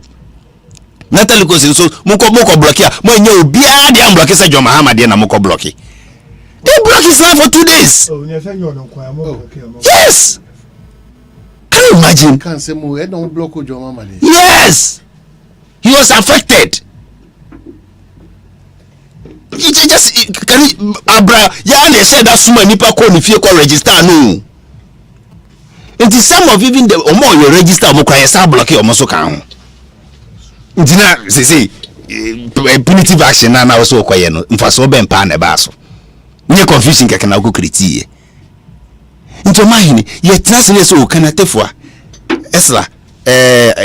Natalie goes so moko block ya mo nya obi a dey am block say John Mahama dey na moko block. They block his life for 2 days. Yes. Can you imagine? Can't say more. Don't block John Mahama. Yes. He was affected. It just can Abra. Yeah, they said that someone nipa call if you call register no. It is some of even the omo you register omo kwa yesa block you omo so kan. Ntina say punitive action na also okoye no. Mfa so be mpa na ba so. Nye confusion keke na okokriti. Nto mahini ye trasele so kana tefua. Esla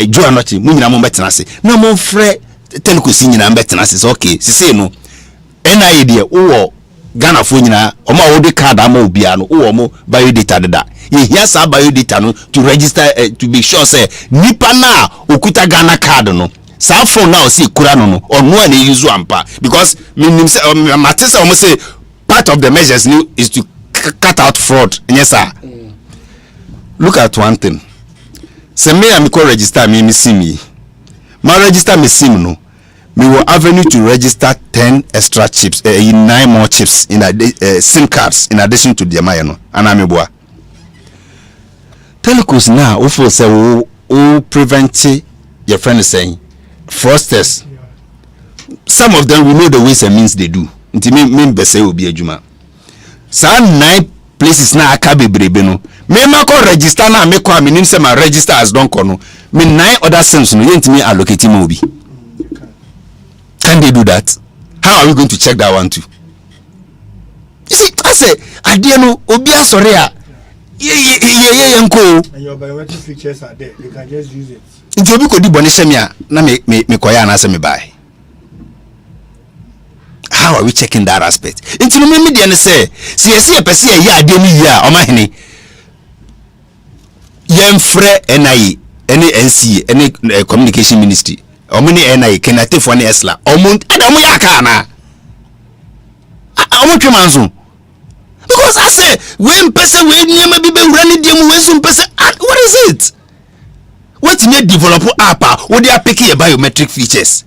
jo anoti mu nyina mo betena se. Na mo frɛ telekosi nyina betena se so okay. Sise no NIA de wo Ghana fo nyina o ma wo de card ama obia no wo mo biodata dada. Ye hia sa biodata no to register to be sure say nipa na okuta Ghana card no. Sa phone na o se kura no no onu an use ampa because minim say matesa o say part of the measures is to cut out fraud. Yes sir. Look at one thing. Say me am call register me sim me. My register me sim no. Me will avenue to register 10 extra chips, 9 more chips in SIM cards in addition to the Maya no. And I'm a Telecos now, also say who prevent your friend is saying fraudsters. Some of them we know the ways and means they do. Nti me be say obi adwuma. Sa 9 places na aka bebrebe no. Me ma ko register na me ko aminim say my register as don ko no. Me 9 other sims no yentimi allocate me obi. Can they do that? How are we going to check that one too? You see, I say, I didn't know Obia Soria. Yeah, and your biometric features are there. You can just use it. If you could do Bonishamia, na me koya na se me buy. How are we checking that aspect? Into me media say, see a person ya de ni ya Omanhene. Yemfre NIA, any NCA, any communication ministry. Omuni NIA kenate for any esla. Adamu yaka na. Omo twemanzo. Because I say when person we nyema bi be run dem we some person what is it? What you develop app we dey pick your biometric features.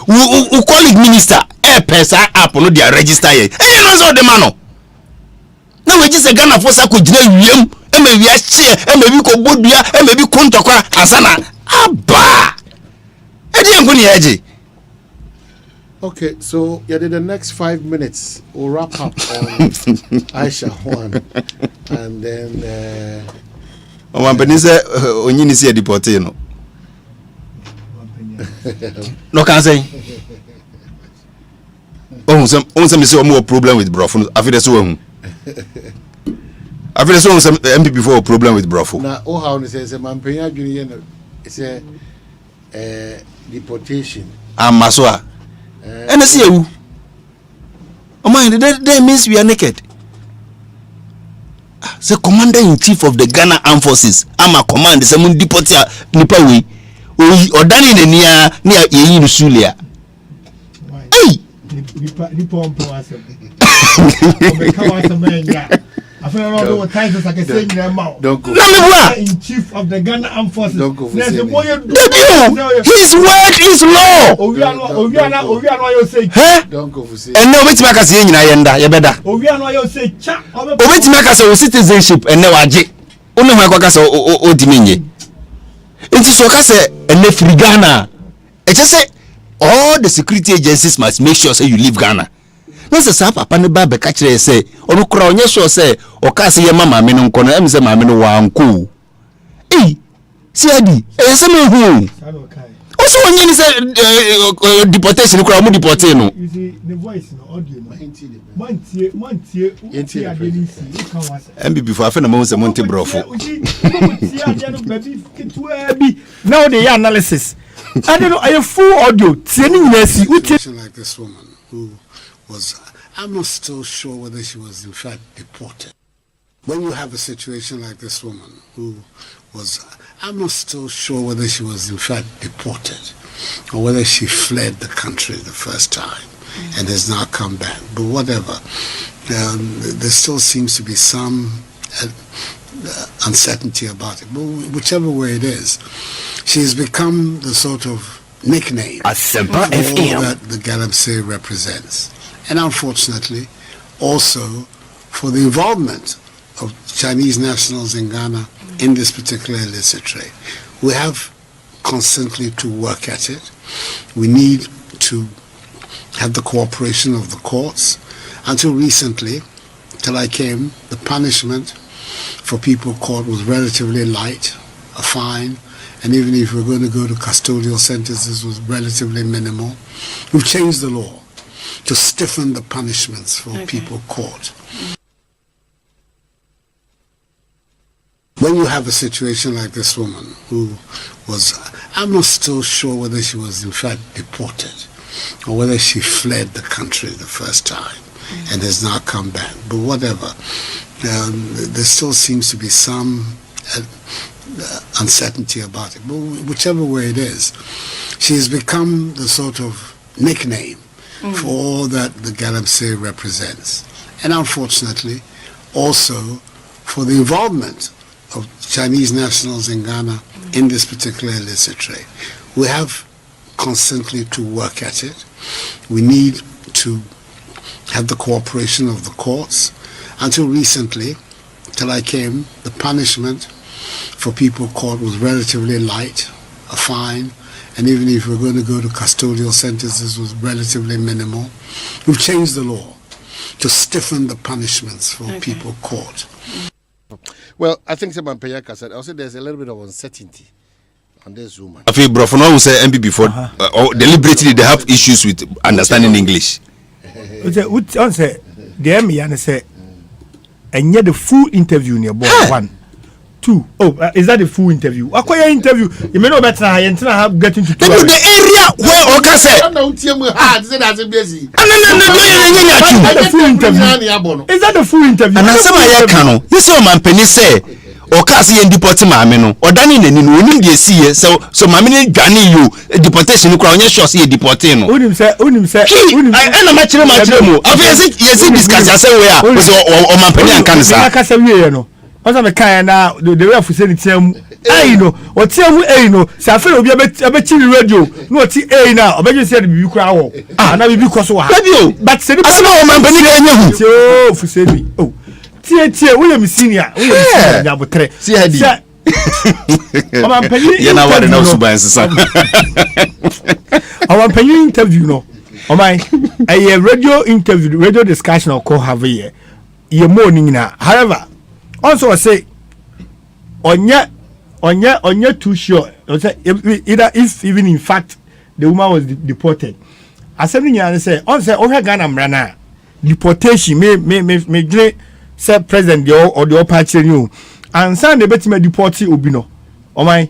We call it minister person app no dey register here. Eh no so the man. Na we just Ghana for sa ko gina wiem e ma wi a share e ma bi ko bodua e ma bi kontokwa asana aba. Okay, so yeah, the next 5 minutes we'll wrap up on Aisha one, and then Omanhene say onyini see deported no. No can say. Some say more problem with Brofo. I feel so who. I feel so some MP before problem with Brofo. Now, how he says Mampenya Junior it's a deportation. Maswa. And I see you. Omanhene, that means we are naked. The commander in chief of the Ghana Armed Forces. I'm a command. Someone deport ya nipa we. Or done in near Yeyin Sulia. Hey. Nipa on Asem. I feel all the times I can say in their mouth. Don't go. In chief of the Ghana Armed Forces. Don't go. His word is law. Don't go for say. And now which make us say nyina yenda ye beda. Obeti make us o citizenship and now aje. Onu ho akwa kasa o dimenye. Nti so kasa ene free Ghana. E just say all the security agencies must make sure say you leave Ghana. No say sa papa ne ba be ka kire say onu kura onye sure say o ka se ye mama me no nko no em se mama no wa nko si adi e se me hu also onye ni say deportation kura mu deportation no you see the voice no audio no montie MB before afa na mo se monte brofo now the analysis I don't know I have full audio situation like this woman who was I'm not still sure whether she was in fact deported. When you have a situation like this woman who was I'm not still sure whether she was in fact deported or whether she fled the country the first time and has now come back. But whatever, there still seems to be some uncertainty about it. But whichever way it is, she has become the sort of nickname Asempa FM that the Galamsey represents. And unfortunately, also for the involvement of Chinese nationals in Ghana in this particular illicit trade. We have constantly to work at it. We need to have the cooperation of the courts. Until recently, till I came, the punishment for people caught was relatively light, a fine, and even if we're going to go to custodial sentences was relatively minimal. We've changed the law to stiffen the punishments for people caught. When you have a situation like this woman who was, I'm not still sure whether she was in fact deported or whether she fled the country the first time and has now come back. But whatever, there still seems to be some uncertainty about it. But whichever way it is, she has become the sort of nickname for all that the Galamsey represents. And unfortunately, also for the involvement of Chinese nationals in Ghana in this particular illicit trade. We have constantly to work at it. We need to have the cooperation of the courts. Until recently, till I came, the punishment for people caught was relatively light, a fine, and even if we're going to go to custodial sentences was relatively minimal. We've changed the law to stiffen the punishments for people caught. Well, I think Seman Peyaka said also there's a little bit of uncertainty on this woman. I feel bro, for now we say MB before deliberately they have issues with understanding English. What say the MB say and yet the full interview near boy 1 2 is that the full interview? Acquire interview you may know better I have getting to the area where Oka said the full interview. Is that the full interview? And some I can this man penny say Oka see and deport mameno or Danny and you need see so mammy Johnny you deportation you crown your shots here deporting. Unim say I am actually much more. Obviously yes discuss I say where was or man penny and cancer. What's the kind now? The way of saying it, I know. Or tell me, I know. Safi will be a bit radio. No, I now. I bet you said you crowd. Now you because what? But say, I know, man. Oh, for say me. Oh, Tia, William Senior. William Senior. See, I did. You know what? I know Suban. I want to interview. No, oh my. A radio interview, radio discussion, or call have a year morning now. However. Also, I say, on your too sure. Either if even in fact the woman was deported. As something I say, on say, oh, Ghana Mrana deportation may great say president or the party new and send the better deportee Ubino. Oh my,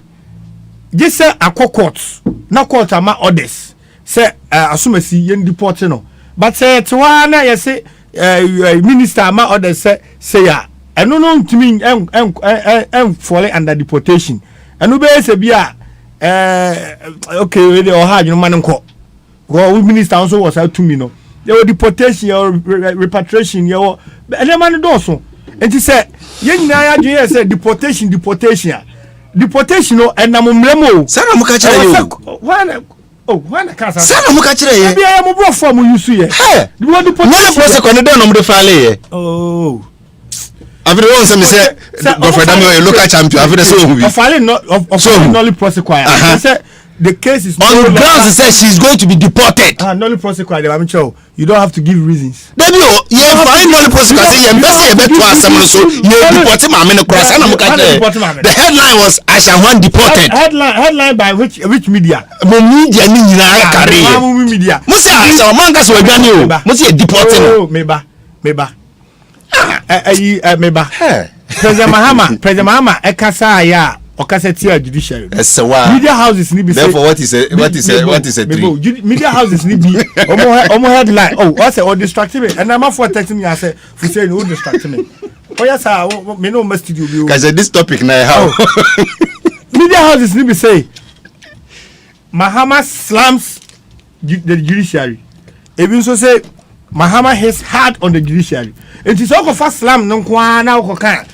just say a court, no court ama orders. Say, assume see yen deported no, but say to one, I say, minister ama orders say ya. I don't know to me I'm falling under deportation. And no be say bia okay we dey hard you man nko. Go minister also was out to me no. There were deportation or repatriation you and man do so. And he said yen na ya dey say deportation no and na mumremo. Sana muka kire you. When the cancer. Sana muka kire ye. Bia ya mo bro form you see ye. Hey. The deportation. No process kon dey no mo dey file ye. Oh. After one some say Godfrey Damo a local champion after the so of filing not of only prosecutor. I said the case is on grounds says she's going to be deported. Nolly prosecutor, you don't have to give reasons. Debbie, yeah, fine, Nolly prosecutor say you better so you deport Mame no cross. The headline was Ashawan deported. Headline by which media? Media ni nyina carry. Media. Musi Ashawan gas we dwane o. Musi deported. Oh, meba. Meba. President Mahama ekasa ya Okaseti judiciary. Media houses need be. Therefore, what is a three? Media houses need be. Omo headline. Oh, what's all distracting me? And I'm not for texting me. I say, for saying who distracting me. Oh yes, sir. Me no must studio. Because this topic now how. Media houses need be say. Mahama slams the judiciary. Even so say, Mahama hits hard on the judiciary. It is all for slam no kwana okoka.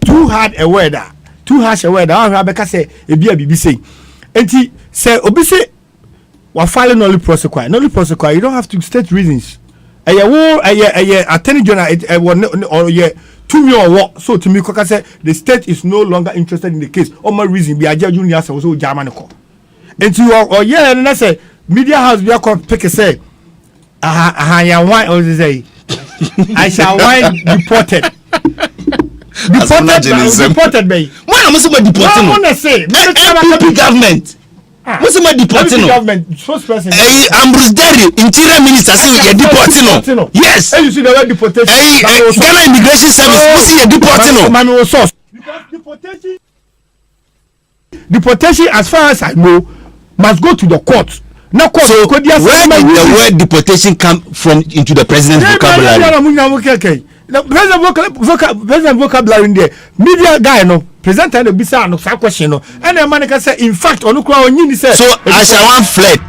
Too hard a word. Too harsh a word. I have say a BBC. And say obisi wa file Nolly prosecutor. Nolly prosecutor, you don't have to state reasons. Attorney General or 2 million or what? So to me, say the state is no longer interested in the case. Or my reason be a judge junior so German call. And to and I say media house be a pick a say wine or say I shall wine deported. Deported by. Why am I deporting? I want to say, MPP government. What's my deporting? Government spokesperson. Ambrose Derry, Interior Minister, say you're deporting. Yes. You see the word deportation. Ghana Immigration Service, what's your deporting? Deportation, as far as I know, must go to the court. Now, court. So where did the word deportation come from into the president's vocabulary? The president vocabulary in there. Media guy no present and bisa no question no. And the man can say in fact on say. So Ashawan fled.